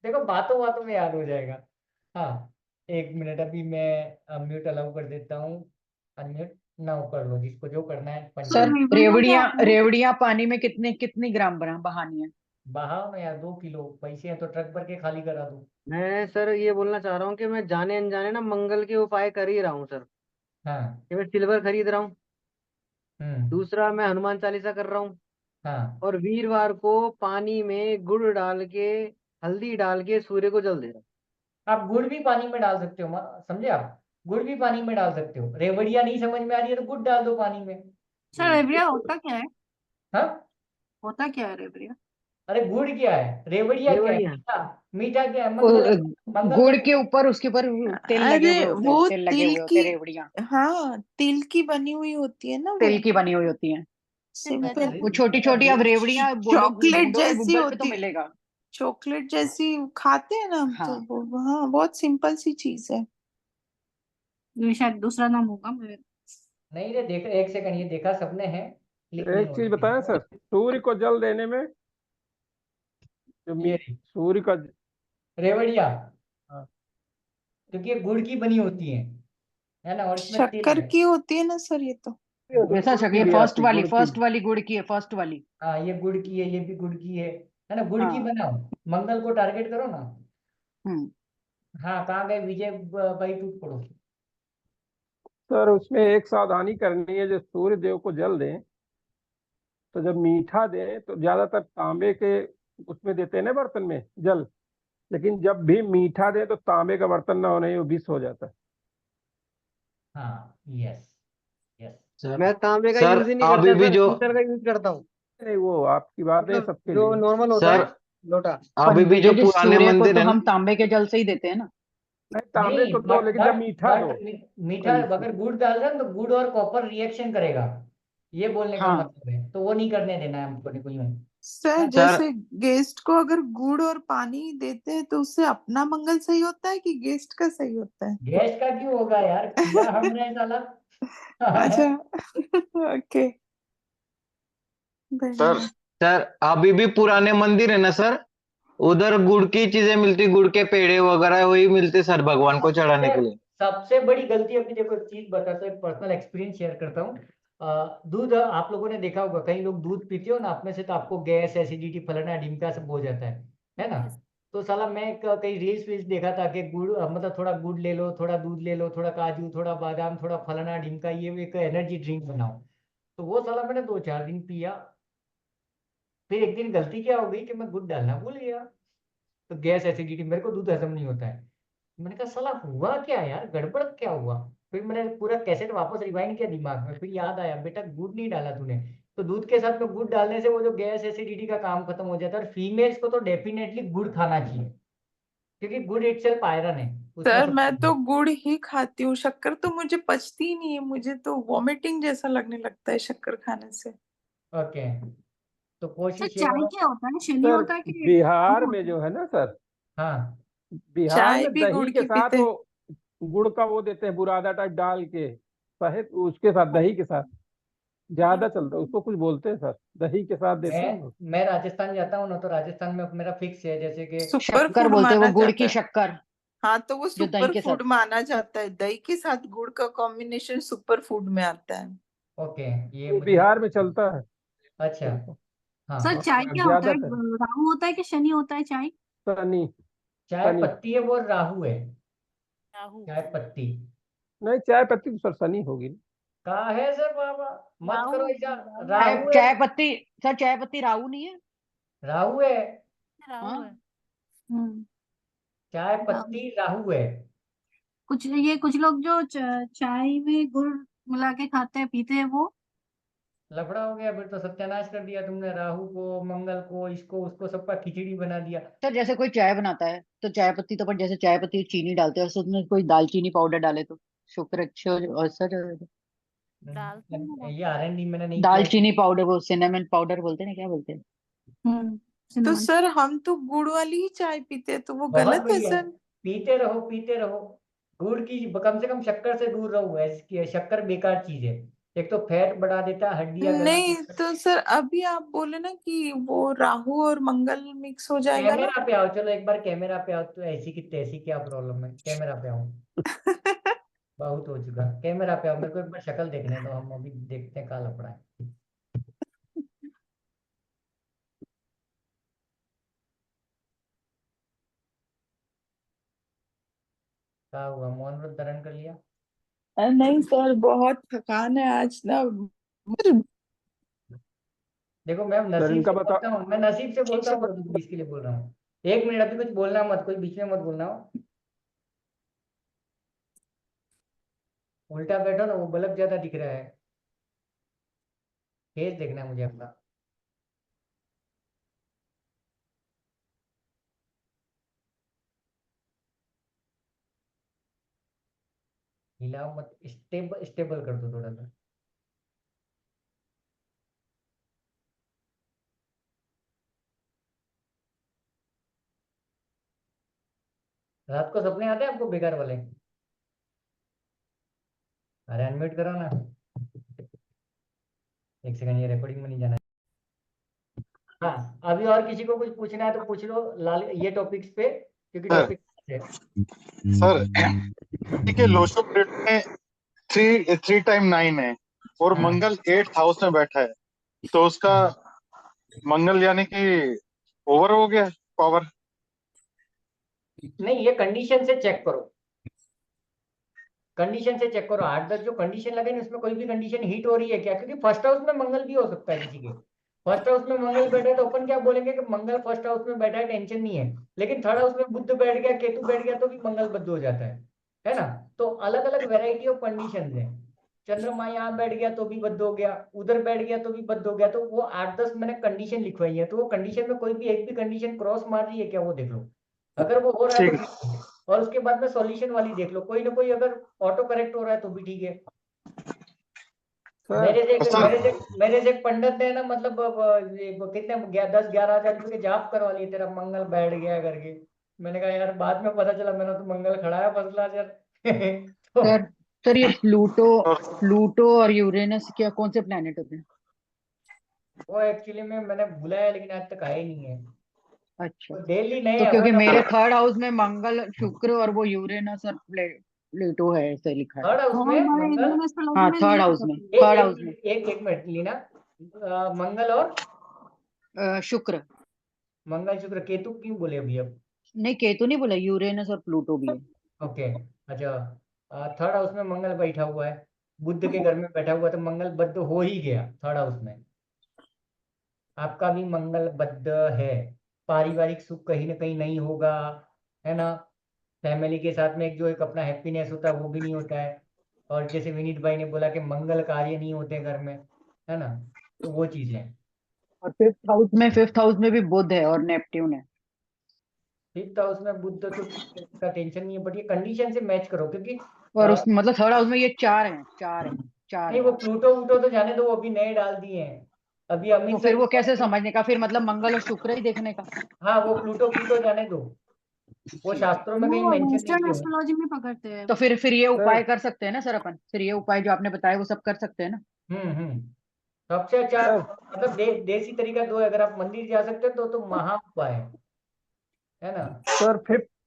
देखो बातों बातों में याद हो जाएगा। हाँ, 1 मिनट, अभी मैं म्यूट अलाउ कर देता हूँ। अनम्यूट नाउ कर लो, जिसको जो करना है सर सर पंचायत। रेवड़िया क्या रेवड़ियां होता है? रेवड़ियां पानी में कितनी ग्राम बहानी है? बहाओ ना यार, 2 किलो, पैसे हैं तो ट्रक भर के खाली करा दो। मैं सर ये बोलना चाह रहा हूँ कि मैं जाने अनजाने ना मंगल के उपाय कर ही रहा हूँ सर। हाँ। कि मैं सिल्वर खरीद रहा हूँ, हम्म। दूसरा मैं हनुमान चालीसा कर रहा हूँ, हाँ, और वीरवार को पानी में गुड़ डाल के, हल्दी डाल के सूर्य को जल दे रहा हूँ। आप गुड़ भी पानी में डाल सकते हो, समझे आप? गुड़ भी पानी में डाल सकते हो। रेवड़िया नहीं समझ में आ रही है तो गुड़ डाल दो पानी में। सर रेवड़िया होता क्या है? हाँ, होता क्या है रेवड़िया? अरे गुड़ क्या है, रेवड़िया ये क्या है, बढ़िया। मीठा। मीठा क्या है? मंगल है। मंगल गुड़ को के ऊपर, उसके ऊपर तेल लगे अरे हुए होते हैं, वो तेल लगे तिल हुए होते की, हैं रेवड़ियां। हाँ तिल की बनी हुई होती है ना वो, तेल की बनी हुई होती हैं। सर सिंपल गजक वो भी छोटी होता छोटी, है। अब रेवड़ियां बोलो, चॉकलेट ढूंढोगे जैसी गूगल पे तो होती, मिलेगा। चॉकलेट जैसी खाते हैं ना हम तो हाँ। वो, हाँ बहुत सिंपल सी चीज है। ये शायद दूसरा नाम होगा मेरे। नहीं रे, देखा, 1 सेकंड, ये देखा सबने है, क्लिक नहीं एक हो चीज रही बताएं सर, है। सूर्य को जल देने में जो ये रही, सूर्य का, रेवड़िया, हाँ, क्योंकि ये गुड़ की बनी होती है ना, और इसमें तेल शक्कर है। की होती है ना सर ये तो। वैसा गुड़ की ये भी आती, गुड़ की। फर्स्ट वाली गुड़ की है, फर्स्ट वाली। हाँ, ये गुड़ की है, ये भी गुड़ की है ना, गुड़ की हाँ। बनाओ। मंगल को टारगेट करो ना। हम्म। हाँ, कहाँ गए विजय भाई, टूट पड़ो। सर उसमें एक सावधानी करनी है, जो सूर्य देव को जल दें तो जब मीठा दें तो ज्यादातर तांबे के उसमें देते हैं ना बर्तन में जल, लेकिन जब भी मीठा दें तो तांबे का बर्तन ना होने, वो विष हो जाता है। हाँ, यस यस। मैं तांबे का सर यूज ही नहीं अभी करता भी सर, जो पीतल का यूज करता हूँ। नहीं, वो आपकी बात है मतलब सबके जो लिए। नॉर्मल होता सर है लोटा। पर अभी भी जो जी पुराने सूर्य को मंदिर तो है ना, हम तांबे के जल से ही देते हैं ना। नहीं, तांबे नहीं, को दो, लेकिन जब मीठा दो। मीठा अगर गुड़ डाल रहे हैं तो गुड़ और कॉपर रिएक्शन करेगा, ये बोलने का हाँ मतलब है, तो वो नहीं करने देना है हमको कोई में। सर क्या? सर जैसे गेस्ट को अगर गुड़ और पानी देते हैं तो उससे अपना मंगल सही होता है कि गेस्ट का सही होता है? गैस का क्यों होगा यार, किया हमने साला। अच्छा ओके, सर बढ़िया। सर अभी भी पुराने मंदिर है ना सर, उधर गुड़ की चीजें मिलती, गुड़ के पेड़े वगैरह वही मिलते सर भगवान को चढ़ाने के लिए। सबसे बड़ी गलती अपनी, देखो एक चीज बताता हूँ, पर्सनल एक्सपीरियंस शेयर करता हूँ। दूध आप लोगों ने देखा होगा, कई लोग दूध पीते हो ना, अपने से तो आपको गैस एसिडिटी फलाना ढिमका सब हो जाता है ना। Yes. तो साला मैं कई रील्स वील्स देखा था कि गुड़ मतलब थोड़ा गुड़ ले लो, थोड़ा दूध ले लो, थोड़ा काजू, थोड़ा बादाम, थोड़ा फलाना ढिमका, ये एक एनर्जी ड्रिंक बनाओ। तो वो साला मैंने 2-4 दिन पिया, फिर एक दिन गलती क्या हो गई कि मैं गुड़ डालना भूल गया, तो गैस एसिडिटी, मेरे को दूध हजम नहीं होता है। मैंने कहा साला हुआ क्या यार, गड़बड़ क्या हुआ। फिर मैंने पूरा कैसेट वापस रिवाइंड किया दिमाग में, फिर याद आया बेटा गुड़ नहीं डाला तूने। तो दूध के साथ में गुड़ डालने से वो जो गैस एसिडिटी का काम खत्म हो जाता है। और फीमेल्स को तो डेफिनेटली गुड़ खाना चाहिए, क्योंकि गुड़ इटसेल्फ आयरन है उसमें सर सब। मैं तो गुड़ ही खाती हूँ, शक्कर तो मुझे पचती ही नहीं है, मुझे तो वॉमिटिंग जैसा लगने लगता है शक्कर खाने से। ओके, तो सर कोशिश ये चाय करो। क्या होता है, शनि सर होता है कि बिहार गुड़ में होता है? जो है ना सर, हाँ, बिहार चाय में भी गुड़ दही के की साथ पीते हैं। वो गुड़ का वो देते हैं, बुरादा टाइप डाल के शहद, उसके साथ दही के साथ ज्यादा चलता है, उसको कुछ बोलते हैं सर, दही के साथ देते हैं मैं लोग। मैं राजस्थान जाता हूँ ना, तो राजस्थान में मेरा फिक्स है, जैसे कि सुपर शक्कर फूड बोलते हैं, वो माना गुड़ जाता की है। शक्कर हाँ तो वो जो दही सुपर के साथ। फूड माना जाता है, दही के साथ गुड़ का कॉम्बिनेशन सुपर फूड में आता है। ओके, ये वो मुझे। बिहार में चलता है अच्छा, हाँ सर हाँ। चाय क्या होता है, ज्यादातर। राहु होता है कि शनि होता है चाय? सनी। चाय सनी। पत्ती है वो, राहु है राहु। चाय पत्ती। नहीं, चाय पत्ती तो सर सनी होगी ना। कहा है सर बाबा, मत करो राहु ऐसा। राहु चाय राहु है, चाय पत्ती, सर चाय पत्ती राहु नहीं है। राहु है, राहु है। हाँ हम्म, चाय राहु। पत्ती राहु है। कुछ लोग जो चाय में गुड़ मिला के खाते हैं, पीते हैं, वो लफड़ा हो गया, फिर तो सत्यानाश कर दिया तुमने, राहु को, मंगल को, इसको उसको सबका खिचड़ी बना दिया। सर, जैसे कोई चाय बनाता है तो चाय पत्ती तो, पर जैसे चाय पत्ती चीनी डालते हैं, और उसमें कोई दालचीनी पाउडर डाले तो शुक्र अच्छे हो। और सर डालते हैं वो। ये R&D मैंने नहीं किया। दालचीनी पाउडर, वो सिनेमन पाउडर बोलते हैं ना, क्या बोलते हैं। तो सिनेमन। सर हम तो गुड़ वाली ही चाय पीते हैं, तो वो बहुत गलत है बढ़िया, सर? पीते रहो पीते रहो। गुड़ की कम से कम शक्कर से दूर रहो, ऐसी शक्कर बेकार चीज है, एक तो फैट बढ़ा देता है, हड्डियां गला नहीं देता है। तो सर अभी आप बोले ना कि वो राहु और मंगल मिक्स हो जाएगा ना। कैमरा पे आओ, चलो एक बार कैमरा पे आओ, तो ऐसी की तैसी क्या प्रॉब्लम है, कैमरा पे आओ। बहुत हो चुका, कैमरा पे आओ, मेरे को एक बार शक्ल देखने दो, हम अभी देखते हैं कहाँ लफड़ा है। क्या हुआ, मौन व्रत धारण कर लिया? नहीं सर बहुत थकान है आज ना। देखो मैं सर नसीब इनका से बता। बोलता हूँ, मैं नसीब से बोलता हूँ, तो इसके लिए बोल रहा हूँ। 1 मिनट अभी कुछ बोलना मत, कोई बीच में मत बोलना हो। उल्टा बैठो ना, वो बल्ब ज्यादा दिख रहा है, फेस देखना है मुझे अपना। हिलाओ मत, स्टेबल कर दो थोड़ा सा। रात को सपने आते हैं आपको बेकार वाले? अरे अनम्यूट करो ना, 1 सेकंड, ये रिकॉर्डिंग में नहीं जाना है। हाँ, अभी और किसी को कुछ पूछना है तो पूछ लो लाल, ये टॉपिक्स पे, क्योंकि सर टॉपिक है। सर देखिए लोशो प्लेट में 3 3 टाइम 9 है और हाँ, मंगल 8th हाउस में बैठा है, तो उसका मंगल यानी कि ओवर हो गया पावर। नहीं, ये कंडीशन से चेक करो। कंडीशन से चेक करो, 8-10 जो कंडीशन लगे ना उसमें कोई भी कंडीशन हिट हो रही है क्या, क्योंकि फर्स्ट हाउस में मंगल भी हो सकता है किसी के। फर्स्ट हाउस में मंगल बैठा है तो अपन क्या बोलेंगे कि मंगल फर्स्ट हाउस में बैठा है, टेंशन नहीं है। लेकिन थर्ड हाउस में बुध बैठ गया, केतु बैठ गया तो भी मंगल बद्ध हो जाता है ना। तो अलग अलग वेराइटी ऑफ कंडीशन है। चंद्रमा यहाँ बैठ गया तो भी बद्ध हो गया, उधर बैठ गया तो भी बद्ध हो गया। तो वो 8-10 मैंने कंडीशन लिखवाई है, तो वो कंडीशन में कोई भी एक भी कंडीशन क्रॉस मार रही है क्या वो देख लो। अगर वो हो रहा है तो ठीक ठीक है। और उसके बाद में सॉल्यूशन वाली देख लो, कोई ना कोई अगर ऑटो करेक्ट हो रहा है तो भी ठीक है। सर मेरे से एक पंडित ने ना, मतलब कितने 10-11 हजार रुपये के जाप करवा लिए, तेरा मंगल बैठ गया करके। मैंने कहा यार, बाद में पता चला मैंने तो मंगल खड़ा है फर्स्ट क्लास यार। तो सर सर ये प्लूटो और प्लूटो और यूरेनस क्या कौन से प्लेनेट होते हैं? वो एक्चुअली में मैंने भूला है, लेकिन आज तक आए ही नहीं है। अच्छा, तो डेली नए तो हो क्योंकि ना। मेरे थर्ड हाउस में मंगल शुक्र और वो यूरेनस और प्लेटो है, ऐसे लिखा है। थर्ड हाउस बहुत में बड़े मंगल, इंडियन एस्ट्रोलॉजी हाँ में थर्ड नहीं हाउस पता में, चलता। थर्ड हाउस में एक मिनट लीना। मंगल और शुक्र। मंगल शुक्र केतु क्यों बोले अभी अब? नहीं केतु नहीं बोला, यूरेनस और प्लूटो भी है। ओके। अच्छा, थर्ड हाउस में मंगल बैठा हुआ है, बुध के घर में बैठा हुआ है, तो मंगल बद्ध हो ही गया थर्ड हाउस में। आपका भी मंगल बद्ध है। पारिवारिक सुख कहीं ना कहीं नहीं होगा, है ना। फैमिली के साथ में एक अपना हैप्पीनेस होता है वो भी नहीं होता है। और जैसे विनीत भाई ने बोला कि मंगल कार्य नहीं होते घर में, है ना। तो वो चीज है। और फिफ्थ हाउस में भी बुध है और नेपट्यून है। फिफ्थ हाउस में बुध तो का टेंशन नहीं है, बट ये कंडीशन से मैच करो, क्योंकि और उस मतलब थर्ड हाउस में ये चार नहीं, है। वो प्लूटो वूटो तो जाने दो, वो अभी नए डाल दिए हैं। अभी तो अमित फिर सर वो कैसे समझने का, फिर मतलब मंगल और शुक्र ही देखने का? हाँ, वो प्लूटो प्लूटो जाने दो, वो ठीक है। शास्त्रों में कहीं वो मेंशन नहीं वेस्टर्न किया हुआ। एस्ट्रोलॉजी में पकड़ते हैं। तो फिर ये सर उपाय कर सकते हैं ना सर अपन, फिर ये उपाय जो आपने बताया वो सब कर सकते हैं ना? हम्म। सबसे अच्छा सर मतलब देसी तरीका दो है, अगर आप मंदिर जा सकते हो तो महा उपाय है ना। सर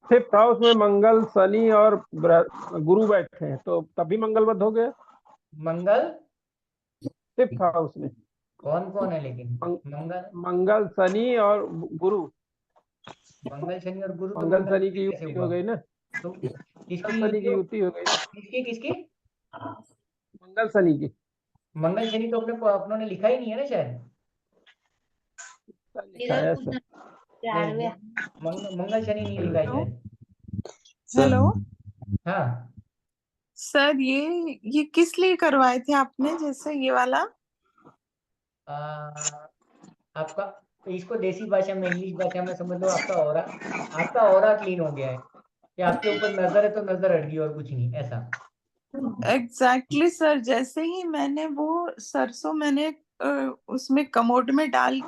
फिफ्थ हाउस में मंगल शनि और गुरु बैठे हैं, तो तभी मंगलवत हो गया मंगल फिफ्थ हाउस में। कौन कौन है लेकिन? मंग- मंगल मंगल शनि और गुरु। मंगल शनि और गुरु, तो मंगल मंगल शनि शनि की कैसे युति हो हुआ? गई ना, तो मंगल किसकी शनि युति की हो? युति हो गई ना, किसकी किसकी? मंगल शनि की। मंगल शनि तो अपनों ने लिखा ही नहीं है ना शायद। लिखा है सर। नहीं, मंगल शनि नहीं लिखा है हेलो शायद। हेलो हाँ, सर, ये किस लिए करवाए थे आपने, जैसे ये वाला? आ, आपका इसको देसी भाषा में, इंग्लिश भाषा में समझ लो, आपका ऑरा क्लीन हो गया है, या आपके ऊपर नजर है तो नजर हट गई, और कुछ नहीं ऐसा। एग्जैक्टली सर, जैसे ही मैंने वो सरसों मैंने उसमें कमोड में डाली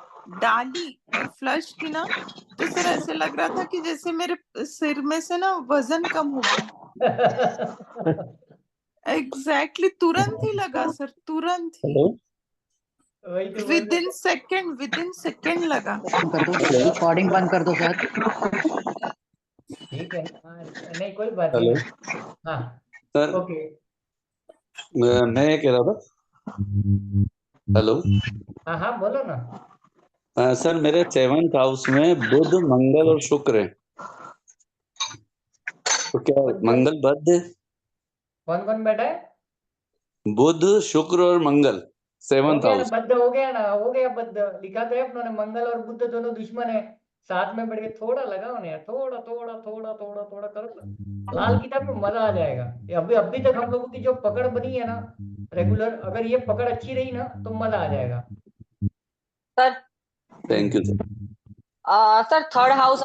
और फ्लश की ना, तो सर ऐसे लग रहा था कि जैसे मेरे सिर में से ना वजन कम हो गया। एग्जैक्टली तुरंत ही लगा सर, तुरंत ही। हेलो वही तो बोल विद इन सेकेंड लगा। बंद कर दो, हेलो रिकॉर्डिंग बंद कर दो सर। ठीक है। नहीं कोई बात नहीं हेलो ना। हाँ, सर, ओके। मैं ये कह रहा था। हेलो हाँ हाँ, बोलो ना। सर, मेरे 7th हाउस में बुध मंगल और शुक्र है, तो क्या मंगल बद्ध है? कौन कौन बैठा है? बुध शुक्र और मंगल हो 7th गया ना, हाउस। बद्ध हो गया ना, हो गया बद्ध। लिखा तो है अपनों ने, मंगल और बुध दोनों दुश्मन है, साथ में बैठ के थोड़ा लगाओ ना यार, थोड़ा थोड़ा थोड़ा थोड़ा थोड़ा करो तो लाल किताब में मजा आ जाएगा। ये अभी तक हम लोगों की जो पकड़ बनी है ना रेगुलर, अगर ये पकड़ अच्छी रही ना तो मजा आ जाएगा। Sir thank you sir. Sir third house